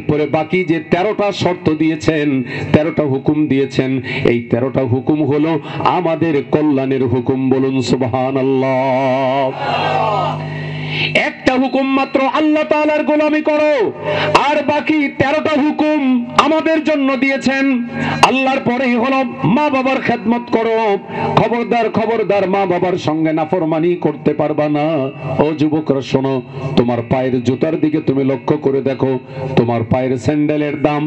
পরে বাকি যে 13টা শর্ত দিয়েছেন, 13টা হুকুম দিয়েছেন, এই 13টা হুকুম হলো আমাদের কল্যাণের হুকুম। বলুন সুবহানাল্লাহ। একটা একটা হুকুম মাত্র আল্লাহ তাআলার গোলামি করো, আর বাকি 13টা হুকুম আমাদের জন্য দিয়েছেন। আল্লাহর পরেই হলো মা বাবার খেদমত করো। খবরদার খবরদার মা বাবার সঙ্গে নাফরমানি করতে পারবা না। ও যুবকরা শোনো, তোমার পায়ের জুতার দিকে তুমি লক্ষ্য করে দেখো, তোমার পায়ের স্যান্ডেলের দাম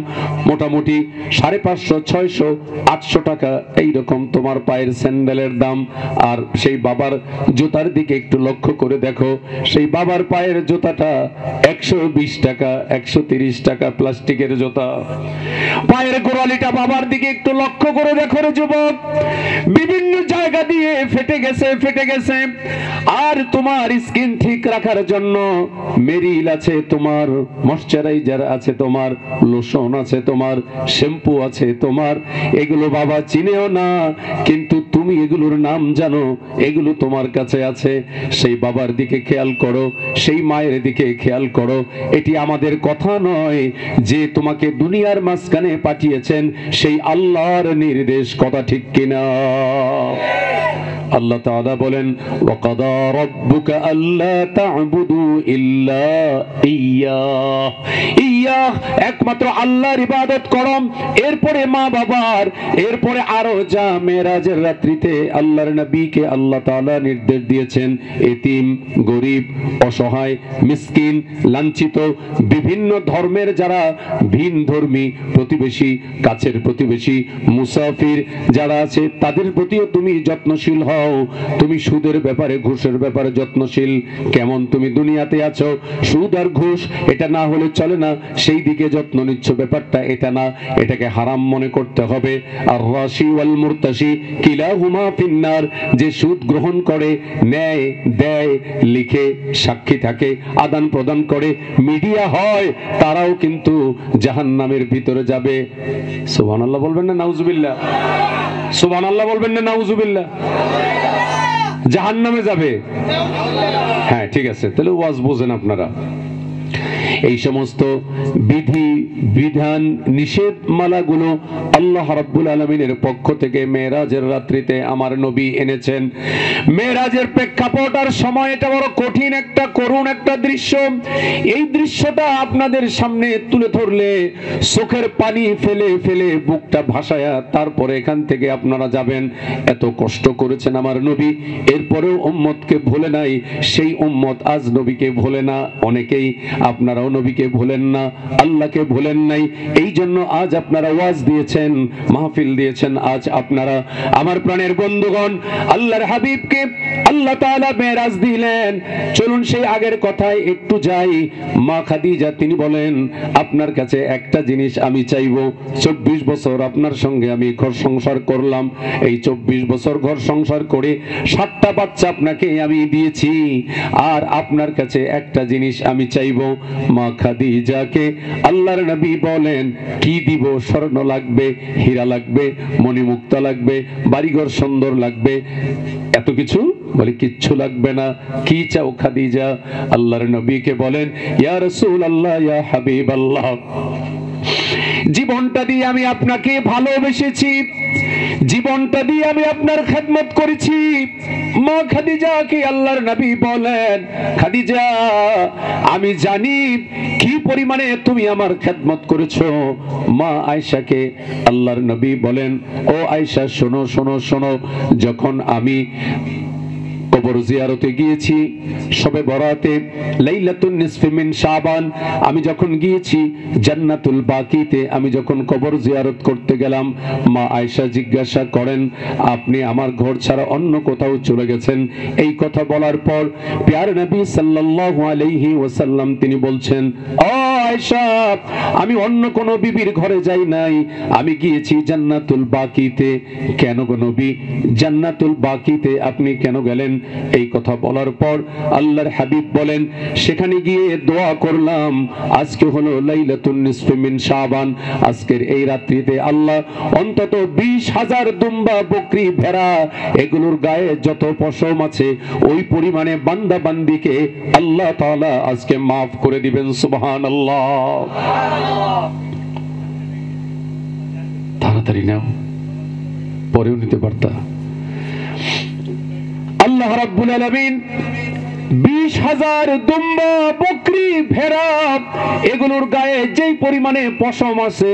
মোটামুটি 550, 600, 800 টাকা এইরকম তোমার পায়ের স্যান্ডেলের দাম। আর সেই বাবার জুতার দিকে একটু লক্ষ্য করে দেখো, সেই বাবার পায়ের জুতাটা 120 টাকা, 130 টাকা প্লাস্টিকের জুতা। পায়ের গোড়ালিটা বাবার দিকে একটু লক্ষ্য করে দেখো রে যুবক, বিভিন্ন জায়গা দিয়ে ফেটে গেছে, ফেটে গেছে। আর তোমার স্কিন ঠিক রাখার জন্য মেরিল আছে, তোমার ময়শ্চারাইজার আছে, তোমার লোশন আছে, তোমার শ্যাম্পু আছে, তোমার এগুলো বাবা চিনেও না, কিন্তু তুমি এগুলোর নাম জানো, এগুলো তোমার কাছে আছে। সেই বাবার দিকে খেয়াল করো, সেই মায়ের দিকে খেয়াল করো। এটি আমাদের কথা নয়, যে তোমাকে দুনিয়ার মাঝখানে পাঠিয়েছেন সেই আল্লাহর নির্দেশ। কথা ঠিক কিনা? আল্লাহ তাআলা বলেন, ওয়াকাদা রাব্বুকা আল্লা তা'বুদু ইল্লা ইয়্যাহ, ইয়্যাহ একমাত্র আল্লাহর ইবাদত করো। এরপরে মা বাবার, এরপরে আরো যা মেরাজের রাত্রিতে আল্লাহর নবীকে আল্লাহ তাআলা নির্দেশ দিয়েছেন, এতিম, গরিব, অসহায়, মিসকিন, লাঞ্ছিত, বিভিন্ন ধর্মের যারা ভিন ধর্মী প্রতিবেশী, কাছের প্রতিবেশী, মুসাফির যারা আছে তাদের প্রতিও তুমি যত্নশীল হও। তুমি সুদের ব্যাপারে, ঘুষের ব্যাপারে যত্নশীল। কেমন তুমি দুনিয়াতে আছো, সুদ আর ঘুষ এটা না হলে চলে না, সেই দিকে যত্ন নিচ্ছ, ব্যাপারটা এটা না, এটাকে হারাম মনে করতে হবে। আর রাশি ওয়াল মুরতাশি কিলাহুমা ফিন্নার, যে সুদ গ্রহণ করে, নেয়, দেয়, লিখে, সাক্ষী থাকে, আদান প্রদান করে, মিডিয়া হয়, তারাও কিন্তু জাহান্নামের ভিতরে যাবে। সুবহানাল্লাহ বলবেন না নাউজুবিল্লাহ? সুবহানাল্লাহ বলবেন না নাউজুবিল্লাহ? জাহান্নামে যাবে। হ্যাঁ ঠিক আছে, তাহলে ওয়াজ বোঝেন আপনারা। এই সমস্ত বিধি বিধান নিষেধ মালাগুলো আল্লাহ রাব্বুল আলামিনের পক্ষ থেকে মেরাজের রাত্রিতে আমার নবী এনেছেন। মেরাজের প্রেক্ষাপট আর সময় এটা বড় কঠিন, একটা করুণ একটা দৃশ্য। এই দৃশ্যটা আপনাদের সামনে তুলে ধরলে চোখের পানি ফেলে ফেলে বুকটা ভাসায়া তারপরে এখান থেকে আপনারা যাবেন। এত কষ্ট করেছেন আমার নবী, এরপরেও উম্মতকে ভুলে নাই। সেই উম্মত আজ নবীকে ভুলে না। অনেকেই আপনারাও নবীকে ভুলেন না, আল্লাহকে ভুলেন নাই। এই জন্য আজ আপনারা ওয়াজ দিয়েছেন, মাহফিল দিয়েছেন। আজ আপনারা আমার প্রাণের বন্ধুগণ, আল্লাহর হাবিবকে আল্লাহ তাআলা মেরাজ দিলেন। চলুন সেই আগের কথায় একটু যাই। মা খাদিজা তিনি বলেন, আপনার কাছে একটা জিনিস আমি চাইবো। 24 বছর আপনার সঙ্গে আমি ঘর সংসার করলাম। এই 24 বছর ঘর সংসার করে 7টা বাচ্চা আপনাকে আমি দিয়েছি। আর আপনার কাছে একটা জিনিস আমি চাইবো। মা খাদিজাকে আল্লাহর নবী বলেন, কি দিব? স্বর্ণ লাগবে, হীরা লাগবে, মণিমুক্তা লাগবে, বাড়িঘর সুন্দর লাগবে, এত কিছু? বলে কিচ্ছু লাগবে না। কি চাও খাদিজা? আল্লাহর নবীকে বলেন, ইয়া রাসূলুল্লাহ, ইয়া হাবিবাল্লাহ, জীবনটা দিয়ে আমি আপনাকে ভালোবেসেছি, জীবনটা দিয়ে আমি আপনার খেদমত করেছি। মা খাদিজাকে আল্লাহর নবী বলেন, খাদিজা আমি জানি কি পরিমাণে তুমি আমার খেদমত করেছো। মা আয়েশাকে আল্লাহর নবী বলেন, ও আয়েশা শোনো শোনো শোনো, যখন আমি কবর জিয়ারতে গিয়েছি শবে বরাতে, লাইলাতুন নিসফি মিন শাবান, আমি যখন গিয়েছি জান্নাতুল বাকিতে, আমি যখন কবর জিয়ারত করতে গেলাম, মা আয়েশা জিজ্ঞাসা করেন, আপনি আমার ঘর ছাড়া অন্য কোথাও চলে গেছেন? এই কথা বলার পর প্যারে নবী সাল্লাল্লাহু আলাইহি ওয়াসাল্লাম তিনি বলছেন, ও আয়েশা, আমি অন্য কোন বিবির ঘরে যাই নাই, আমি গিয়েছি জান্নাতুল বাকিতে। কেন গো নবী, জান্নাতুল বাকিতে আপনি কেন গেলেন? এই কথা বলার পর আল্লাহর হাবিব বলেন, সেখানে গিয়ে দোয়া করলাম, আজকে হলো লাইলাতুন নিসফি মিন শাবান, আজকের এই রাত্রিতে আল্লাহ অন্তত 20,000 দুম্বা, বকরি, ভেড়া, এগুলোর গায়ে যত পশম আছে ওই পরিমাণে বান্দা বান্দিকে আল্লাহ তাআলা আজকে মাফ করে দিবেন। সুবহানাল্লাহ। তাড়াতাড়ি নাও, পরেও নিতে পারতা। আল্লাহ রাব্বুল আলামিন 20,000 দুম্বা, বকরি, ভেড়া এগুলোর গায়ে যেই পরিমাণে পশম আছে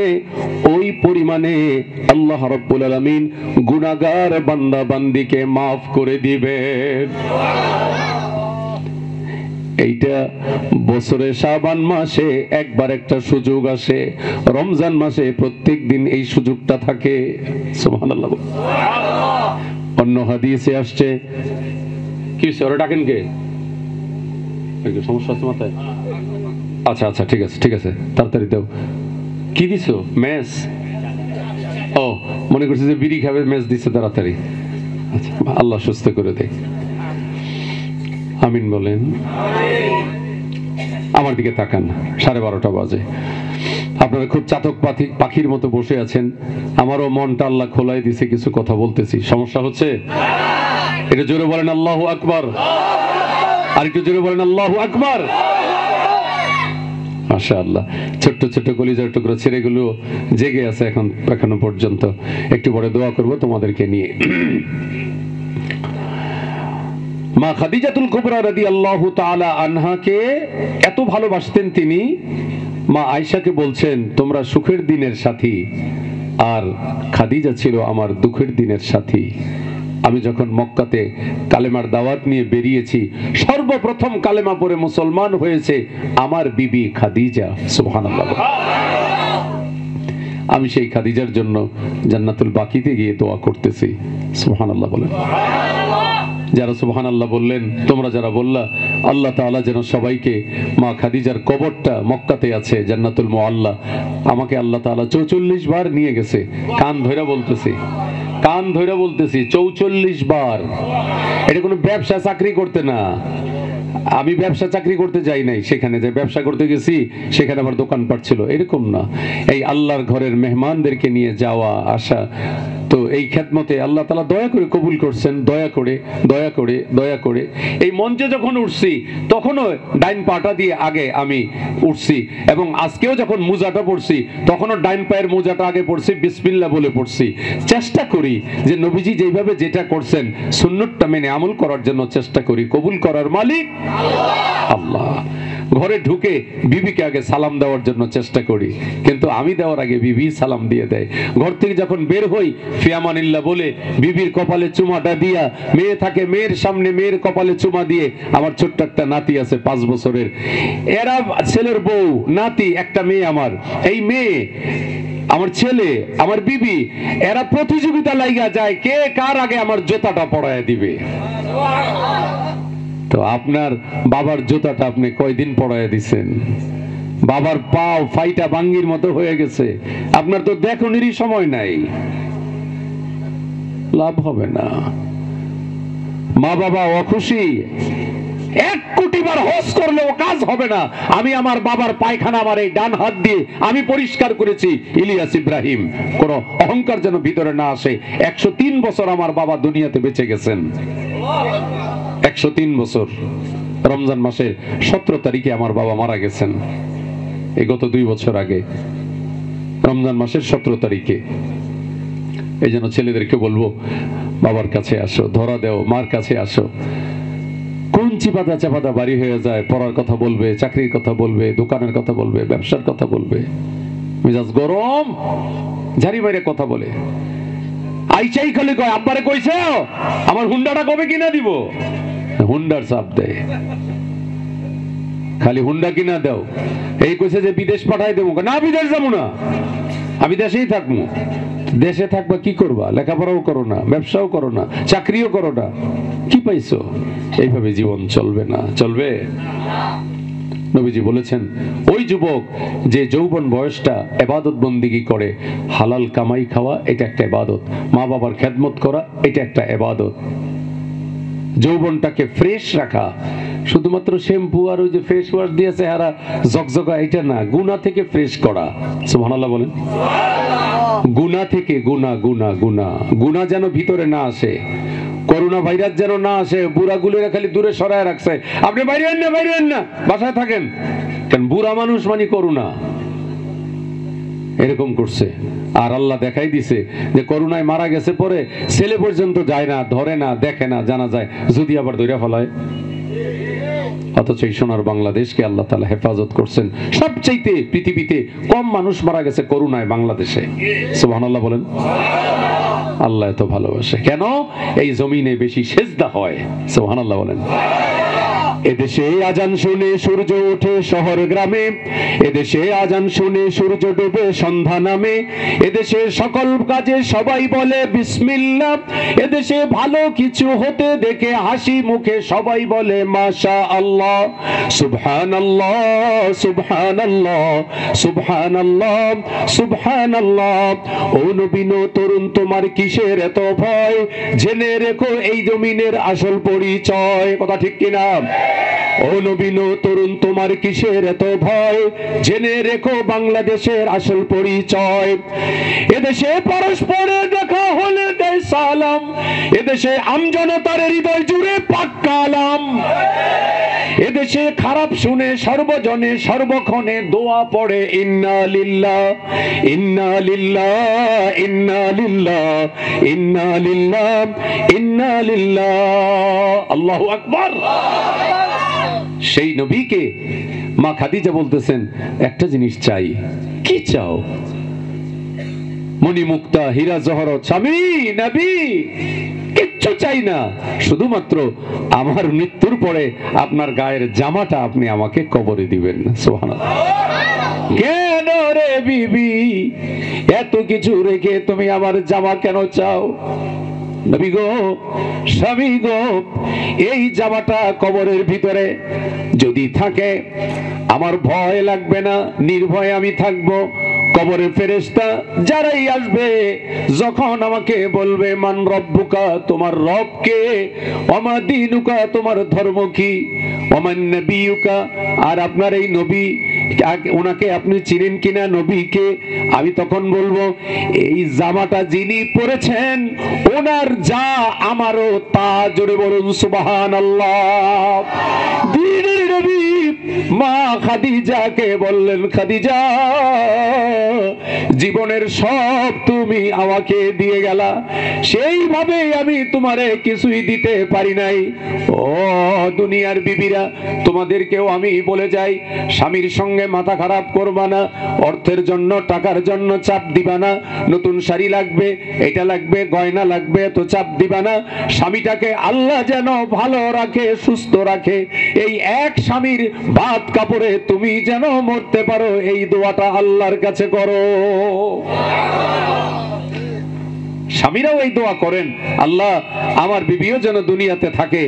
ওই পরিমাণে আল্লাহ রাব্বুল আলামিন গুনাহগার বান্দা বান্দিকে মাফ করে দিবেন। এইটা বছরে শাবান মাসে একবার একটা সুযোগ আসে, রমজান মাসে প্রত্যেক দিন এই সুযোগটা থাকে। সুবহানাল্লাহ। অন্য হাদিসে আসছে, কি ওরা ডাকেন কে? সমস্যা আছে মাথায়? আচ্ছা আচ্ছা, ঠিক আছে ঠিক আছে, তাড়াতাড়ি দাও। কি দিছো? মেস? ও, মনে করছে যে বিড়ি খাবে, মেস দিচ্ছে তাড়াতাড়ি। আচ্ছা, আল্লাহ সুস্থ করে দেয়। আমিন বলেন। আমার দিকে তাকান, 12:30 বাজে। আপনারা খুব চাতক পাখির মতো বসে আছেন। আমারও মনটা আল্লাহ খোলাই দিছে, কিছু কথা বলতেছি। সমস্যা হচ্ছে? এটা জোরে বলেন আল্লাহু আকবার। আর একটু জোরে বলেন আল্লাহু আকবার। মাশাআল্লাহ। ছোট্ট ছোট্ট কলিজার টুকরো ছেলেগুলো জেগে আছে এখনো পর্যন্ত। একটু পরে দোয়া করব তোমাদেরকে নিয়ে। মা খাদিজাতুল কুবরা রাদিয়াল্লাহু তাআলা আনহাকে এত ভালোবাসতেন তিনি, মা আয়েশাকে বলছেন তোমরা সুখের দিনের সাথী, আর খাদিজা ছিল আমার দুঃখের দিনের সাথী। আমি যখন মক্কাতে কালেমার দাওয়াত নিয়ে বেরিয়েছি, সর্বপ্রথম কালেমা পড়ে মুসলমান হয়েছে আমার বিবি খাদিজা। সুবহানাল্লাহ। আমি সেই খাদিজার জন্য জান্নাতুল বাকিতে গিয়ে দোয়া করতেছি। সুবহানাল্লাহ বলেন। যারা সুবহানাল্লাহ বললেন, তোমরা যারা বললা, আল্লাহ তাআলা যেন সবাইকে, মা খাদিজার কবরটা মক্কাতে আছে জান্নাতুল মুআল্লা, আমাকে আল্লাহ তাআলা 44 বার নিয়ে গেছে। কান ধইরা বলতেছি, কান ধইরা বলতেছি, 44 বার। এটা কোনো ব্যবসা চাকরি করতে না। আমি ব্যবসা চাকরি করতে যাই নাই, সেখানে যে ব্যবসা করতে গেছি সেখানে আমার দোকানপাট ছিল, এরকম না। এই আল্লাহর ঘরের মেহমানদেরকে নিয়ে যাওয়া আসা, তো এই খেদমতে আল্লাহ তাআলা দয়া করে কবুল করছেন। দয়া করে দয়া করে দয়া করে এই মঞ্চে যখন উঠছি তখনও ডাইন পাটা দিয়ে আগে আমি উঠছি, এবং আজকেও যখন মোজাটা পড়ছি তখনও ডাইন পায়ের মোজাটা আগে পড়ছি, বিসমিল্লাহ বলে পড়ছি। চেষ্টা করি যে নবীজি যেভাবে যেটা করছেন সুন্নতটা মেনে আমল করার জন্য চেষ্টা করি। কবুল করার মালিক আল্লাহ। ঘরে ঢুকে বিবিকে আগে সালাম দেওয়ার জন্য চেষ্টা করি, কিন্তু আমি দেওয়ার আগে বিবি সালাম দিয়ে দেয়। ঘর থেকে যখন বের হই ফিয়ামানিল্লাহ বলে বিবির কপালে চুমাটা দিয়া, মেয়ে থাকে মেয়ের সামনে মেয়ের কপালে চুমা দিয়ে। আমার ছোট্ট একটা নাতি আছে 5 বছরের, এরা ছেলের বউ নাতি, একটা মেয়ে আমার। এই মেয়ে, আমার ছেলে, আমার বিবি, এরা প্রতিযোগিতা লাইগা যায় কে কার আগে আমার জুতাটা পরায় দিবে। তো আপনার বাবার জুতাটা আপনি কয়দিন পরায় দিছেন? বাবার পাও ফাইটা বাঙ্গির মতো হয়ে গেছে, আপনার তো দেখনেরই সময় নাই। লাভ হবে না। মা বাবা অখুশি, 1 কোটি বার হজ করলেও কাজ হবে না। আমি আমার বাবার পায়খানা আমার এই ডান হাত দিয়ে আমি পরিষ্কার করেছি। ইলিয়াস ইব্রাহিম, কোন অহংকার যেন ভিতরে না আসে। 103 বছর আমার বাবা দুনিয়াতে বেঁচে গেছেন। 103 বছর। রমজান মাসের 17 তারিখে আমার বাবা মারা গেছেন, এই গত 2 বছর আগে রমজান মাসের 17 তারিখে। এই জন্য ছেলেদেরকে বলবো, বাবার কাছে আসো, ধরা দেও, মার কাছে আসো। কোন চিপাদা চাপাদা বাড়ি হয়ে যায়, পড়ার কথা বলবে, চাকরির কথা বলবে, দোকানের কথা বলবে, ব্যবসার কথা বলবে, মেজাজ গরম, ঝাড়ি মাইরে কথা বলে। আইচাই খালি কয় আব্বারে কইছে আমার হুন্ডাটা কবে কিনা দিব। হুন্ডার চাপ দেয়, খালি হুন্ডা কিনা দাও। এই কইছে যে বিদেশ পাঠাই দেবো, না বিদেশ যাবো না, আমি দেশেই থাকবো। দেশে থাকবা কি করবা? লেখাপড়াও করো না, ব্যবসাও করো না, চাকরিও করো না, কি পাইছো? এইভাবে জীবন চলবে না, চলবে। নবীজি বলেছেন ওই যুবক যে যৌবন বয়সটা ইবাদত বন্দেগী করে, হালাল কামাই খাওয়া এটা একটা ইবাদত, মা বাবার খেদমত করা এটা একটা ইবাদত। যৌবনটাকে ফ্রেশ রাখা, শুধুমাত্র শ্যাম্পু আর ওই যে ফেস ওয়াশ দিয়ে চেহারা জকজকা এটা না, গুনাহ থেকে ফ্রেশ করা। সুবহানাল্লাহ বলেন। গুনাহ থেকে, গুনাহ গুনাহ গুনাহ গুনাহ যেন ভিতরে না আসে, করোনা ভাইরাস যেন না আসে। বুড়াগুলোরা খালি দূরে সরায় রাখছে, আপনি বাইরে আন না, বাইরে আন না, বাসায় থাকেন। কারণ বুড়া মানুষ মানে করোনা, এরকম করছে। আর আল্লাহ দেখাই দিছে যে করোনায় মারা গেছে পরে ছেলে পর্যন্ত যায় না, ধরে না, দেখে না, জানা যায়, যদি আবার ধরে ফেলায় অথচ এই সোনার বাংলাদেশকে আল্লাহ তাআলা হেফাজত করছেন। সবচাইতে পৃথিবীতে কম মানুষ মারা গেছে করোনায় বাংলাদেশে। সুবহানাল্লাহ বলেন। আল্লাহ এত ভালোবাসে কেন? এই জমিনে বেশি সেজদা হয়। সুবহানাল্লাহ বলেন। এদেশে আজান শুনে সূর্য ওঠে শহর গ্রামে, এদেশে আজান শুনে সূর্য ডুবে সন্ধ্যা নামে, এদেশে সকল কাজে সবাই বলে বিসমিল্লাহ, এদেশে ভালো কিছু হতে দেখে হাসি মুখে সবাই বলে মাশাআল্লাহ, সুবহানাল্লাহ সুবহানাল্লাহ সুবহানাল্লাহ সুবহানাল্লাহ। ও নবীন তরুণ তোমার কিসের এত ভয়, জেনে রেখো এই জমিনের আসল পরিচয়। কথা ঠিক কিনা? ও নবীন তরুণ তোমার কিসের এত ভয়, জেনে রেখো বাংলাদেশের আসল পরিচয়। এদেশে পরস্পরের দেখা হলে দেয় সালাম, এদেশে আমজনতার হৃদয় জুড়ে পাক কালাম, এদেশে খারাপ শুনে সর্বজনে সর্বক্ষণে দোয়া পড়ে ইন্না লিল্লাহ ইন্না লিল্লাহ ইন্না লিল্লাহ ইন্না লিল্লাহ ইন্না লিল্লাহ। আল্লাহু আকবার। সেই নবীকে মা খাদিজা বলতেছেন একটা জিনিস চাই। কি চাও? মণি মুক্তা হীরা জহরত স্বামী নবী কিচ্ছু চাই না, শুধুমাত্র আমার মৃত্যুর পরে আপনার গায়ের জামাটা আপনি আমাকে কবরে দিবেন। সুবহানাল্লাহ। কেন রে বিবি এত কিছু রেখে তুমি আমার জামা কেন চাও? নবী গো, স্বামী গো, এই জামাটা কবরের ভিতরে যদি থাকে আমার ভয় লাগবে না, নির্ভয়ে আমি থাকবো। কবরের ফেরেশতা যারাই আসবে যখন আমাকে বলবে মান রব্বুকা, তোমার রব কে, ওমা দীনুকা, তোমার ধর্ম কি, ওমান নবিয়ুকা, আর আপনার এই নবী ওনাকে আপনি চিনেন কিনা নবীকে, আমি তখন বলবো এই জামাটা যিনি পরেছেন ওনার যা আমারও তা। জোরে বলুন সুবহানাল্লাহ। দ্বীনের নবী মা খাদিজাকে বললেন খাদিজা জীবনের সব তুমি আমাকে দিয়ে গেলা, সেইভাবে আমি তোমারে কিছুই দিতে পারি নাই। ও দুনিয়ার বিবিরা, তোমাদেরকেও আমি বলে যাই স্বামীর সঙ্গে মাথা খারাপ করবা না, অর্থের জন্য টাকার জন্য চাপ দিবা না, নতুন শাড়ি লাগবে এটা লাগবে গয়না লাগবে তো চাপ দিবা না। স্বামীটাকে আল্লাহ যেন ভালো রাখে সুস্থ রাখে, এই এক স্বামীর ভাত কাপড়ে তুমি যেন মরতে পারো, এই দোয়াটা আল্লাহর কাছে করো। স্বামীরাও এই দোয়া করেন, আল্লাহ আমার বিবিও যেন দুনিয়াতে থাকে।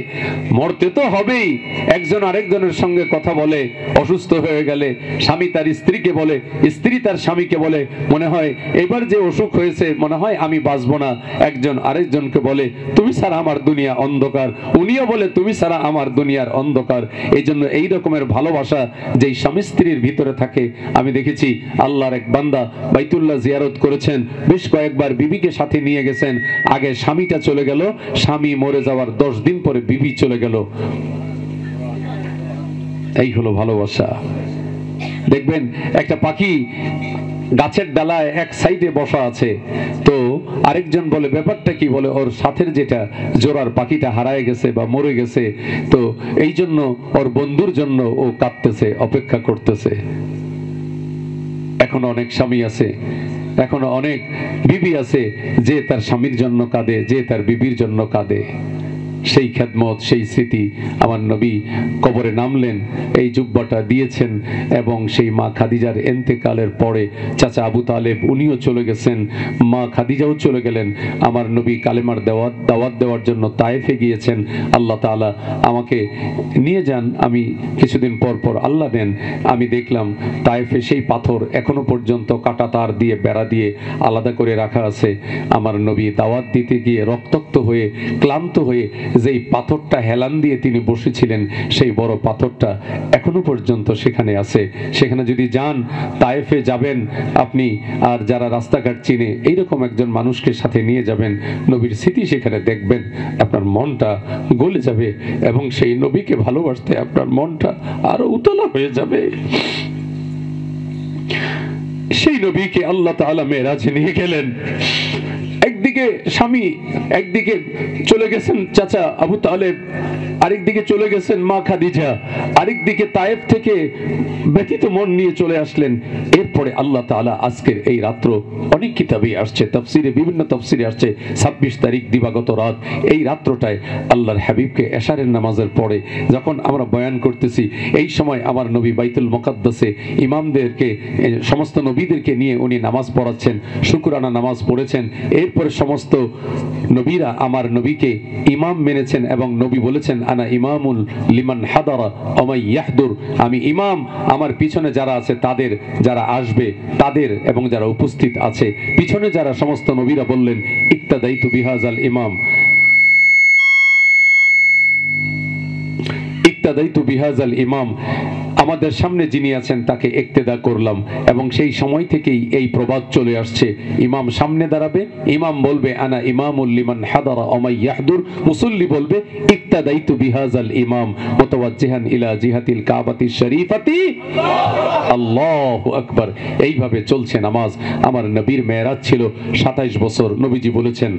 মরতে তো হবেই। একজন আরেকজনের সঙ্গে কথা বলে, অসুস্থ হয়ে গেলে স্বামী তার স্ত্রীকে বলে, স্ত্রী তার স্বামীকে বলে মনে হয় এবার যে অসুখ হয়েছে মনে হয় আমি বাঁচবো না। একজন আরেকজনকে বলে তুমি ছাড়া আমার দুনিয়া অন্ধকার, উনিও বলে তুমি ছাড়া আমার দুনিয়ার অন্ধকার। এই জন্য এই রকমের ভালোবাসা যেই স্বামী স্ত্রীর ভিতরে থাকে, আমি দেখেছি আল্লাহর এক বান্দা বাইতুল্লাহ জিয়ারত করেছেন, বেশ কয়েকবার বিবিকে সাথে নিয়ে গেছেন। আগে স্বামীটা চলে গেল, স্বামী মরে যাওয়ার 10 দিন পরে বিবি চলে গেল। এই হলো ভালোবাসা। দেখবেন একটা পাখি গাছের ডালায় এক সাইডে বসা আছে, তো আরেকজন বলে ব্যাপারটা কি, বলে ওর সাথের যেটা জোড়ার পাখিটা হারায় গেছে বা মরে গেছে, তো এই জন্য ওর বন্ধুর জন্য ও কাঁদতেছে, অপেক্ষা করতেছে। এখন অনেক স্বামী আছে, এখনো অনেক বিবি আছে যে তার স্বামীর জন্য কাঁদে, যে তার বিবির জন্য কাঁদে। সেই খেদমত, সেই স্মৃতি আমার নবী কবরে নামলেন, এই জুব্বাটা দিয়েছেন, এবং সেই মা খাদিজার ইন্তেকালের পরে চাচা আবু তালেব উনিও চলে গেছেন, মা খাদিজাও চলে গেলেন। আমার নবী কালেমার দাওয়াত দেওয়ার জন্য তায়েফে গিয়েছেন। আল্লাহ তাআলা আমাকে নিয়ে যান, আমি কিছুদিন পর পর আল্লাহ দেন। আমি দেখলাম তায়েফে সেই পাথর এখনো পর্যন্ত কাটা তার দিয়ে বেড়া দিয়ে আলাদা করে রাখা আছে। আমার নবী দাওয়াত দিতে গিয়ে রক্তাক্ত হয়ে ক্লান্ত হয়ে যেই পাথরটা হেলান দিয়ে তিনি বসেছিলেন, সেই বড় পাথরটা এখনো পর্যন্ত সেখানে আছে। সেখানে যদি যান, তায়েফে যাবেন আপনি, আর যারা রাস্তাঘাট চিনে এইরকম একজন মানুষকে সাথে নিয়ে যাবেন, নবীর স্মৃতি সেখানে দেখবেন, আপনার মনটা গলে যাবে এবং সেই নবীকে ভালোবাসতে আপনার মনটা আরো উতলা হয়ে যাবে। সেই নবীকে আল্লাহ তাআলা মেরাজে নিয়ে গেলেন। একদিন একদিকে স্বামী, একদিকে চলে গেছেন চাচা আবু তালেব, আরেকদিকে চলে গেছেন মা খাদিজা, আরেকদিকে তায়েফ থেকে ব্যথিত মন নিয়ে চলে আসলেন। এরপরে আল্লাহ তাআলা আজকের এই রাত্র, অনেক কিতাবে আসছে, তাফসিরে, বিভিন্ন তাফসিরে আসছে 26 তারিখ দিবাগত রাত, এই রাত্রটায় আল্লাহর হাবিবকে এশারের নামাজের পরে যখন আমরা বয়ান করতেছি, এই সময় আমার নবী বাইতুল মুকাদ্দাসে ইমামদেরকে, সমস্ত নবীদেরকে নিয়ে উনি নামাজ পড়াচ্ছেন, শুকরানা নামাজ পড়েছেন। এরপরে সমস্ত নবীরা আমার নবীকে ইমাম মেনেছেন এবং নবী বলেছেন আনা ইমামুল লিমান হাদারা ওয়া মান ইয়াহদুর, আমি ইমাম, আমার পিছনে যারা আছে তাদের, যারা আসবে তাদের, এবং যারা উপস্থিত আছে পিছনে যারা, সমস্ত নবীরা বললেন ইক্তাদাইতু বিহাজাল ইমাম, ইক্তাদাইতু বিহাজাল ইমাম, আমাদের সামনে যিনি আছেন তাকে ইক্তেদা করলাম। এবং সেই সময় থেকেই এই প্রবাদ চলে আসছে, ইমাম সামনে দাঁড়াবে, ইমাম বলবে আনা ইমামুল লিমান হাদারা ওয়া মান ইয়াহদুর, মুসল্লি বলবে ইক্তাদাইতু বিহাজাল ইমাম মুতাওয়াজ্জিহান ইলা জিহাতিল কাবাতিশ শরীফাতি, আল্লাহু আকবার। এইভাবে চলছে নামাজ। আমার নবীর মেরাজ ছিল 27 বছর, নবীজি বলেছেন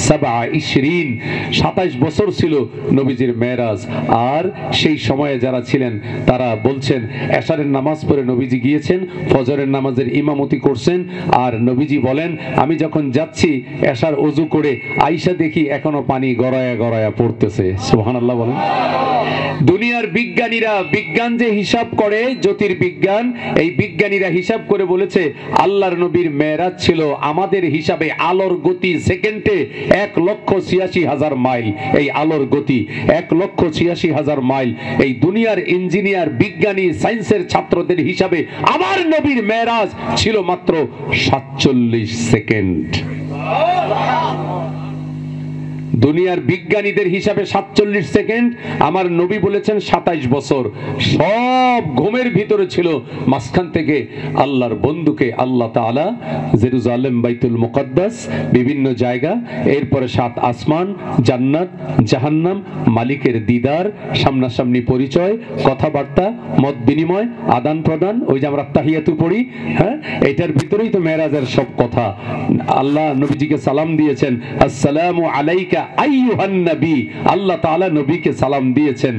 27 বছর ছিল নবীজির মেরাজ। আর সেই সময়ে যারা ছিলেন তারা বলছেন এশারের নামাজ পড়ে নবীজি গিয়েছেন, ফজরের নামাজের ইমামতি করছেন, আর নবীজি বলেন আমি যখন যাচ্ছি এশার ওযু করে আয়েশা দেখি এখনো পানি গড়ায়া গড়ায়া পড়তেছে। সুবহানাল্লাহ বলেন। দুনিয়ার বিজ্ঞানীরা, বিজ্ঞান যে হিসাব করে, জ্যোতির্বিজ্ঞান, এই বিজ্ঞানীরা হিসাব করে বলেছে আল্লাহর নবীর মেরাজ ছিল আমাদের হিসাবে আলোর গতি সেকেন্ডে 1,86,000 মাইল। এই আলোর গতি 1,86,000 মাইল। এই দুনিয়ার ইঞ্জিনিয়ার, বিজ্ঞানী, সায়েন্সের ছাত্রদের হিসাবে আমার নবীর মেরাজ ছিল মাত্র 47 সেকেন্ড। দুনিয়ার বিজ্ঞানীদের হিসাবে 47 সেকেন্ড, আমার নবী বলেছেন 27 বছর। সব ঘুমের ভিতরে ছিল। মাঝখান থেকে আল্লাহর বন্ধুকে আল্লাহ তাআলা জেরুজালেম, বাইতুল মুকাদ্দাস, বিভিন্ন জায়গা, এরপরে 7 আসমান, জান্নাত, জাহান্নাম, মালিকের দিদার, সামনাসামনি পরিচয়, কথাবার্তা, মত বিনিময়, আদান প্রদান, ওই যে আমরা তাহিয়াতু পড়ি, হ্যাঁ, এটার ভিতরেই তো মেরাজের সব কথা। আল্লাহ নবীজিকে সালাম দিয়েছেন, আসসালামু আলাইকা আইয়ুহান নবী, আল্লাহ তাআলা নবীকে সালাম দিয়েছেন।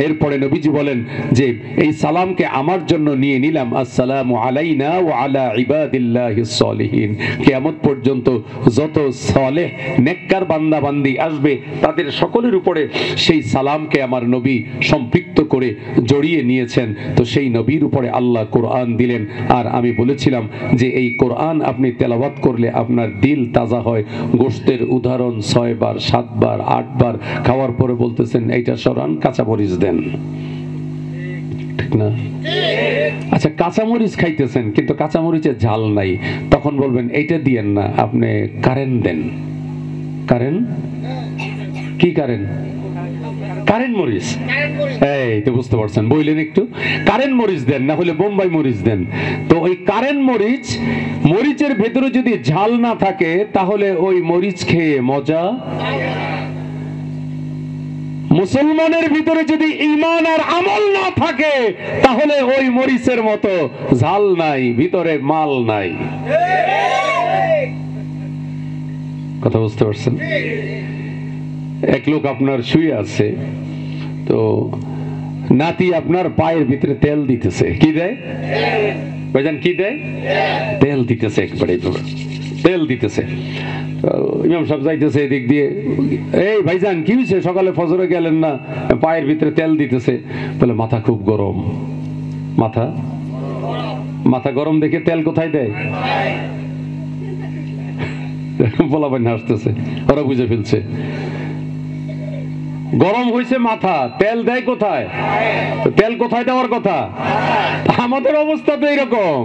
এরপরে নবীজি বলেন যে এই সালামকে আমার জন্য নিয়ে নিলাম, আসসালামু আলাইনা ওয়া আলা ইবাদিল্লাহিস সলিহিন। কিয়ামত পর্যন্ত যত সালেহ নেককার বান্দা বান্দি আসবে তাদের সকলের উপরে সেই সালামকে আমার নবী সম্পৃক্ত করে জড়িয়ে নিয়েছেন। তো সেই নবীর উপরে আল্লাহ কোরআন দিলেন। আর আমি বলেছিলাম যে এই কোরআন আপনি তেলাওয়াত করলে আপনার দিল তাজা হয়। গোশতের উদাহরণ 6 বার, 7 বার, 8 বার খাওয়ার পরে বলতেছেন এইটা সরান, কাঁচামরিচ দেন, ঠিক না? আচ্ছা, কাঁচামরিচ খাইতেছেন কিন্তু কাঁচামরিচের ঝাল নাই, তখন বলবেন এইটা দিয়েন না, আপনি কারেন্ট দেন। কারেন্ট কি? কারেন্ট, কারেন্ট মরিচ। এই তো বুঝতে পারছেন, বললেন একটু কারেন্ট মরিচ দেন, না হলে বোম্বাই মরিচ দেন। তো ওই কারেন্ট মরিচ, মরিচের ভেতরে যদি ঝাল না থাকে তাহলে ওই মরিচ খেয়ে মজা। মুসলমানের ভিতরে যদি ঈমান আর আমল না থাকে তাহলে ওই মরিচের মতো ঝাল নাই, ভিতরে মাল নাই। কথা বুঝতে পারছেন? এক লোক আপনার শুয়ে আছে, তো নাতি আপনার পায়ের ভিতরে তেল দিতেছে। কি দেয় ভাইজান? কি দেয়? তেল দিতেছে, একবারে তেল দিতেছে। ইমাম সাহেব যাইতেছে এদিক দিয়ে, এই ভাইজান কি হয়েছে, সকালে ফজরে গেলেন না, পায়ের ভিতরে তেল দিতেছে। বলে মাথা খুব গরম। মাথা মাথা গরম দেখে তেল কোথায় দেয়? বলা ভাই হাসতেছে, ওরা বুঝে ফেলছে গরম হয়েছে মাথা, তেল দেয় কোথায়? তেল কোথায় দেওয়ার কথা? আমাদের অবস্থা তো এরকম।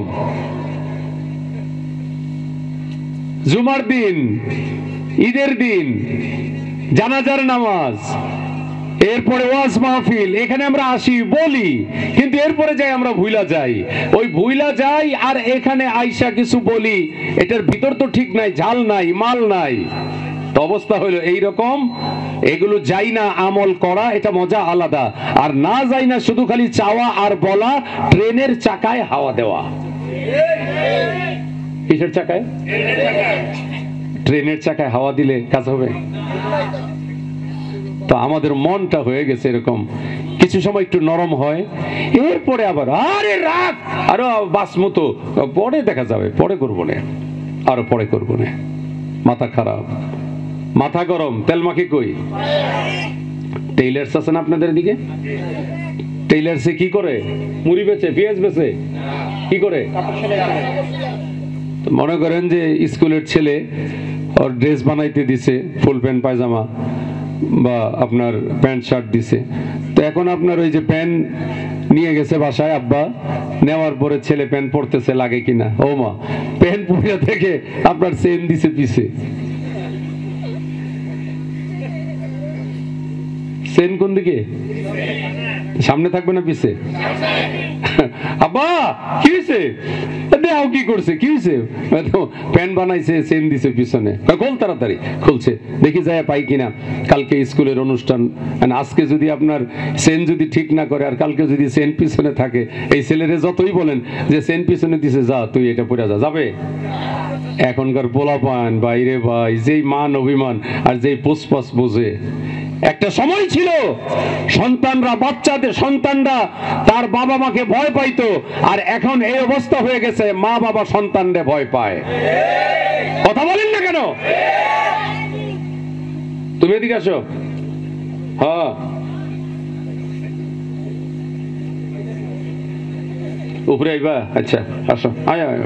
জুমার দিন, ঈদের দিন, জানাজার নামাজ, এরপরে ওয়াজ মাহফিল, এখানে আমরা আসি বলি, কিন্তু এরপরে যাই আমরা ভুইলা যাই। ওই ভুইলা যাই আর এখানে আইসা কিছু বলি, এটার ভিতর তো ঠিক নাই, ঝাল নাই, মাল নাই। তো অবস্থা হলো এইরকম। এগুলো যাই না আমল করা, এটা মজা আলাদা। আর না যাই না শুধু খালি চাওয়া আর বলা, ট্রেনের চাকায় হাওয়া দেওয়া। কিসের চাকায়? ট্রেনের চাকায় হাওয়া দিলে কাজ হবে? তো আমাদের মনটা হয়ে গেছে এরকম, কিছু সময় একটু নরম হয়, এরপরে আবার আরে রাখ, আরো বাস মতো, পরে দেখা যাবে, পরে করবো না, আরো পরে করবো না। মাথা খারাপ, মাথা গরম, তেল মাখি কই? টেইলার্স আছে না আপনাদের দিকে? টেইলার্সে কি করে? মুড়ি বেচে, পেঁয়াজ বেচে, কি করে? মনে করেন যে স্কুলের ছেলে ওর ড্রেস বানাইতে দিছে, ফুল প্যান্ট পায়জামা বা আপনার প্যান্ট শার্ট দিছে, তো এখন আপনার ওই যে প্যান্ট নিয়ে গেছে বাসায় আব্বা, নেওয়ার পরে ছেলে প্যান্ট পরতেছে, লাগে কিনা? ও মা, প্যান্ট পরে থেকে আপনার চেন দিছে পিছে। চেন কোন দিকে? সামনে থাকবে না পিছে? আব্বা কি হয়েছে? দেও কি করছে, কি হয়েছে? প্যান্ট বানাইছে, চেন দিছে পিছনে, খোল তাড়াতাড়ি। খুলছে, দেখি যায় পাই কিনা। কালকে স্কুলের অনুষ্ঠান, আজকে যদি আপনার চেন যদি ঠিক না করে আর কালকে যদি চেন পিছনে থাকে, এই ছেলেরে যতই বলেন যে চেন পিছনে দিছে, যা তুই এটা পরে যা, যাবে? এখনকার পোলাপান বাইরে ভাই, যেই মান অভিমান আর যেই পুষ্পাস বোঝে। একটা সময় ছিল সন্তানরা, বাচ্চাদের সন্তানরা তার বাবা মাকে ভয় পাইতো, আর এখন এই অবস্থা হয়ে গেছে মা বাবা সন্তানরে ভয় পায়। কথা বলেন না কেন? তুমি এদিকে আসো। হ্যাঁ, উপরে আইবা? আচ্ছা আসো, আয় আয়।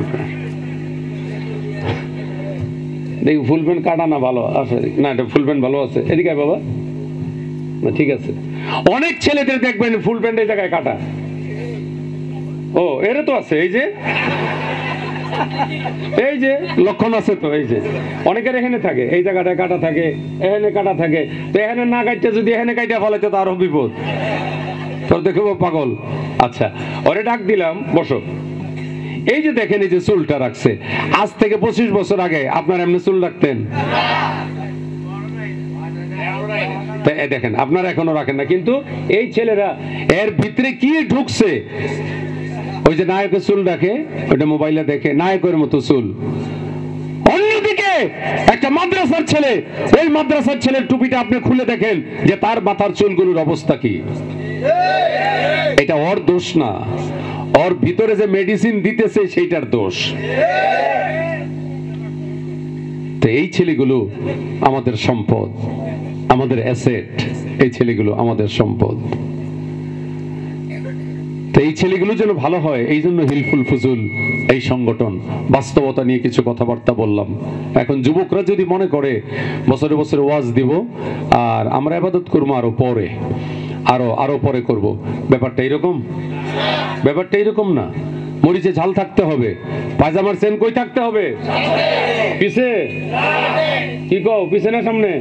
দেখি ফুল প্যান্ট কাটা না ভালো আছে না? এটা ফুল প্যান্ট ভালো আছে, এদিকে আয় বাবা। ঠিক আছে, অনেক ছেলেদের দেখবেন ফুল প্যান্ট এই জায়গায় কাটা। ও এর তো আছে, এই যে এই যে লক্ষণ আছে তো, এই যে অনেকের এখানে থাকে, এই জায়গাটায় কাটা থাকে, এখানে কাটা থাকে, তো এখানে না কাটতে যদি এখানে কাটা ফলাইতে তো আরো বিপদ, তোর দেখবো পাগল। আচ্ছা, ওরে ডাক দিলাম, বসো। এই যে দেখেন, এই যে চুলটা রাখছে, আজ থেকে 25 বছর আগে আপনার এমনি চুল রাখতেন? দেখেন আপনারা এখনো রাখেন না, কিন্তু এই ছেলেরা এর ভিতরে কি ঢুকছে। ওই যে নায়কের চুল রাখে, ওইটা মোবাইলে দেখে, নায়কের মতো চুল। অন্যদিকে একটা মাদ্রাসার ছেলে, ওই মাদ্রাসার ছেলের টুপিটা আপনি খুলে দেখেন যে তার মাথার চুলগুলোর অবস্থা কি। এটা ওর দোষ না, ওর ভিতরে যে মেডিসিন দিতেছে সেইটার দোষ। তো এই ছেলেগুলো আমাদের সম্পদ, আমাদের অ্যাসেট। এই ছেলেগুলো আমাদের সম্পদ। তো এই ছেলেগুলো যেন ভালো হয়, এই জন্য হিলফুল ফুজুল এই সংগঠন। বাস্তবতা নিয়ে কিছু কথাবার্তা বললাম। এখন যুবকরা যদি মনে করে বছরে বছরে ওয়াজ দিব আর আমরা ইবাদত করবো আরো পরে, আরো পরে করব, ব্যাপারটা এরকম? ব্যাপারটা এরকম না। মরিচে ঝাল থাকতে হবে, পায়জামার চেন কই থাকতে হবে? পিছে। কি কও, পিছে না সামনে?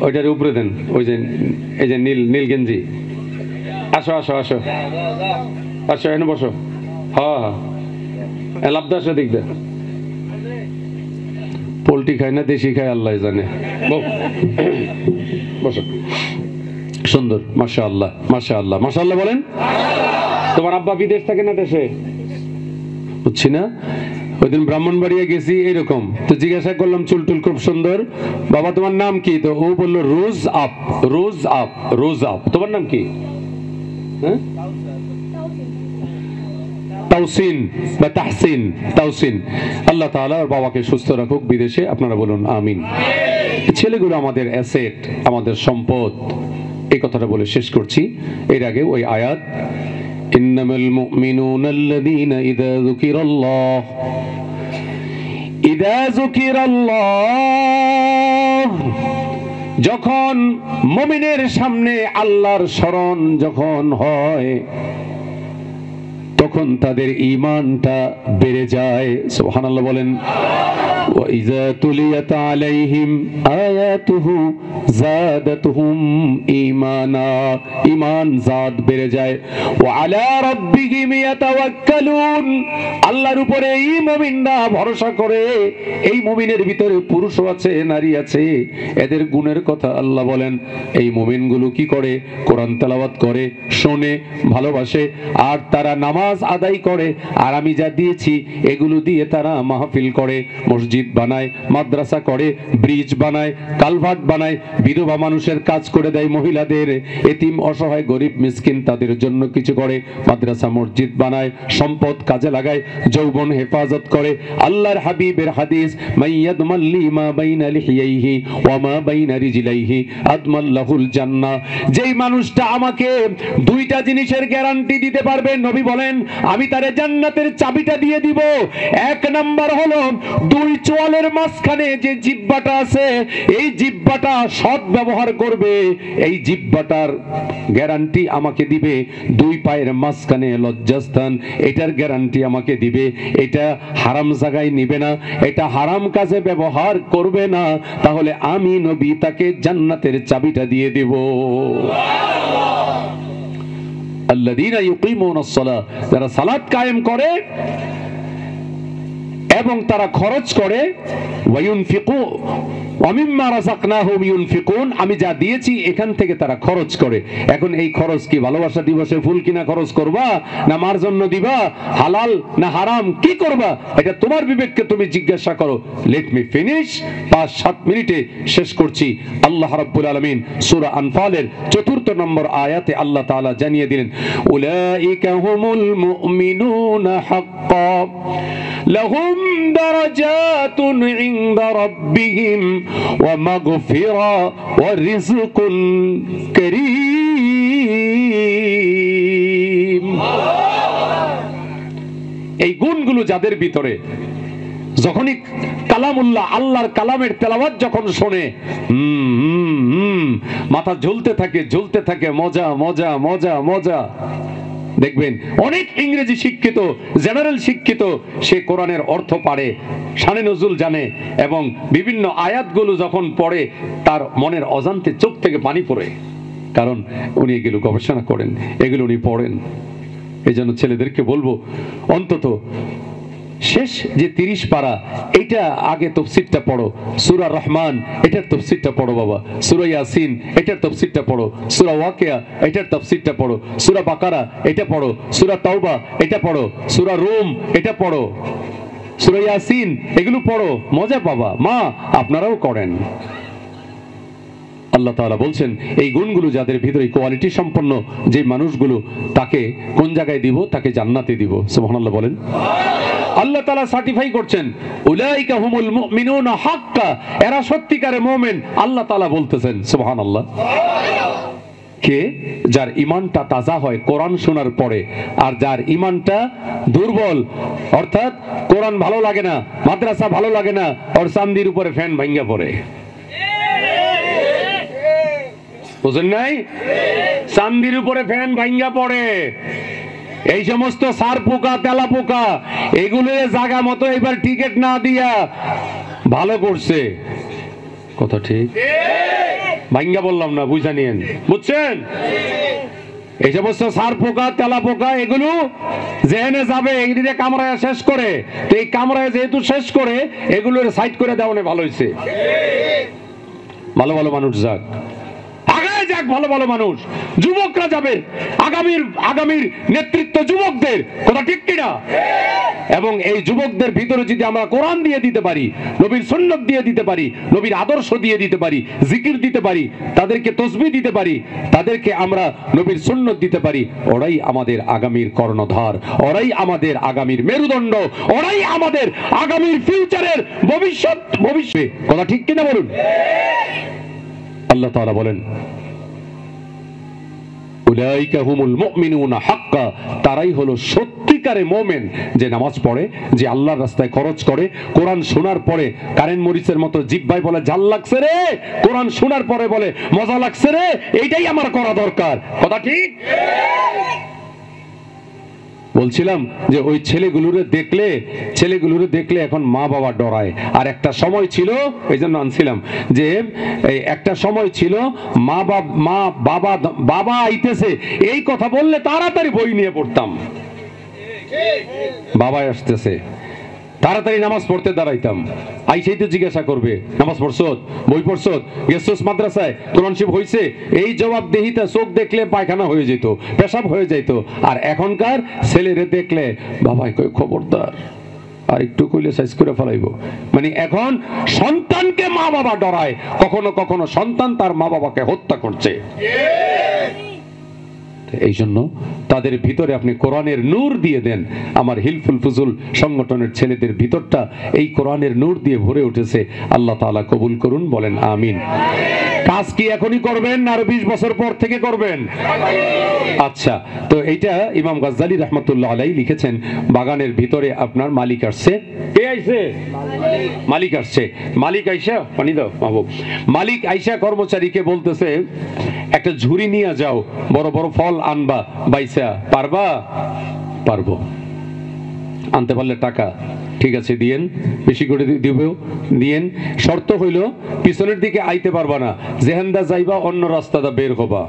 ওইটার উপরে দেন, ওই যে এই যে নীল নীল গেঞ্জি। আসো আসো আসো আসো, এনে বসো। হ্যাঁ হ্যাঁ, লাভ আসো, দিক দে। পোল্ট্রি খায় না দেশি খায় আল্লাহ জানে। বসো। সুন্দর, মাশাআল্লাহ মাশাআল্লাহ মাশাআল্লাহ বলেন। তোমার আব্বা বিদেশ থাকে না দেশে? বুঝছি না। ওইদিন ব্রাহ্মণবাড়িয়া গেছি এরকম, তো জিজ্ঞাসা করলাম চুল টুল খুব সুন্দর, বাবা তোমার নাম কি? তো ও বললো rose up, rose up, rose up. তোমার নাম কি? হ্যাঁ, তাওসিন বা তাহসিন, তাওসিন। আল্লাহ তাআলা ওর বাবাকে সুস্থ রাখুক বিদেশে, আপনারা বলুন আমিন। ছেলেগুলো আমাদের অ্যাসেট, আমাদের সম্পদ। এই কথাটা বলে শেষ করছি। এর আগে ওই আয়াত, ইন্নামাল মুমিনুনা আল্লাযীনা ইযা যুকিরাল্লাহ, যখন মুমিনের সামনে আল্লাহর স্মরণ যখন হয়, তখন তাদের ঈমানটা বেড়ে যায়। সুবহানাল্লাহ বলেন। وَإِذَا تُلِيَتْ عَلَيْهِمْ آيَاتُهُ زَادَتْهُمْ إِيمَانًا, ঈমান জাত বেড়ে যায়। وَعَلَى رَبِّهِمْ يَتَوَكَّلُونَ, আল্লাহর উপরে এই মুমিনরা ভরসা করে। এই মুমিনের ভিতরে পুরুষও আছে, নারী আছে। এদের গুণের কথা আল্লাহ বলেন। এই মুমিনগুলো কি করে? কোরআন তেলাওয়াত করে, শোনে, ভালোবাসে, আর তারা নামাজ নামাজ আদায় করে, আর আমি যা দিয়েছি এগুলো দিয়ে তারা মাহফিল করে, মসজিদ বানায়, মাদ্রাসা করে, ব্রিজ বানায়, কালভার্ট বানায়, বিধবা মানুষের কাজ করে দেয়, মহিলাদের, এতিম অসহায় গরিব মিসকিন তাদের জন্য কিছু করে, মাদ্রাসা মসজিদ বানায়, সম্পদ কাজে লাগায়, যৌবন হেফাজত করে। আল্লাহর হাবিবের হাদিস, মাইয়াদমাল্লি মা বাইনা লিহিয়াইহি ওয়া মা বাইনা রিজলাইহি আদমাল্লাহুল জান্নাহ। যেই মানুষটা আমাকে দুইটা জিনিসের গ্যারান্টি দিতে পারবে, নবী বলেন আমি তারে জান্নাতের চাবিটা দিয়ে দিব। এক নাম্বার হলো দুই চোয়ালের মাঝখানে যে জিহ্বাটা আছে, এই জিহ্বাটা সৎ ব্যবহার করবে, এই জিহ্বাটার গ্যারান্টি আমাকে দিবে। দুই পায়ের মাঝখানে লজ্জাস্থান, এটার গ্যারান্টি আমাকে দিবে। এটা হারাম জায়গায় নিবে না, এটা হারাম কাজে ব্যবহার করবে না, তাহলে আমি নবী তাকে জান্নাতের চাবিটা দিয়ে দেব। আল্লাযীনা ইউকিমুনাস সালাহ, যারা সালাত কায়েম করে এবং তারা খরচ করে, ওয়ায়ুনফিকু ওয়া মিম্মা রাযাকনাহুম ইউনফিকুন, আমি যা দিয়েছি এখান থেকে তারা খরচ করে। এখন এই খরচ কি ভালোবাসা দিবসে ফুল কিনা খরচ করবা, না মার জন্য দিবা, হালাল না হারাম, কি করবা, এটা তোমার বিবেককে তুমি জিজ্ঞাসা করো। লেট মি ফিনিশ, 5-7 মিনিটে শেষ করছি। আল্লাহ রাব্বুল আলামিন সূরা আনফালের 4 নম্বর আয়াতে আল্লাহ তাআলা জানিয়ে দিলেন, উলাইকা হুমুল মুমিনুনা হাক্কান লাহুম দারাজাতুন ইনদা রাব্বিহিম ওয়া মাগফিরা ওয়া রিজকুন কারীম। এই গুণগুলো যাদের ভিতরে, যখনই কালামুল্লাহ আল্লাহর কালামের তেলাওয়াত যখন শোনে, মাথা ঝুলতে থাকে, মজা মজা মজা মজা। দেখবেন অনেক ইংরেজি শিক্ষিত, জেনারেল শিক্ষিত, সে কোরআনের অর্থ পারে, শানে নজুল জানে, এবং বিভিন্ন আয়াতগুলো যখন পড়ে তার মনের অজান্তে চোখ থেকে পানি পড়ে, কারণ উনি এগুলো গবেষণা করেন, এগুলো উনি পড়েন। এই জন্য ছেলেদেরকে বলবো, অন্তত শেষ যে 30 পারা, এটা আগে তাফসীরটা পড়ো। সূরা রহমান, এটার তাফসীরটা পড়ো বাবা। সূরা ইয়াসিন, এটার তাফসীরটা পড়ো। সূরা ওয়াকিয়া, এটার তাফসীরটা পড়ো। সূরা বাকারা, এটা পড়ো। সূরা তাওবা, এটা পড়ো। সূরা রুম, এটা পড়ো। সূরা ইয়াসিন, এগুলো পড়ো, মজা পাবা। মা, আপনারাও করেন। আল্লাহ তাআলা বলছেন এই গুণগুলো যাদের ভিতরে, কোয়ালিটি সম্পন্ন যে মানুষগুলো, তাকে কোন জায়গায় দিব? তাকে জান্নাতে দিব। সুবহানাল্লাহ বলেন। আল্লাহ তাআলা সার্টিফাই করছেন, উলাইকা হুমুল মুমিনুনা হাক্কা, এরা সত্যিকারের মুমিন। আল্লাহ তাআলা বলতেছেন, সুবহানাল্লাহ। কে? যার ঈমানটা তাজা হয় কোরআন শোনার পরে, আর যার ঈমানটা দুর্বল, অর্থাৎ কোরআন ভালো লাগে না, মাদ্রাসা ভালো লাগে না, ওর চান্দির উপরে ফ্যান ভাঙ্গা পড়ে। বুঝেন নাই? চান্দির উপরে ফ্যান ভাঙ্গা পড়ে। এই সমস্ত সার পোকা, তেলা পোকা, এগুলো জায়গা মতো এবার টিকিট না দিয়া ভালো করছে। কথা ঠিক? ভাঙ্গা বললাম না, বুঝা নিয়েন, বুঝছেন? এই সমস্ত সার পোকা, তেলা পোকা, এগুলো যেখানে যাবে এগুলিতে কামড়ায় শেষ করে। তো এই কামড়ায় যেহেতু শেষ করে, এগুলোর সাইড করে দেওয়া ভালো হয়েছে। ভালো ভালো মানুষ যাক, যাক, ভালো ভালো মানুষ, যুবকরা যাবে, আগামীর নেতৃত্ব যুবকদের। কথা ঠিক কিনা? এবং এই যুবকদের ভিতরে যদি আমরা কোরআন দিয়ে দিতে পারি, নবীর সুন্নাত দিয়ে দিতে পারি, নবীর আদর্শ দিয়ে দিতে পারি, জিকির দিতে পারি, তাদেরকে তাসবিহ দিতে পারি, তাদেরকে আমরা নবীর সুন্নাত দিতে পারি, ওরাই আমাদের আগামীর কর্ণধার, ওরাই আমাদের আগামীর মেরুদণ্ড, ওরাই আমাদের আগামীর ফিউচারের ভবিষ্যৎ। কথা ঠিক কিনা বলুন? আল্লাহ তাআলা বলেন, উলাইকা হুমুল মুমিনুনা হাক্কা, তারাই হলো সত্যিকারে মুমিন, যে নামাজ পড়ে, যে আল্লাহর রাস্তায় খরচ করে, কোরআন শোনার পরে কারেন্ট মরিচের মতো জিহ্বায় বলে ঝাল লাগছে রে, কোরআন শোনার পরে বলে মজা লাগছে রে, এইটাই আমার করা দরকার। কথা ঠিক? বলছিলাম যে ওই ছেলেগুলোরে দেখলে এখন মা বাবা ডরায়। আর একটা সময় ছিল, এই জন্য আনছিলাম, যে একটা সময় ছিল বাবা আইতেছে এই কথা বললে তাড়াতাড়ি বই নিয়ে পড়তাম, বাবা আসতেছে। তাড়াতাড়ি নামাজ পড়তে দাঁড়াইতাম, আইসেই তো জিজ্ঞাসা করবে নামাজ পড়ছত, বই পড়ছত, গেছস মাদ্রাসায়, কোরআন শরীফ হইছে, এই জবাব দেহিতা চোখ দেখলে পায়খানা হয়ে যেত, পেশাব হয়ে যেত। আর এখনকার ছেলেরে দেখলে বাবাই কই খবরদার, আর একটু কইলে সাইজ করে ফেলাইবো। মানে এখন সন্তানকে মা বাবা ডরায়, কখনো কখনো সন্তান তার মা বাবাকে হত্যা করছে। এই জন্য তাদের ভিতরে আপনি কোরআনের নূর দিয়ে দেন। আমার হিলফুল ফুজুল সংগঠনের ছেলেদের ভিতরটা এই কোরআনের নূর দিয়ে ভরে উঠেছে। আল্লাহ তাআলা কবুল করুন, বলেন আমিন। কাজ কি এখনই করবেন না আরো 20 বছর পর থেকে করবেন? আচ্ছা, তো এইটা ইমাম গাজ্জালী রাহমাতুল্লাহ আলাইহি লিখেছেন, বাগানের ভিতরে আপনার মালিক আসছে। কে আইছে? মালিক আসছে। মালিক আইসা, পানি দাও মাহবুব। মালিক আইসা কর্মচারীকে বলতেছে, একটা ঝুড়ি নিয়ে যাও, বড় বড় ফল আনবা, বাইসা পারবা? পারবো। আনতে পারলে টাকা, ঠিক আছে দিয়েন, বেশি করে দিবেও দিয়েন। শর্ত হইল পিছনের দিকে আইতে পারবা না, যেহেন্দা যাইবা অন্য রাস্তাটা বের হবা,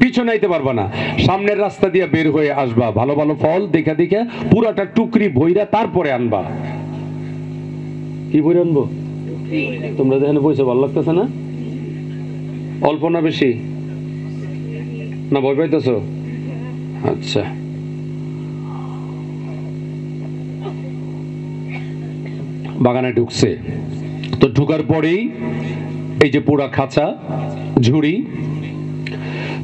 পিছনে আইতে পারবা না, সামনের রাস্তা দিয়ে বের হয়ে আসবা, ভালো ভালো ফল দেখা দেখা পুরাটা টুকরি ভইরা তারপরে আনবা। কি ভইরা আনবো? তোমরা যেখানে বসে ভালো লাগতেছে না? অল্প না বেশি? না ভয় পাইতেছো? আচ্ছা, বাগানে ঢুকছে, তো ঢুকার পরেই এই যে পুরা খাঁচা ঝুড়ি,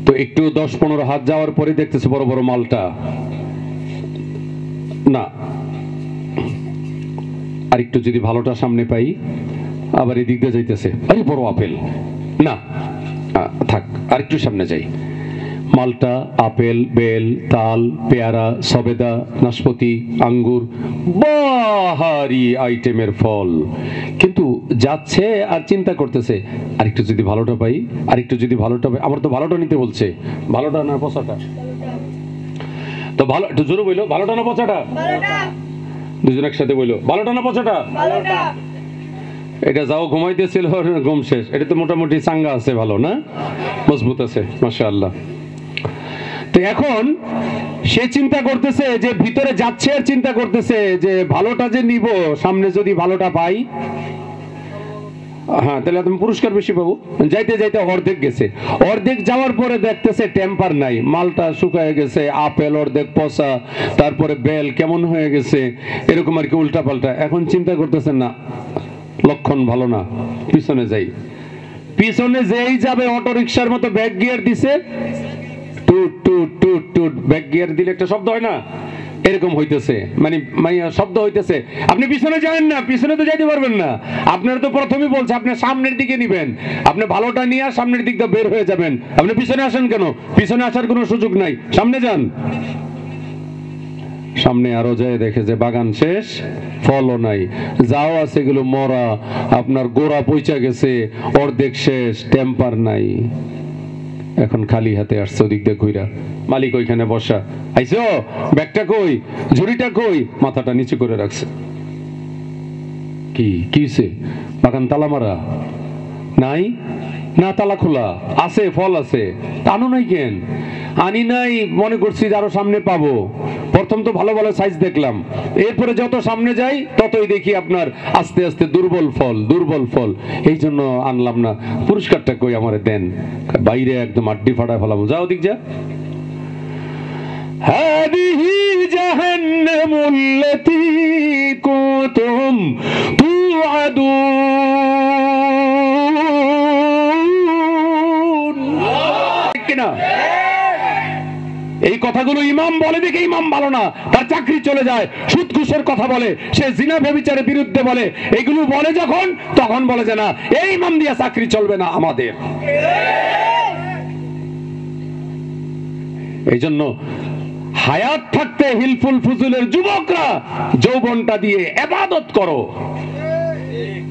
তো একটু 10-15 হাত যাওয়ার পরে দেখতেছে বড় বড় মালটা, না আর একটু যদি ভালোটা সামনে পাই, আবার এদিক দিয়ে যাইতেছে, আরে বড় আপেল, না থাক আর একটু সামনে যাই, মালটা, আপেল, বেল, তাল, পেয়ারা, সবেদা, নাশপাতি, আঙ্গুর, বাহারি আইটেমের ফল, কিন্তু যাচ্ছে আর চিন্তা করতেছে আরেকটু যদি ভালোটা পাই, আরেকটু যদি ভালোটা পাই। আমার তো ভালোটা নিতে বলছে, ভালোটা না পচাটা? তো ভালো, একটু জোরে বইলো, ভালোটা না পচাটা? দুজন একসাথে বইলো, ভালোটা না পচাটা? এটা যাও ঘুমাইতেছিল, ঘুম শেষ, এটা তো মোটামুটি চাঙ্গা আছে, ভালো না, মজবুত আছে, মাশাআল্লাহ। তো এখন সে চিন্তা করতেছে যে ভিতরে যাচ্ছে, আর চিন্তা করতেছে যে ভালোটা যে নিব, সামনে যদি ভালোটা পাই, হ্যাঁ তাহলে তুমি পুরস্কার বেশি পাবো। যাইতে যাইতে অর্ধেক গেছে, অর্ধেক যাওয়ার পরে দেখতেছে টেম্পার নাই, মালটা শুকায় গেছে, আপেল অর্ধেক পচা, তারপরে বেল কেমন হয়ে গেছে, এরকম আর কি উল্টা পাল্টা। এখন চিন্তা করতেছেন না, লক্ষণ ভালো না, পিছনে যাই। পিছনে যেই যাবে অটো রিকশার মতো ব্যাক গিয়ার দিছে, টুট টুট টুট টুট, ব্যাক গিয়ার দিলে একটা শব্দ হয় না, এরকম হইতেছে, মানে শব্দ হইতেছে। আপনি পিছনে যাবেন না, পিছনে তো যাইতে পারবেন না, আপনার তো প্রথমেই বলছে আপনি সামনের দিকে নিবেন, আপনি ভালোটা নিয়ে সামনের দিক দিয়ে বের হয়ে যাবেন, আপনি পিছনে আসেন কেন? পিছনে আসার কোনো সুযোগ নাই, সামনে যান। সামনে আরো যায়, দেখে যে বাগান শেষ, ফলও নাই, যাও আছে এগুলো মরা, আপনার গোড়া পচা গেছে, অর্ধেক শেষ, টেম্পার নাই। এখন খালি হাতে আসছে ওদিক দিয়ে ঘুরা, মালিক ওইখানে বসা, আইসো ব্যাগটা কই, ঝুড়িটা কই, মাথাটা নিচু করে রাখছে। কি কিছে? বাগান তালা মারা? নাই না, তালা খোলা আছে, ফল আছে, টানো নাই কেন? আনি নাই, মনে করছি যে আরো সামনে পাবো, প্রথম তো ভালো ভালো সাইজ দেখলাম, এরপরে যত সামনে যাই ততই দেখি আপনার আস্তে আস্তে দুর্বল ফল, দুর্বল ফল, এই জন্য আনলাম না, পুরস্কারটা কই আমারে দেন। বাইরে একদম আড্ডি ফাটায় ফেলাম, যাও দিক যা। হাদিহি জাহান্নামুল্লাতী কুনতুম তুআদুন। কিনা এই কথাগুলো ইমাম বলে দেখে ইমাম ভালো না, তার চাকরি চলে যায়, সুদ ঘুষের কথা বলে, সে জিনা ব্যভিচারের বিরুদ্ধে বলে, এগুলো বলে যখন, তখন বলে যে না, এই ইমাম দিয়ে চাকরি চলবে না আমাদের। এই জন্য হায়াত থাকতে হিলফুল ফুজুলের যুবকরা যৌবনটা দিয়ে ইবাদত করো,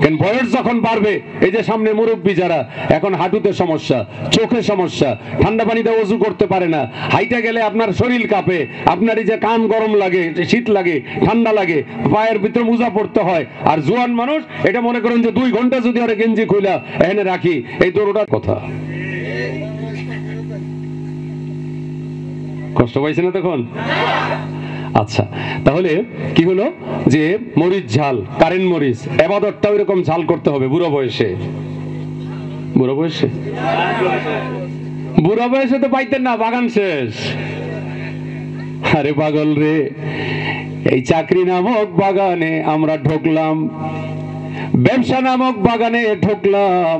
কারণ বয়স যখন বাড়বে, এই যে সামনে মুরব্বী যারা, এখন হাঁটুতে সমস্যা, চোখে সমস্যা, ঠান্ডা পানিতে ওযু করতে পারে না, হাইটা গেলে আপনার শরীর কাঁপে, আপনার এই যে কান গরম লাগে, শীত লাগে, ঠান্ডা লাগে, পায়ের ভিতরে মোজা পড়তে হয়। আর জোয়ান মানুষ এটা মনে করেন যে 2 ঘন্টা যদি আরে গেঞ্জি খুইলা এনে রাখি, এই দৌড়টার কথা। কষ্ট পাইছে না তখন? আচ্ছা, তাহলে কি হলো যে মরিচ ঝাল, কারেন্ট মরিচ, ইবাদতটাও এরকম ঝাল করতে হবে বুড়ো বয়সে। বুড়ো বয়সে, বুড়ো বয়সে তো পাইতেন না, বাগান শেষ। আরে পাগল রে, এই চাকরি নামক বাগানে আমরা ঢুকলাম, ব্যবসা নামক বাগানে ঢুকলাম,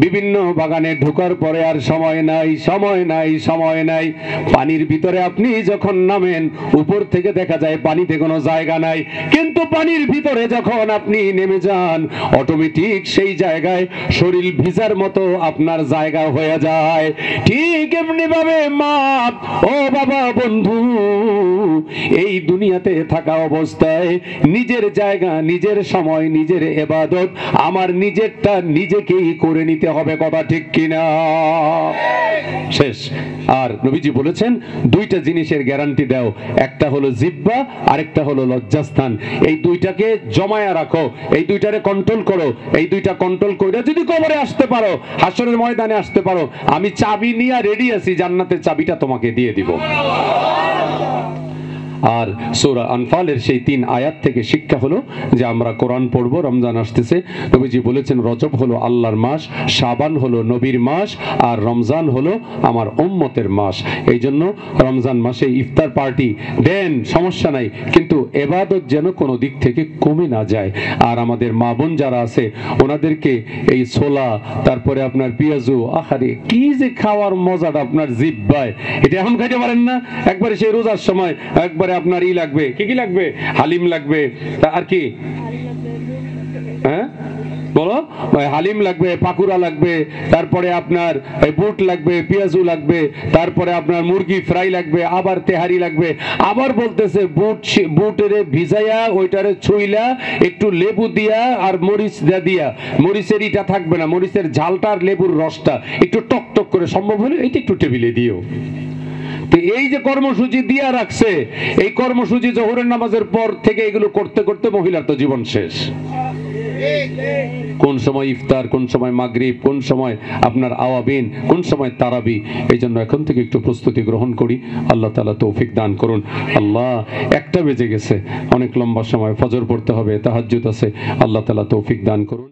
বিভিন্ন বাগানে ঢোকার পরে আর সময় নাই, সময় নাই, সময় নাই। পানির ভিতরে আপনি যখন নামেন, উপর থেকে দেখা যায় পানিতে কোনো জায়গা নাই, কিন্তু পানির ভিতরে যখন আপনি নেমে যান, অটোমেটিক সেই জায়গায় শরীর ভিজার মতো আপনার জায়গা হয়ে যায়। ঠিক এমনি ভাবে মা ও বাবা বন্ধু, এই দুনিয়াতে থাকা অবস্থায় নিজের জায়গা, নিজের সময়, নিজের ইবাদত আমার নিজেরটা নিজেকেই করে নিতে হবে, কথা ঠিক কিনা? শেষ। আর নবীজি বলেছেন দুইটা জিনিসের গ্যারান্টি দাও, একটা হলো জিহ্বা, আরেকটা হলো লজ্জাস্থান। এই দুইটাকে জমায়া রাখো, এই দুইটারে কন্ট্রোল করো। এই দুইটা কন্ট্রোল করে যদি কবরে আসতে পারো, হাসরের ময়দানে আসতে পারো, আমি চাবি নিয়ে রেডি আছি, জান্নাতের চাবিটা তোমাকে দিয়ে দিব। আর সূরা আনফালের সেই 3 আয়াত থেকে শিক্ষা হলো যে আমরা কোরআন পড়বো। রমজান আসতেছে, নবীজি বলেছেন রজব হলো আল্লাহর মাস, শাবান হলো নবীর মাস, আর রমজান হলো আমার উম্মতের মাস। এই জন্য রমজান মাসে ইফতার পার্টি দেন, সমস্যা নাই, কিন্তু ইবাদত যেন কোনো দিক থেকে কমে না যায়। আর আমাদের মা বোন যারা আছে ওনাদেরকে এই ছোলা, তারপরে আপনার পেঁয়াজু, আহারে কি যে খাওয়ার মজাটা আপনার জিহ্বায়, এটা এখন খাইতে পারেন না। একবারে সেই রোজার সময় একবারে আপনার ই লাগবে, কি কি লাগবে, হালিম লাগবে, আর কি, হ্যাঁ বলো, হালিম লাগবে, পাকুড়া লাগবে, তারপরে আপনার বুট লাগবে, পেঁয়াজু লাগবে, তারপরে আপনার মুরগি ফ্রাই লাগবে, আবার তেহারি লাগবে, আবার বলতেছে বুটের ভিজাইয়া ওইটারে ছুইলা একটু লেবু দিয়া আর মরিচ দিয়া, মরিচের ইটা থাকবে না, মরিচের ঝালটা আর লেবুর রসটা একটু টক টক করে সম্ভব হলে এটা একটু টেবিলে দিও। এই যে কর্মসূচি দিয়া রাখছে, এই কর্মসূচি জোহরের নামাজের পর থেকে এগুলো করতে করতে মহিলার তো জীবন শেষ। কোন সময় ইফতার, কোন সময় মাগরিব, কোন সময় আপনার আওয়াবিন, কোন সময় তারাবি। এই জন্য এখন থেকে একটু প্রস্তুতি গ্রহণ করি। আল্লাহ তাআলা তৌফিক দান করুন। আল্লাহ, 1টা বেজে গেছে, অনেক লম্বা সময়, ফজর পড়তে হবে, তাহাজ্জুদ আছে। আল্লাহ তাআলা তৌফিক দান করুন।